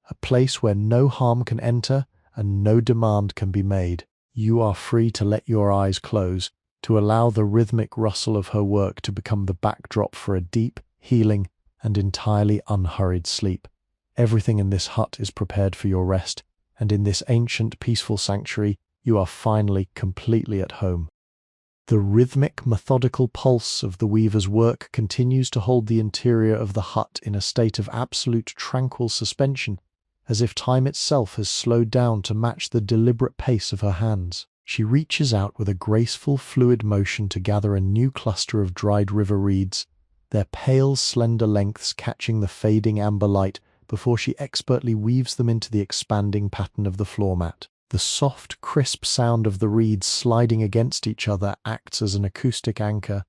a place where no harm can enter and no demand can be made. You are free to let your eyes close, to allow the rhythmic rustle of her work to become the backdrop for a deep, healing, and entirely unhurried sleep. Everything in this hut is prepared for your rest, and in this ancient, peaceful sanctuary, you are finally completely at home. The rhythmic, methodical pulse of the weaver's work continues to hold the interior of the hut in a state of absolute tranquil suspension, as if time itself has slowed down to match the deliberate pace of her hands. She reaches out with a graceful, fluid motion to gather a new cluster of dried river reeds, their pale, slender lengths catching the fading amber light before she expertly weaves them into the expanding pattern of the floor mat. The soft, crisp sound of the reeds sliding against each other acts as an acoustic anchor,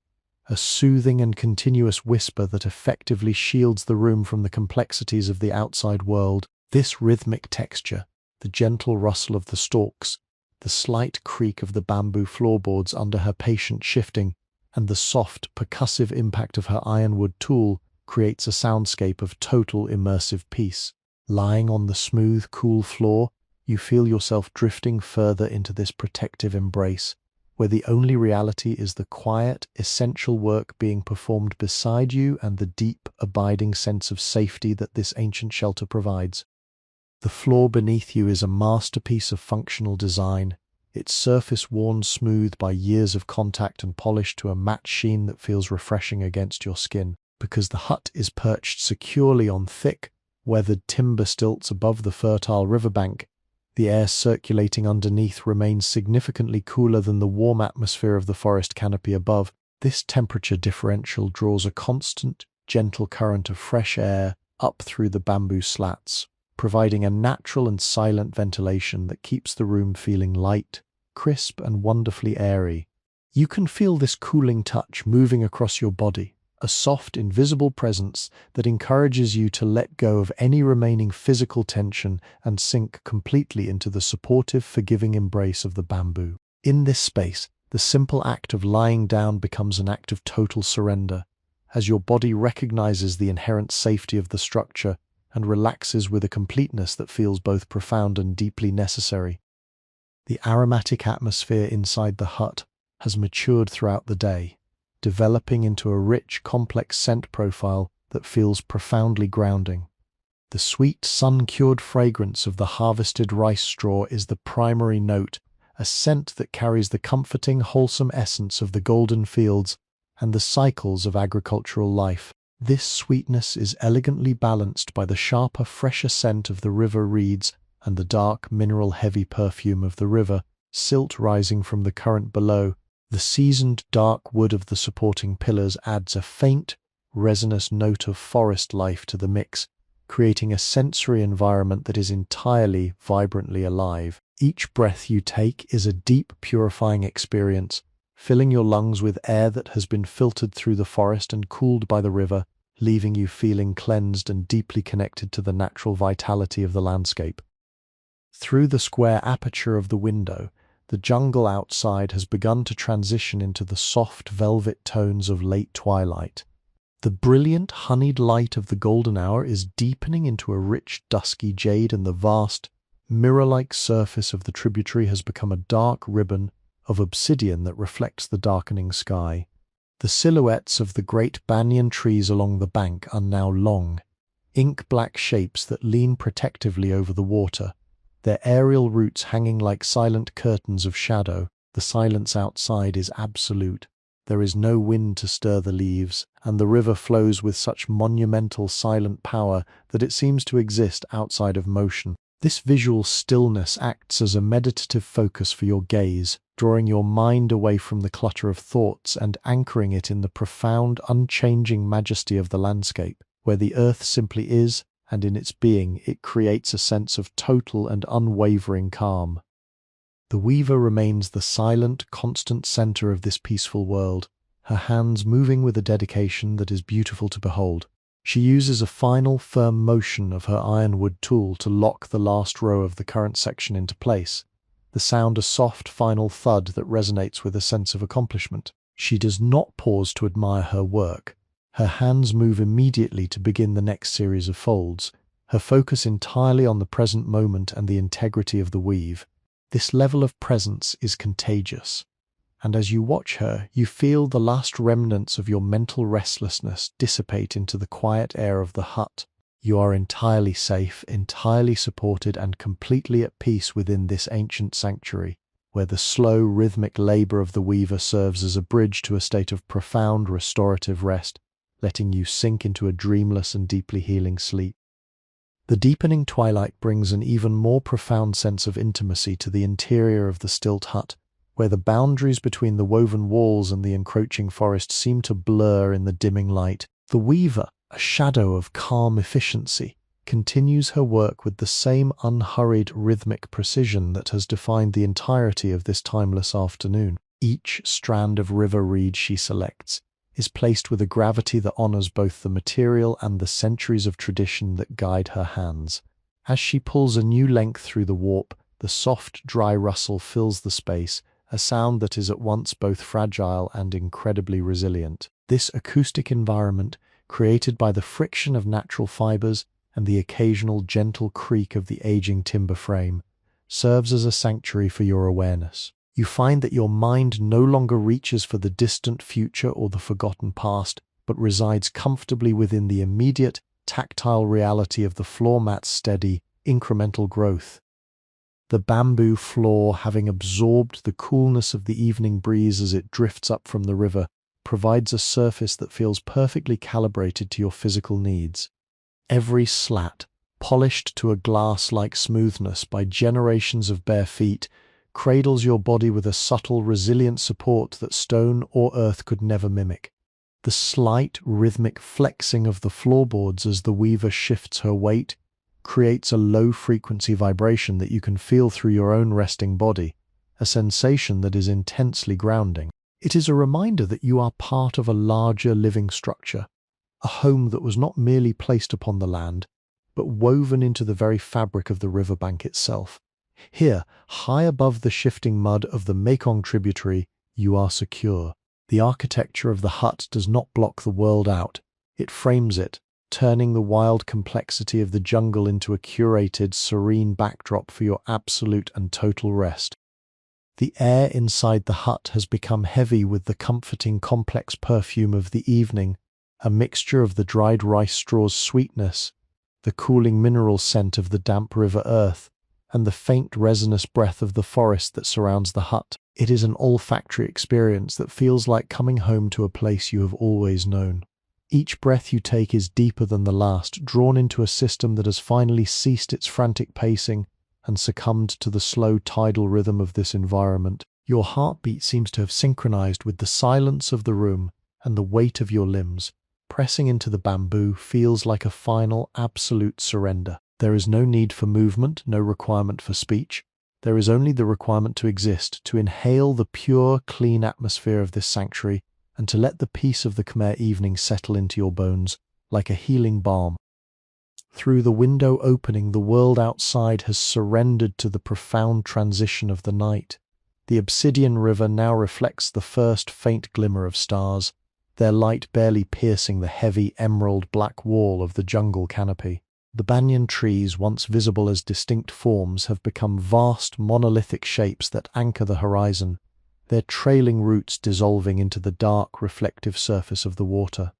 a soothing and continuous whisper that effectively shields the room from the complexities of the outside world. This rhythmic texture, the gentle rustle of the stalks, the slight creak of the bamboo floorboards under her patient shifting, and the soft, percussive impact of her ironwood tool creates a soundscape of total immersive peace. Lying on the smooth, cool floor, you feel yourself drifting further into this protective embrace, where the only reality is the quiet, essential work being performed beside you and the deep, abiding sense of safety that this ancient shelter provides. The floor beneath you is a masterpiece of functional design, its surface worn smooth by years of contact and polished to a matte sheen that feels refreshing against your skin. Because the hut is perched securely on thick, weathered timber stilts above the fertile riverbank, the air circulating underneath remains significantly cooler than the warm atmosphere of the forest canopy above. This temperature differential draws a constant, gentle current of fresh air up through the bamboo slats, providing a natural and silent ventilation that keeps the room feeling light, crisp, and wonderfully airy. You can feel this cooling touch moving across your body, a soft, invisible presence that encourages you to let go of any remaining physical tension and sink completely into the supportive, forgiving embrace of the bamboo. In this space, the simple act of lying down becomes an act of total surrender, as your body recognizes the inherent safety of the structure and relaxes with a completeness that feels both profound and deeply necessary. The aromatic atmosphere inside the hut has matured throughout the day, developing into a rich, complex scent profile that feels profoundly grounding. The sweet, sun-cured fragrance of the harvested rice straw is the primary note, a scent that carries the comforting, wholesome essence of the golden fields and the cycles of agricultural life. This sweetness is elegantly balanced by the sharper, fresher scent of the river reeds and the dark, mineral-heavy perfume of the river, silt rising from the current below. The seasoned, dark wood of the supporting pillars adds a faint, resinous note of forest life to the mix, creating a sensory environment that is entirely, vibrantly alive. Each breath you take is a deep, purifying experience, filling your lungs with air that has been filtered through the forest and cooled by the river, leaving you feeling cleansed and deeply connected to the natural vitality of the landscape. Through the square aperture of the window, the jungle outside has begun to transition into the soft velvet tones of late twilight. The brilliant, honeyed light of the golden hour is deepening into a rich, dusky jade, and the vast, mirror-like surface of the tributary has become a dark ribbon of obsidian that reflects the darkening sky. The silhouettes of the great banyan trees along the bank are now long, ink-black shapes that lean protectively over the water, their aerial roots hanging like silent curtains of shadow. The silence outside is absolute. There is no wind to stir the leaves, and the river flows with such monumental silent power that it seems to exist outside of motion. This visual stillness acts as a meditative focus for your gaze, drawing your mind away from the clutter of thoughts and anchoring it in the profound, unchanging majesty of the landscape, where the earth simply is, and in its being it creates a sense of total and unwavering calm. The weaver remains the silent, constant center of this peaceful world, her hands moving with a dedication that is beautiful to behold. She uses a final, firm motion of her ironwood tool to lock the last row of the current section into place, the sound a soft, final thud that resonates with a sense of accomplishment. She does not pause to admire her work. Her hands move immediately to begin the next series of folds, her focus entirely on the present moment and the integrity of the weave. This level of presence is contagious, and as you watch her, you feel the last remnants of your mental restlessness dissipate into the quiet air of the hut. You are entirely safe, entirely supported, and completely at peace within this ancient sanctuary, where the slow, rhythmic labor of the weaver serves as a bridge to a state of profound, restorative rest, letting you sink into a dreamless and deeply healing sleep. The deepening twilight brings an even more profound sense of intimacy to the interior of the stilt hut, where the boundaries between the woven walls and the encroaching forest seem to blur in the dimming light. The weaver, a shadow of calm efficiency, continues her work with the same unhurried, rhythmic precision that has defined the entirety of this timeless afternoon. Each strand of river reed she selects is placed with a gravity that honors both the material and the centuries of tradition that guide her hands. As she pulls a new length through the warp, the soft, dry rustle fills the space, a sound that is at once both fragile and incredibly resilient. This acoustic environment, created by the friction of natural fibers and the occasional gentle creak of the aging timber frame, serves as a sanctuary for your awareness. You find that your mind no longer reaches for the distant future or the forgotten past, but resides comfortably within the immediate, tactile reality of the floor mat's steady, incremental growth. The bamboo floor, having absorbed the coolness of the evening breeze as it drifts up from the river, provides a surface that feels perfectly calibrated to your physical needs. Every slat, polished to a glass-like smoothness by generations of bare feet, cradles your body with a subtle, resilient support that stone or earth could never mimic. The slight, rhythmic flexing of the floorboards as the weaver shifts her weight creates a low-frequency vibration that you can feel through your own resting body, a sensation that is intensely grounding. It is a reminder that you are part of a larger living structure, a home that was not merely placed upon the land, but woven into the very fabric of the riverbank itself. Here, high above the shifting mud of the Mekong tributary, you are secure. The architecture of the hut does not block the world out. It frames it, turning the wild complexity of the jungle into a curated, serene backdrop for your absolute and total rest. The air inside the hut has become heavy with the comforting, complex perfume of the evening, a mixture of the dried rice straw's sweetness, the cooling mineral scent of the damp river earth, and the faint resinous breath of the forest that surrounds the hut. It is an olfactory experience that feels like coming home to a place you have always known. Each breath you take is deeper than the last, drawn into a system that has finally ceased its frantic pacing and succumbed to the slow tidal rhythm of this environment. Your heartbeat seems to have synchronized with the silence of the room, and the weight of your limbs, pressing into the bamboo, feels like a final, absolute surrender. There is no need for movement, no requirement for speech. There is only the requirement to exist, to inhale the pure, clean atmosphere of this sanctuary, and to let the peace of the Khmer evening settle into your bones like a healing balm. Through the window opening, the world outside has surrendered to the profound transition of the night. The obsidian river now reflects the first faint glimmer of stars, their light barely piercing the heavy emerald black wall of the jungle canopy. The banyan trees, once visible as distinct forms, have become vast monolithic shapes that anchor the horizon, their trailing roots dissolving into the dark, reflective surface of the water.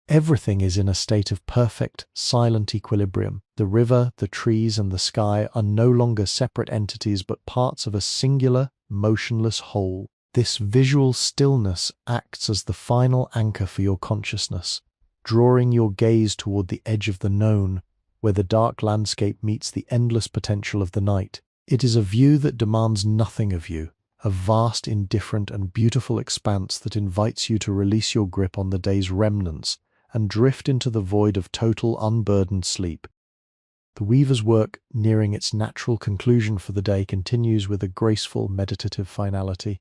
Everything is in a state of perfect, silent equilibrium. The river, the trees, and the sky are no longer separate entities but parts of a singular, motionless whole. This visual stillness acts as the final anchor for your consciousness, drawing your gaze toward the edge of the known, where the dark landscape meets the endless potential of the night. It is a view that demands nothing of you, a vast, indifferent, and beautiful expanse that invites you to release your grip on the day's remnants and drift into the void of total, unburdened sleep. The weaver's work, nearing its natural conclusion for the day, continues with a graceful, meditative finality.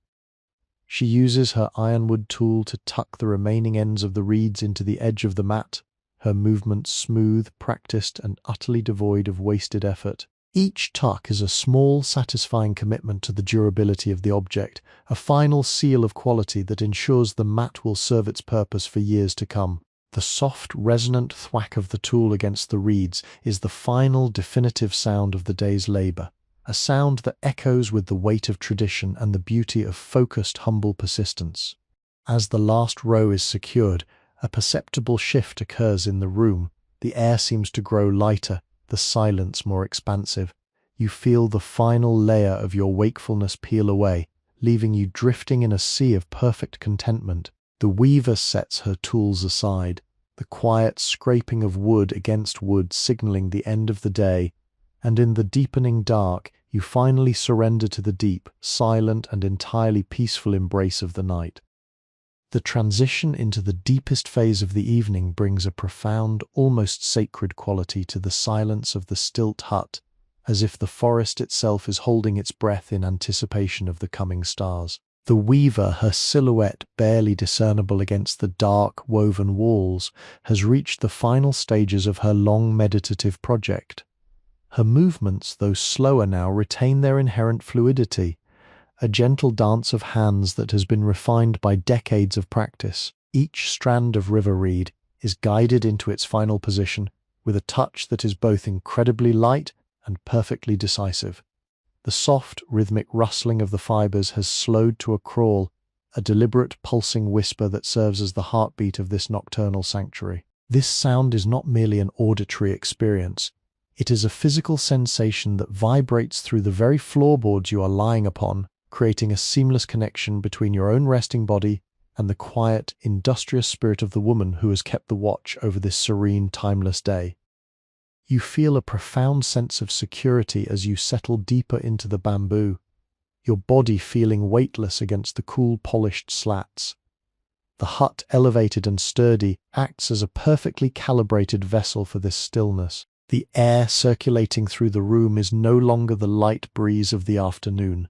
She uses her ironwood tool to tuck the remaining ends of the reeds into the edge of the mat, her movements smooth, practiced, and utterly devoid of wasted effort. Each tuck is a small, satisfying commitment to the durability of the object, a final seal of quality that ensures the mat will serve its purpose for years to come. The soft, resonant thwack of the tool against the reeds is the final, definitive sound of the day's labor, a sound that echoes with the weight of tradition and the beauty of focused, humble persistence. As the last row is secured, a perceptible shift occurs in the room. The air seems to grow lighter, the silence more expansive. You feel the final layer of your wakefulness peel away, leaving you drifting in a sea of perfect contentment. The weaver sets her tools aside, the quiet scraping of wood against wood signaling the end of the day, and in the deepening dark, you finally surrender to the deep, silent, and entirely peaceful embrace of the night. The transition into the deepest phase of the evening brings a profound, almost sacred quality to the silence of the stilt hut, as if the forest itself is holding its breath in anticipation of the coming stars. The weaver, her silhouette barely discernible against the dark, woven walls, has reached the final stages of her long meditative project. Her movements, though slower now, retain their inherent fluidity, a gentle dance of hands that has been refined by decades of practice. Each strand of river reed is guided into its final position with a touch that is both incredibly light and perfectly decisive. The soft, rhythmic rustling of the fibers has slowed to a crawl, a deliberate pulsing whisper that serves as the heartbeat of this nocturnal sanctuary. This sound is not merely an auditory experience. It is a physical sensation that vibrates through the very floorboards you are lying upon, creating a seamless connection between your own resting body and the quiet, industrious spirit of the woman who has kept the watch over this serene, timeless day. You feel a profound sense of security as you settle deeper into the bamboo, your body feeling weightless against the cool, polished slats. The hut, elevated and sturdy, acts as a perfectly calibrated vessel for this stillness. The air circulating through the room is no longer the light breeze of the afternoon,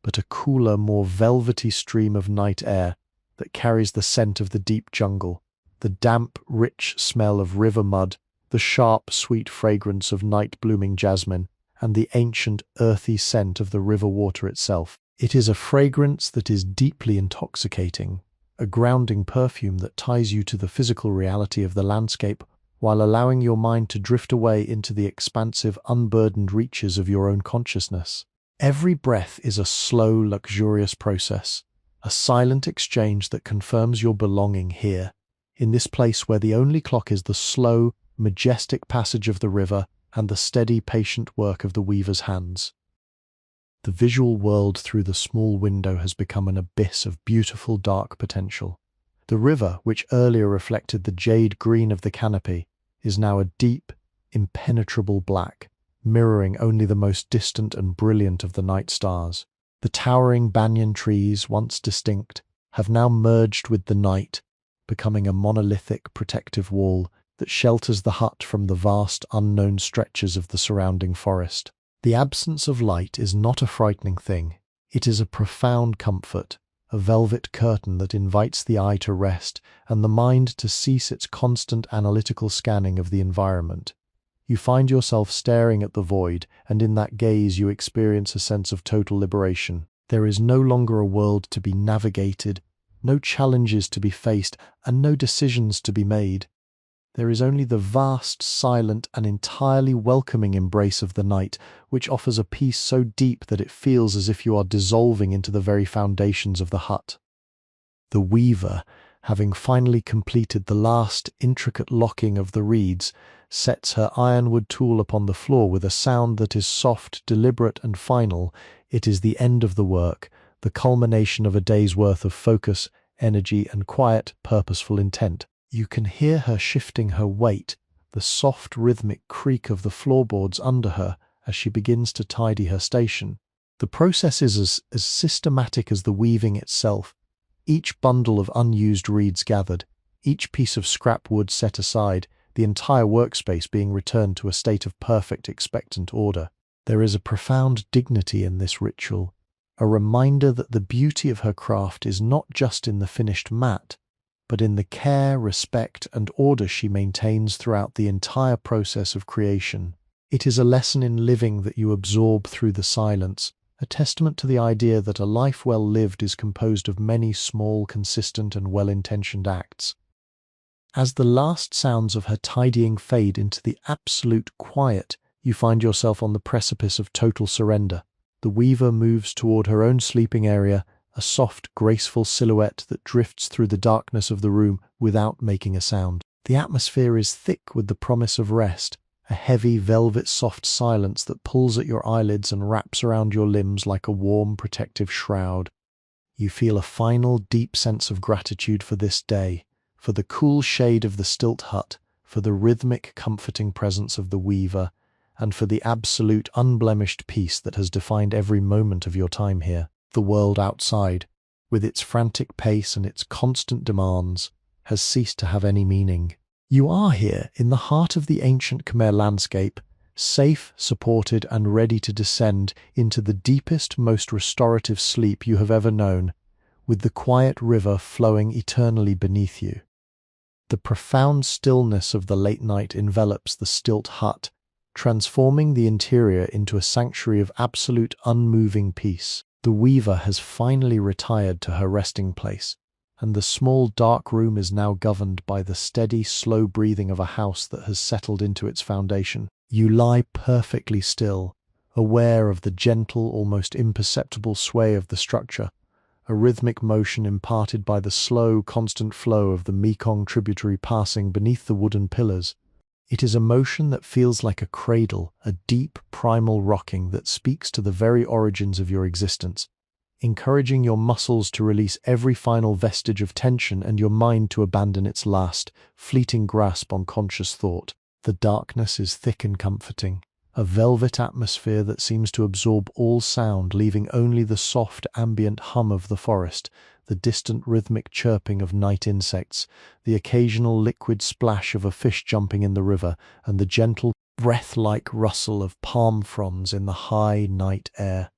but a cooler, more velvety stream of night air that carries the scent of the deep jungle, the damp, rich smell of river mud, the sharp, sweet fragrance of night-blooming jasmine, and the ancient, earthy scent of the river water itself. It is a fragrance that is deeply intoxicating, a grounding perfume that ties you to the physical reality of the landscape while allowing your mind to drift away into the expansive, unburdened reaches of your own consciousness. Every breath is a slow, luxurious process, a silent exchange that confirms your belonging here, in this place where the only clock is the slow, majestic passage of the river and the steady, patient work of the weaver's hands. The visual world through the small window has become an abyss of beautiful, dark potential. The river, which earlier reflected the jade green of the canopy, is now a deep, impenetrable black, mirroring only the most distant and brilliant of the night stars. The towering banyan trees, once distinct, have now merged with the night, becoming a monolithic protective wall that shelters the hut from the vast unknown stretches of the surrounding forest. The absence of light is not a frightening thing. It is a profound comfort, a velvet curtain that invites the eye to rest and the mind to cease its constant analytical scanning of the environment. You find yourself staring at the void, and in that gaze you experience a sense of total liberation. There is no longer a world to be navigated, no challenges to be faced, and no decisions to be made. There is only the vast, silent, and entirely welcoming embrace of the night, which offers a peace so deep that it feels as if you are dissolving into the very foundations of the hut. The weaver, having finally completed the last intricate locking of the reeds, sets her ironwood tool upon the floor with a sound that is soft, deliberate, and final. It is the end of the work, the culmination of a day's worth of focus, energy, and quiet, purposeful intent. You can hear her shifting her weight, the soft rhythmic creak of the floorboards under her as she begins to tidy her station. The process is as systematic as the weaving itself. Each bundle of unused reeds gathered, each piece of scrap wood set aside, the entire workspace being returned to a state of perfect, expectant order. There is a profound dignity in this ritual, a reminder that the beauty of her craft is not just in the finished mat, but in the care, respect, and order she maintains throughout the entire process of creation. It is a lesson in living that you absorb through the silence, a testament to the idea that a life well lived is composed of many small, consistent, and well-intentioned acts. As the last sounds of her tidying fade into the absolute quiet, you find yourself on the precipice of total surrender. The weaver moves toward her own sleeping area, a soft, graceful silhouette that drifts through the darkness of the room without making a sound. The atmosphere is thick with the promise of rest, a heavy, velvet soft silence that pulls at your eyelids and wraps around your limbs like a warm, protective shroud. You feel a final, deep sense of gratitude for this day, for the cool shade of the stilt hut, for the rhythmic, comforting presence of the weaver, and for the absolute, unblemished peace that has defined every moment of your time here. The world outside, with its frantic pace and its constant demands, has ceased to have any meaning. You are here, in the heart of the ancient Khmer landscape, safe, supported, and ready to descend into the deepest, most restorative sleep you have ever known, with the quiet river flowing eternally beneath you. The profound stillness of the late night envelops the stilt hut, transforming the interior into a sanctuary of absolute unmoving peace. The weaver has finally retired to her resting place, and the small dark room is now governed by the steady, slow breathing of a house that has settled into its foundation. You lie perfectly still, aware of the gentle, almost imperceptible sway of the structure, a rhythmic motion imparted by the slow, constant flow of the Mekong tributary passing beneath the wooden pillars. It is a motion that feels like a cradle, a deep, primal rocking that speaks to the very origins of your existence, encouraging your muscles to release every final vestige of tension and your mind to abandon its last, fleeting grasp on conscious thought. The darkness is thick and comforting, a velvet atmosphere that seems to absorb all sound, leaving only the soft ambient hum of the forest, the distant rhythmic chirping of night insects, the occasional liquid splash of a fish jumping in the river, and the gentle, breath-like rustle of palm fronds in the high night air.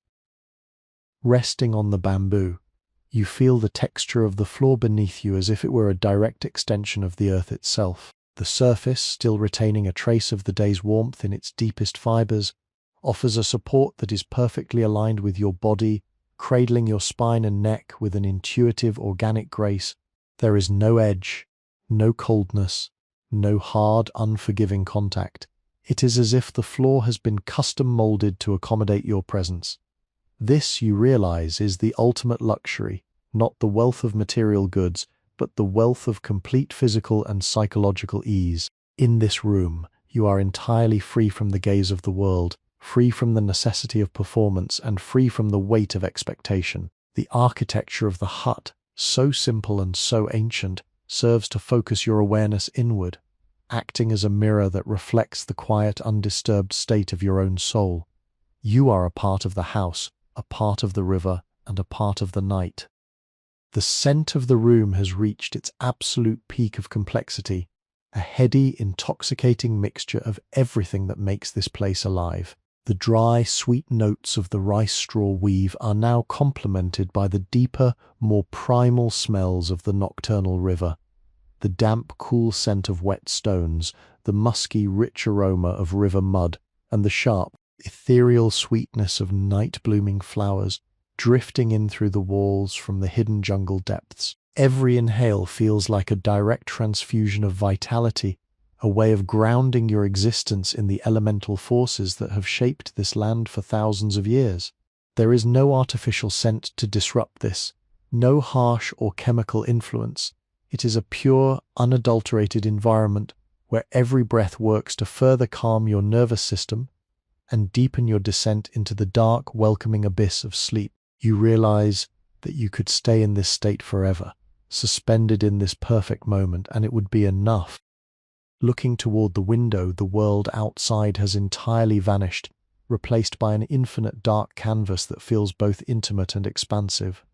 Resting on the bamboo, you feel the texture of the floor beneath you as if it were a direct extension of the earth itself. The surface, still retaining a trace of the day's warmth in its deepest fibers, offers a support that is perfectly aligned with your body, cradling your spine and neck with an intuitive, organic grace. There is no edge, no coldness, no hard, unforgiving contact. It is as if the floor has been custom molded to accommodate your presence. This, you realize, is the ultimate luxury, not the wealth of material goods, but the wealth of complete physical and psychological ease. In this room, you are entirely free from the gaze of the world, free from the necessity of performance, and free from the weight of expectation. The architecture of the hut, so simple and so ancient, serves to focus your awareness inward, acting as a mirror that reflects the quiet, undisturbed state of your own soul. You are a part of the house, a part of the river, and a part of the night. The scent of the room has reached its absolute peak of complexity, a heady, intoxicating mixture of everything that makes this place alive. The dry, sweet notes of the rice straw weave are now complemented by the deeper, more primal smells of the nocturnal river. The damp, cool scent of wet stones, the musky, rich aroma of river mud, and the sharp, ethereal sweetness of night-blooming flowers drifting in through the walls from the hidden jungle depths. Every inhale feels like a direct transfusion of vitality, a way of grounding your existence in the elemental forces that have shaped this land for thousands of years. There is no artificial scent to disrupt this, no harsh or chemical influence. It is a pure, unadulterated environment where every breath works to further calm your nervous system and deepen your descent into the dark, welcoming abyss of sleep. You realize that you could stay in this state forever, suspended in this perfect moment, and it would be enough. Looking toward the window, the world outside has entirely vanished, replaced by an infinite dark canvas that feels both intimate and expansive.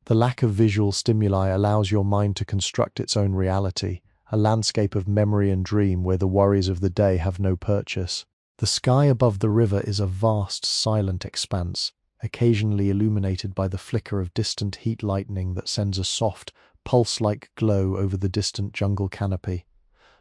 The lack of visual stimuli allows your mind to construct its own reality, a landscape of memory and dream where the worries of the day have no purchase. The sky above the river is a vast, silent expanse, occasionally illuminated by the flicker of distant heat lightning that sends a soft, pulse-like glow over the distant jungle canopy,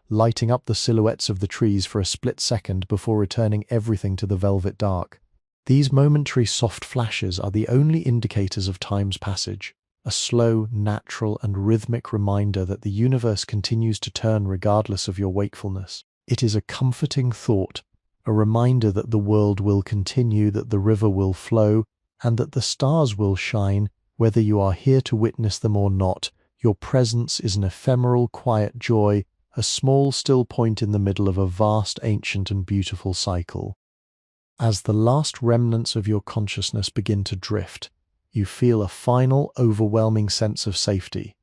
lighting up the silhouettes of the trees for a split second before returning everything to the velvet dark. These momentary soft flashes are the only indicators of time's passage, a slow, natural, and rhythmic reminder that the universe continues to turn regardless of your wakefulness. It is a comforting thought, a reminder that the world will continue, that the river will flow, and that the stars will shine, whether you are here to witness them or not. Your presence is an ephemeral, quiet joy, a small, still point in the middle of a vast, ancient, and beautiful cycle. As the last remnants of your consciousness begin to drift, you feel a final, overwhelming sense of safety.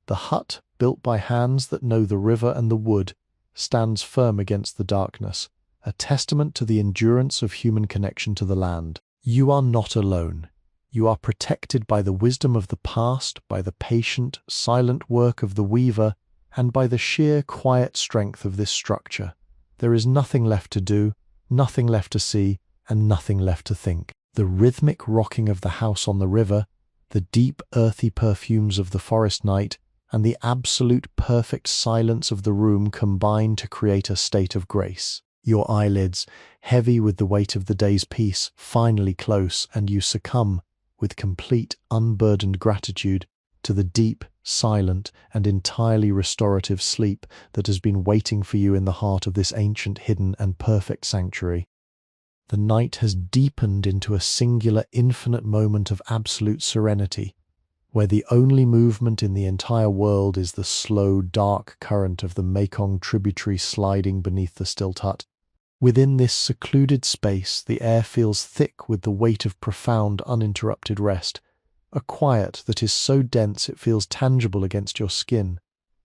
The hut, built by hands that know the river and the wood, stands firm against the darkness, a testament to the endurance of human connection to the land. You are not alone. You are protected by the wisdom of the past, by the patient, silent work of the weaver, and by the sheer, quiet strength of this structure. There is nothing left to do, nothing left to see, and nothing left to think. The rhythmic rocking of the house on the river, the deep, earthy perfumes of the forest night, and the absolute perfect silence of the room combine to create a state of grace. Your eyelids, heavy with the weight of the day's peace, finally close, and you succumb, with complete unburdened gratitude, to the deep, silent, and entirely restorative sleep that has been waiting for you in the heart of this ancient, hidden, and perfect sanctuary. The night has deepened into a singular, infinite moment of absolute serenity, where the only movement in the entire world is the slow, dark current of the Mekong tributary sliding beneath the stilt hut. Within this secluded space, the air feels thick with the weight of profound, uninterrupted rest, a quiet that is so dense it feels tangible against your skin.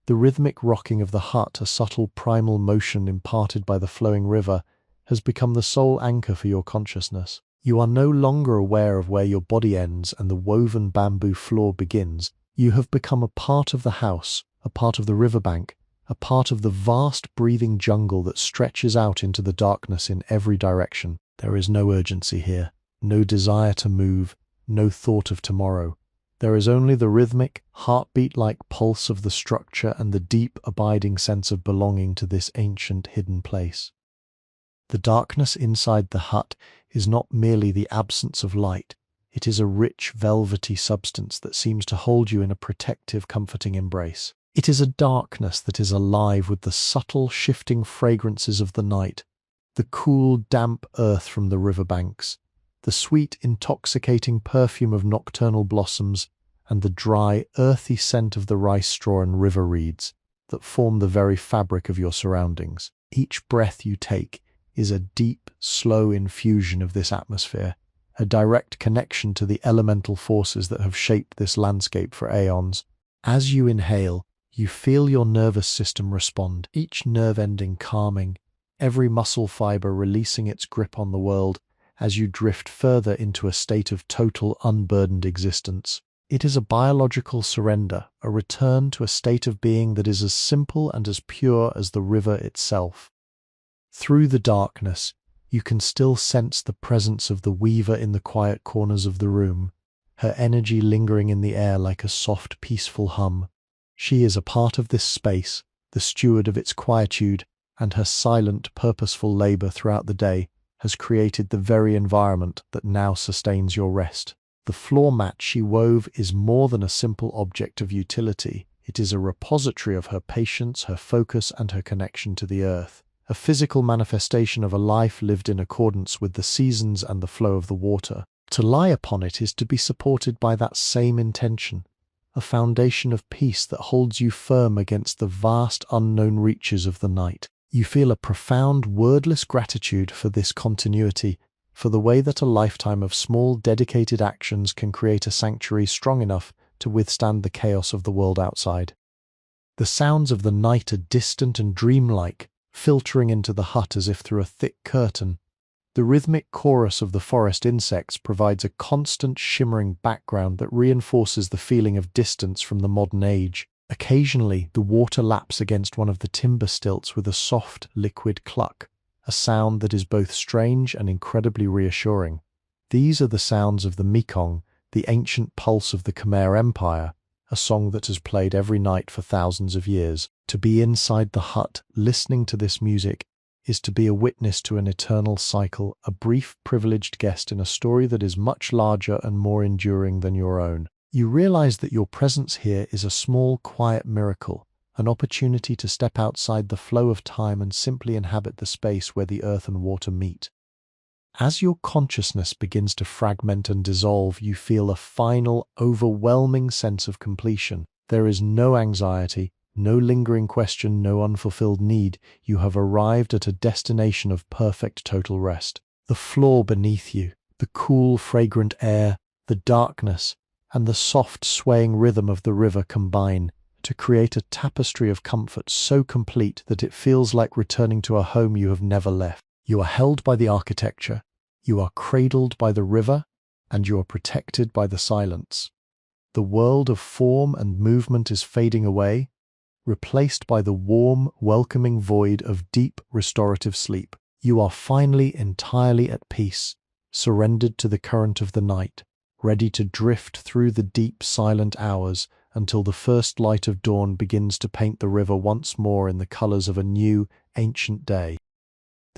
The rhythmic rocking of the hut, a subtle primal motion imparted by the flowing river, has become the sole anchor for your consciousness. You are no longer aware of where your body ends and the woven bamboo floor begins. You have become a part of the house, a part of the riverbank, a part of the vast breathing jungle that stretches out into the darkness in every direction. There is no urgency here, no desire to move, no thought of tomorrow. There is only the rhythmic, heartbeat-like pulse of the structure and the deep, abiding sense of belonging to this ancient, hidden place. The darkness inside the hut is not merely the absence of light. It is a rich, velvety substance that seems to hold you in a protective, comforting embrace. It is a darkness that is alive with the subtle, shifting fragrances of the night, the cool, damp earth from the riverbanks, the sweet, intoxicating perfume of nocturnal blossoms, and the dry, earthy scent of the rice straw and river reeds that form the very fabric of your surroundings. Each breath you take is a deep, slow infusion of this atmosphere, a direct connection to the elemental forces that have shaped this landscape for aeons. As you inhale, you feel your nervous system respond, each nerve ending calming, every muscle fiber releasing its grip on the world as you drift further into a state of total, unburdened existence. It is a biological surrender, a return to a state of being that is as simple and as pure as the river itself. Through the darkness, you can still sense the presence of the weaver in the quiet corners of the room, her energy lingering in the air like a soft, peaceful hum. She is a part of this space, the steward of its quietude, and her silent, purposeful labor throughout the day has created the very environment that now sustains your rest. The floor mat she wove is more than a simple object of utility. It is a repository of her patience, her focus, and her connection to the earth, a physical manifestation of a life lived in accordance with the seasons and the flow of the water. To lie upon it is to be supported by that same intention, a foundation of peace that holds you firm against the vast unknown reaches of the night. You feel a profound, wordless gratitude for this continuity, for the way that a lifetime of small, dedicated actions can create a sanctuary strong enough to withstand the chaos of the world outside. The sounds of the night are distant and dreamlike, filtering into the hut as if through a thick curtain. The rhythmic chorus of the forest insects provides a constant, shimmering background that reinforces the feeling of distance from the modern age. Occasionally, the water laps against one of the timber stilts with a soft, liquid cluck, a sound that is both strange and incredibly reassuring. These are the sounds of the Mekong, the ancient pulse of the Khmer Empire, a song that has played every night for thousands of years. To be inside the hut, listening to this music, is to be a witness to an eternal cycle, a brief, privileged guest in a story that is much larger and more enduring than your own. You realize that your presence here is a small, quiet miracle, an opportunity to step outside the flow of time and simply inhabit the space where the earth and water meet. As your consciousness begins to fragment and dissolve, you feel a final, overwhelming sense of completion. There is no anxiety, no lingering question, no unfulfilled need. You have arrived at a destination of perfect total rest. The floor beneath you, the cool, fragrant air, the darkness, and the soft, swaying rhythm of the river combine to create a tapestry of comfort so complete that it feels like returning to a home you have never left. You are held by the architecture, you are cradled by the river, and you are protected by the silence. The world of form and movement is fading away, replaced by the warm, welcoming void of deep, restorative sleep. You are finally entirely at peace, surrendered to the current of the night, ready to drift through the deep, silent hours until the first light of dawn begins to paint the river once more in the colors of a new, ancient day.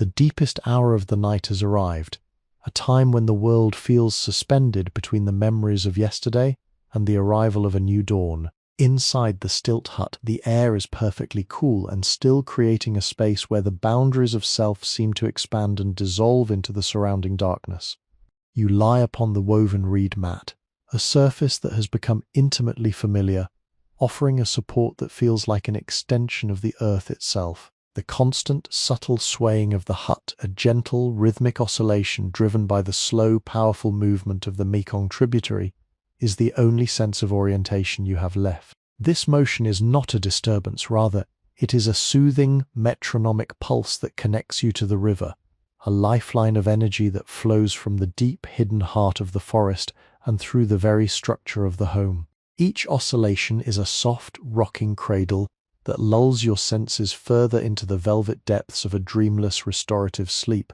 The deepest hour of the night has arrived, a time when the world feels suspended between the memories of yesterday and the arrival of a new dawn. Inside the stilt hut, the air is perfectly cool and still, creating a space where the boundaries of self seem to expand and dissolve into the surrounding darkness. You lie upon the woven reed mat, a surface that has become intimately familiar, offering a support that feels like an extension of the earth itself. The constant, subtle swaying of the hut, a gentle, rhythmic oscillation driven by the slow, powerful movement of the Mekong tributary, is the only sense of orientation you have left. This motion is not a disturbance, rather, it is a soothing, metronomic pulse that connects you to the river, a lifeline of energy that flows from the deep, hidden heart of the forest and through the very structure of the home. Each oscillation is a soft, rocking cradle that lulls your senses further into the velvet depths of a dreamless, restorative sleep.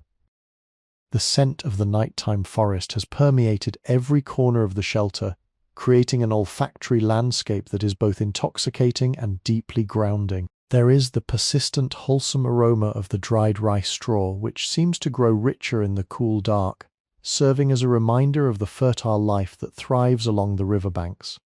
The scent of the nighttime forest has permeated every corner of the shelter, creating an olfactory landscape that is both intoxicating and deeply grounding. There is the persistent, wholesome aroma of the dried rice straw, which seems to grow richer in the cool dark, serving as a reminder of the fertile life that thrives along the riverbanks.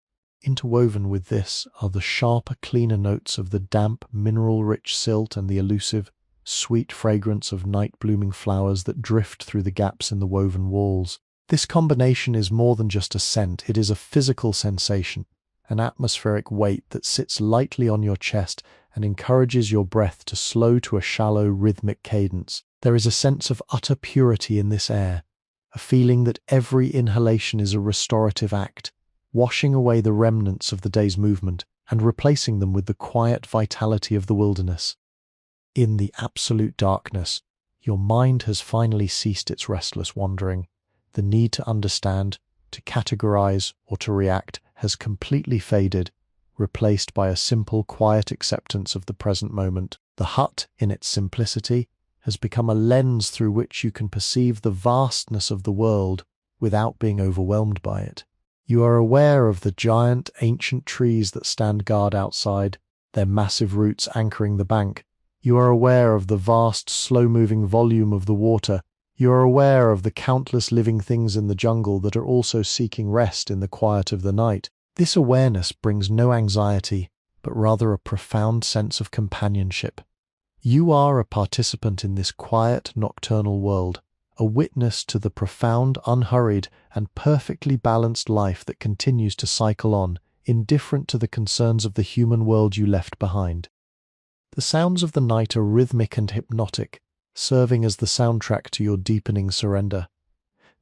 Interwoven with this are the sharper, cleaner notes of the damp, mineral-rich silt and the elusive, sweet fragrance of night-blooming flowers that drift through the gaps in the woven walls. This combination is more than just a scent, it is a physical sensation, an atmospheric weight that sits lightly on your chest and encourages your breath to slow to a shallow, rhythmic cadence. There is a sense of utter purity in this air, a feeling that every inhalation is a restorative act, washing away the remnants of the day's movement and replacing them with the quiet vitality of the wilderness. In the absolute darkness, your mind has finally ceased its restless wandering. The need to understand, to categorize, or to react has completely faded, replaced by a simple, quiet acceptance of the present moment. The hut, in its simplicity, has become a lens through which you can perceive the vastness of the world without being overwhelmed by it. You are aware of the giant, ancient trees that stand guard outside, their massive roots anchoring the bank. You are aware of the vast, slow-moving volume of the water. You are aware of the countless living things in the jungle that are also seeking rest in the quiet of the night. This awareness brings no anxiety, but rather a profound sense of companionship. You are a participant in this quiet, nocturnal world, a witness to the profound, unhurried, and perfectly balanced life that continues to cycle on, indifferent to the concerns of the human world you left behind. The sounds of the night are rhythmic and hypnotic, serving as the soundtrack to your deepening surrender.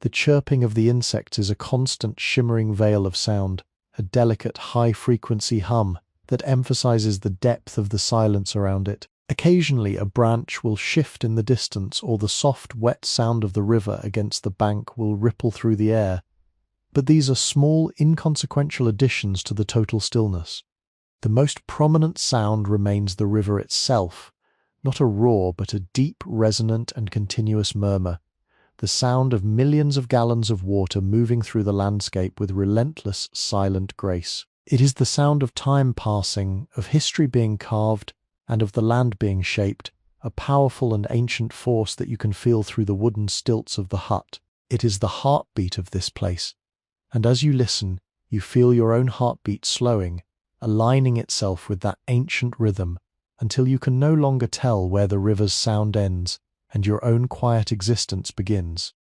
The chirping of the insects is a constant shimmering veil of sound, a delicate high-frequency hum that emphasizes the depth of the silence around it. Occasionally a branch will shift in the distance, or the soft, wet sound of the river against the bank will ripple through the air, but these are small, inconsequential additions to the total stillness. The most prominent sound remains the river itself, not a roar but a deep, resonant and continuous murmur, the sound of millions of gallons of water moving through the landscape with relentless, silent grace. It is the sound of time passing, of history being carved, and of the land being shaped, a powerful and ancient force that you can feel through the wooden stilts of the hut. It is the heartbeat of this place, and as you listen, you feel your own heartbeat slowing, aligning itself with that ancient rhythm, until you can no longer tell where the river's sound ends and your own quiet existence begins.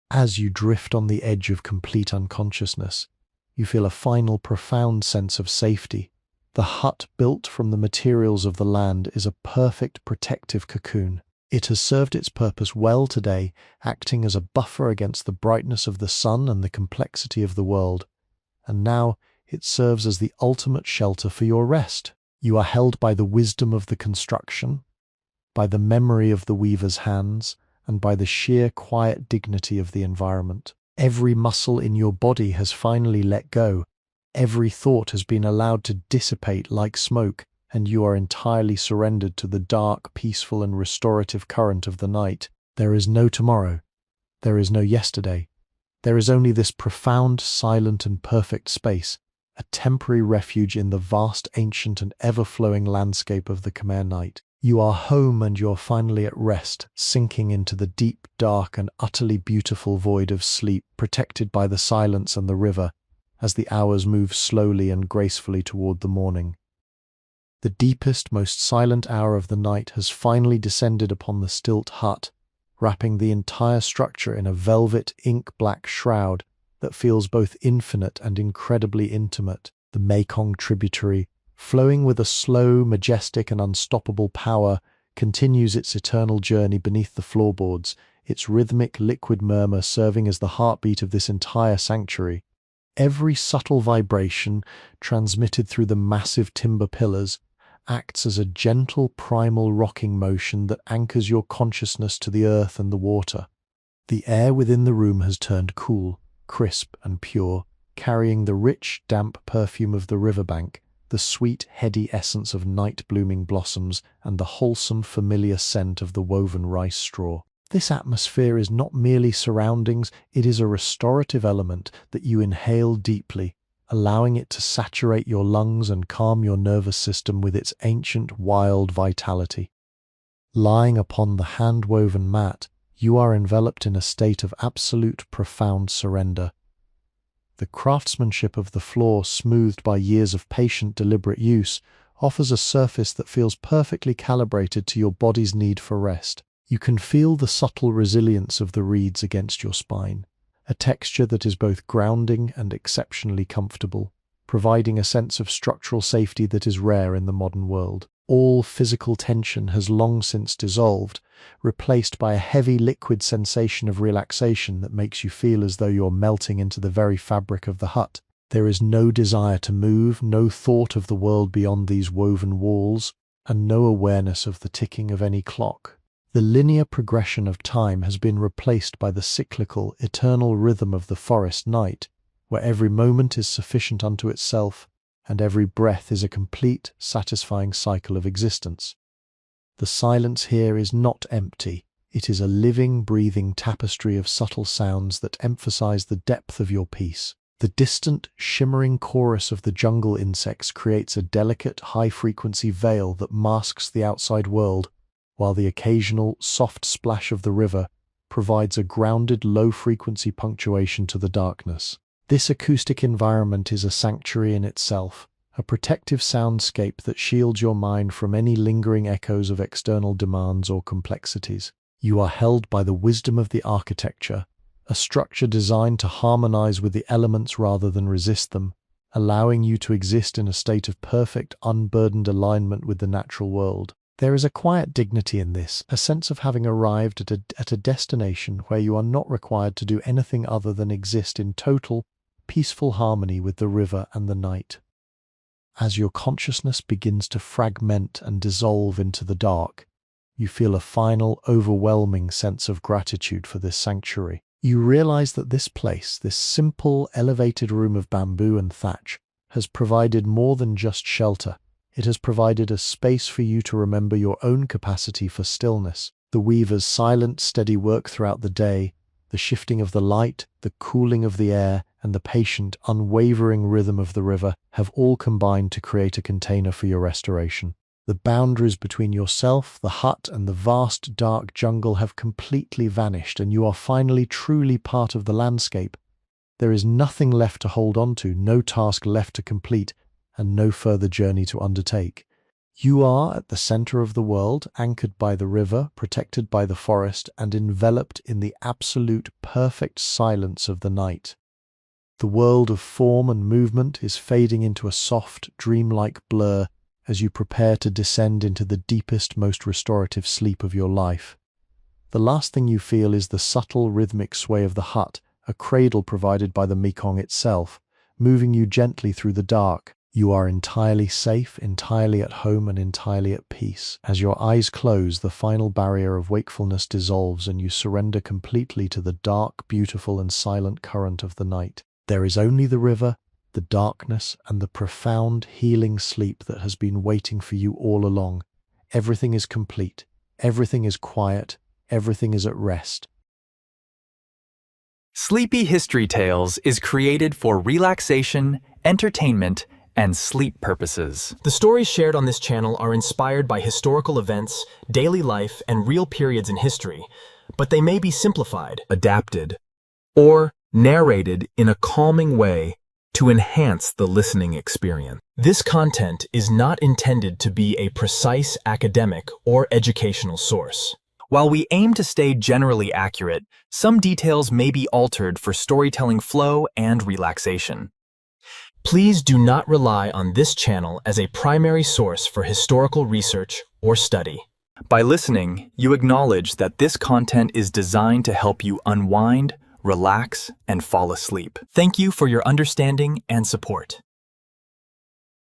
As you drift on the edge of complete unconsciousness, you feel a final profound sense of safety. The hut, built from the materials of the land, is a perfect protective cocoon. It has served its purpose well today, acting as a buffer against the brightness of the sun and the complexity of the world. And now it serves as the ultimate shelter for your rest. You are held by the wisdom of the construction, by the memory of the weaver's hands, and by the sheer quiet dignity of the environment. Every muscle in your body has finally let go. Every thought has been allowed to dissipate like smoke, and you are entirely surrendered to the dark, peaceful, and restorative current of the night. There is no tomorrow. There is no yesterday. There is only this profound, silent, and perfect space, a temporary refuge in the vast, ancient, and ever-flowing landscape of the Khmer night. You are home and you're finally at rest, sinking into the deep, dark, and utterly beautiful void of sleep, protected by the silence and the river, as the hours move slowly and gracefully toward the morning. The deepest, most silent hour of the night has finally descended upon the stilt hut, wrapping the entire structure in a velvet, ink-black shroud that feels both infinite and incredibly intimate. The Mekong tributary, flowing with a slow, majestic, and unstoppable power, continues its eternal journey beneath the floorboards, its rhythmic, liquid murmur serving as the heartbeat of this entire sanctuary. Every subtle vibration, transmitted through the massive timber pillars, acts as a gentle, primal rocking motion that anchors your consciousness to the earth and the water. The air within the room has turned cool, crisp, and pure, carrying the rich, damp perfume of the riverbank, the sweet, heady essence of night-blooming blossoms, and the wholesome, familiar scent of the woven rice straw. This atmosphere is not merely surroundings, it is a restorative element that you inhale deeply, allowing it to saturate your lungs and calm your nervous system with its ancient, wild vitality. Lying upon the hand-woven mat, you are enveloped in a state of absolute, profound surrender. The craftsmanship of the floor, smoothed by years of patient, deliberate use, offers a surface that feels perfectly calibrated to your body's need for rest. You can feel the subtle resilience of the reeds against your spine, a texture that is both grounding and exceptionally comfortable, providing a sense of structural safety that is rare in the modern world. All physical tension has long since dissolved, replaced by a heavy liquid sensation of relaxation that makes you feel as though you're melting into the very fabric of the hut. There is no desire to move, no thought of the world beyond these woven walls, and no awareness of the ticking of any clock. The linear progression of time has been replaced by the cyclical, eternal rhythm of the forest night, where every moment is sufficient unto itself, and every breath is a complete, satisfying cycle of existence. The silence here is not empty. It is a living, breathing tapestry of subtle sounds that emphasize the depth of your peace. The distant, shimmering chorus of the jungle insects creates a delicate, high-frequency veil that masks the outside world, while the occasional, soft splash of the river provides a grounded, low-frequency punctuation to the darkness. This acoustic environment is a sanctuary in itself, a protective soundscape that shields your mind from any lingering echoes of external demands or complexities. You are held by the wisdom of the architecture, a structure designed to harmonize with the elements rather than resist them, allowing you to exist in a state of perfect, unburdened alignment with the natural world. There is a quiet dignity in this, a sense of having arrived at a destination where you are not required to do anything other than exist in total, peaceful harmony with the river and the night. As your consciousness begins to fragment and dissolve into the dark, you feel a final, overwhelming sense of gratitude for this sanctuary. You realize that this place, this simple, elevated room of bamboo and thatch, has provided more than just shelter. It has provided a space for you to remember your own capacity for stillness. The weaver's silent, steady work throughout the day, the shifting of the light, the cooling of the air, and the patient, unwavering rhythm of the river have all combined to create a container for your restoration. The boundaries between yourself, the hut, and the vast, dark jungle have completely vanished, and you are finally truly part of the landscape. There is nothing left to hold on to, no task left to complete, and no further journey to undertake. You are at the center of the world, anchored by the river, protected by the forest, and enveloped in the absolute perfect silence of the night. The world of form and movement is fading into a soft, dreamlike blur as you prepare to descend into the deepest, most restorative sleep of your life. The last thing you feel is the subtle, rhythmic sway of the hut, a cradle provided by the Mekong itself, moving you gently through the dark. You are entirely safe, entirely at home, and entirely at peace. As your eyes close, the final barrier of wakefulness dissolves and you surrender completely to the dark, beautiful, and silent current of the night. There is only the river, the darkness, and the profound, healing sleep that has been waiting for you all along. Everything is complete. Everything is quiet. Everything is at rest. Sleepy History Tales is created for relaxation, entertainment, and sleep purposes. The stories shared on this channel are inspired by historical events, daily life, and real periods in history, but they may be simplified, adapted, or narrated in a calming way to enhance the listening experience. This content is not intended to be a precise academic or educational source. While we aim to stay generally accurate, some details may be altered for storytelling flow and relaxation. Please do not rely on this channel as a primary source for historical research or study. By listening, you acknowledge that this content is designed to help you unwind, relax, and fall asleep. Thank you for your understanding and support.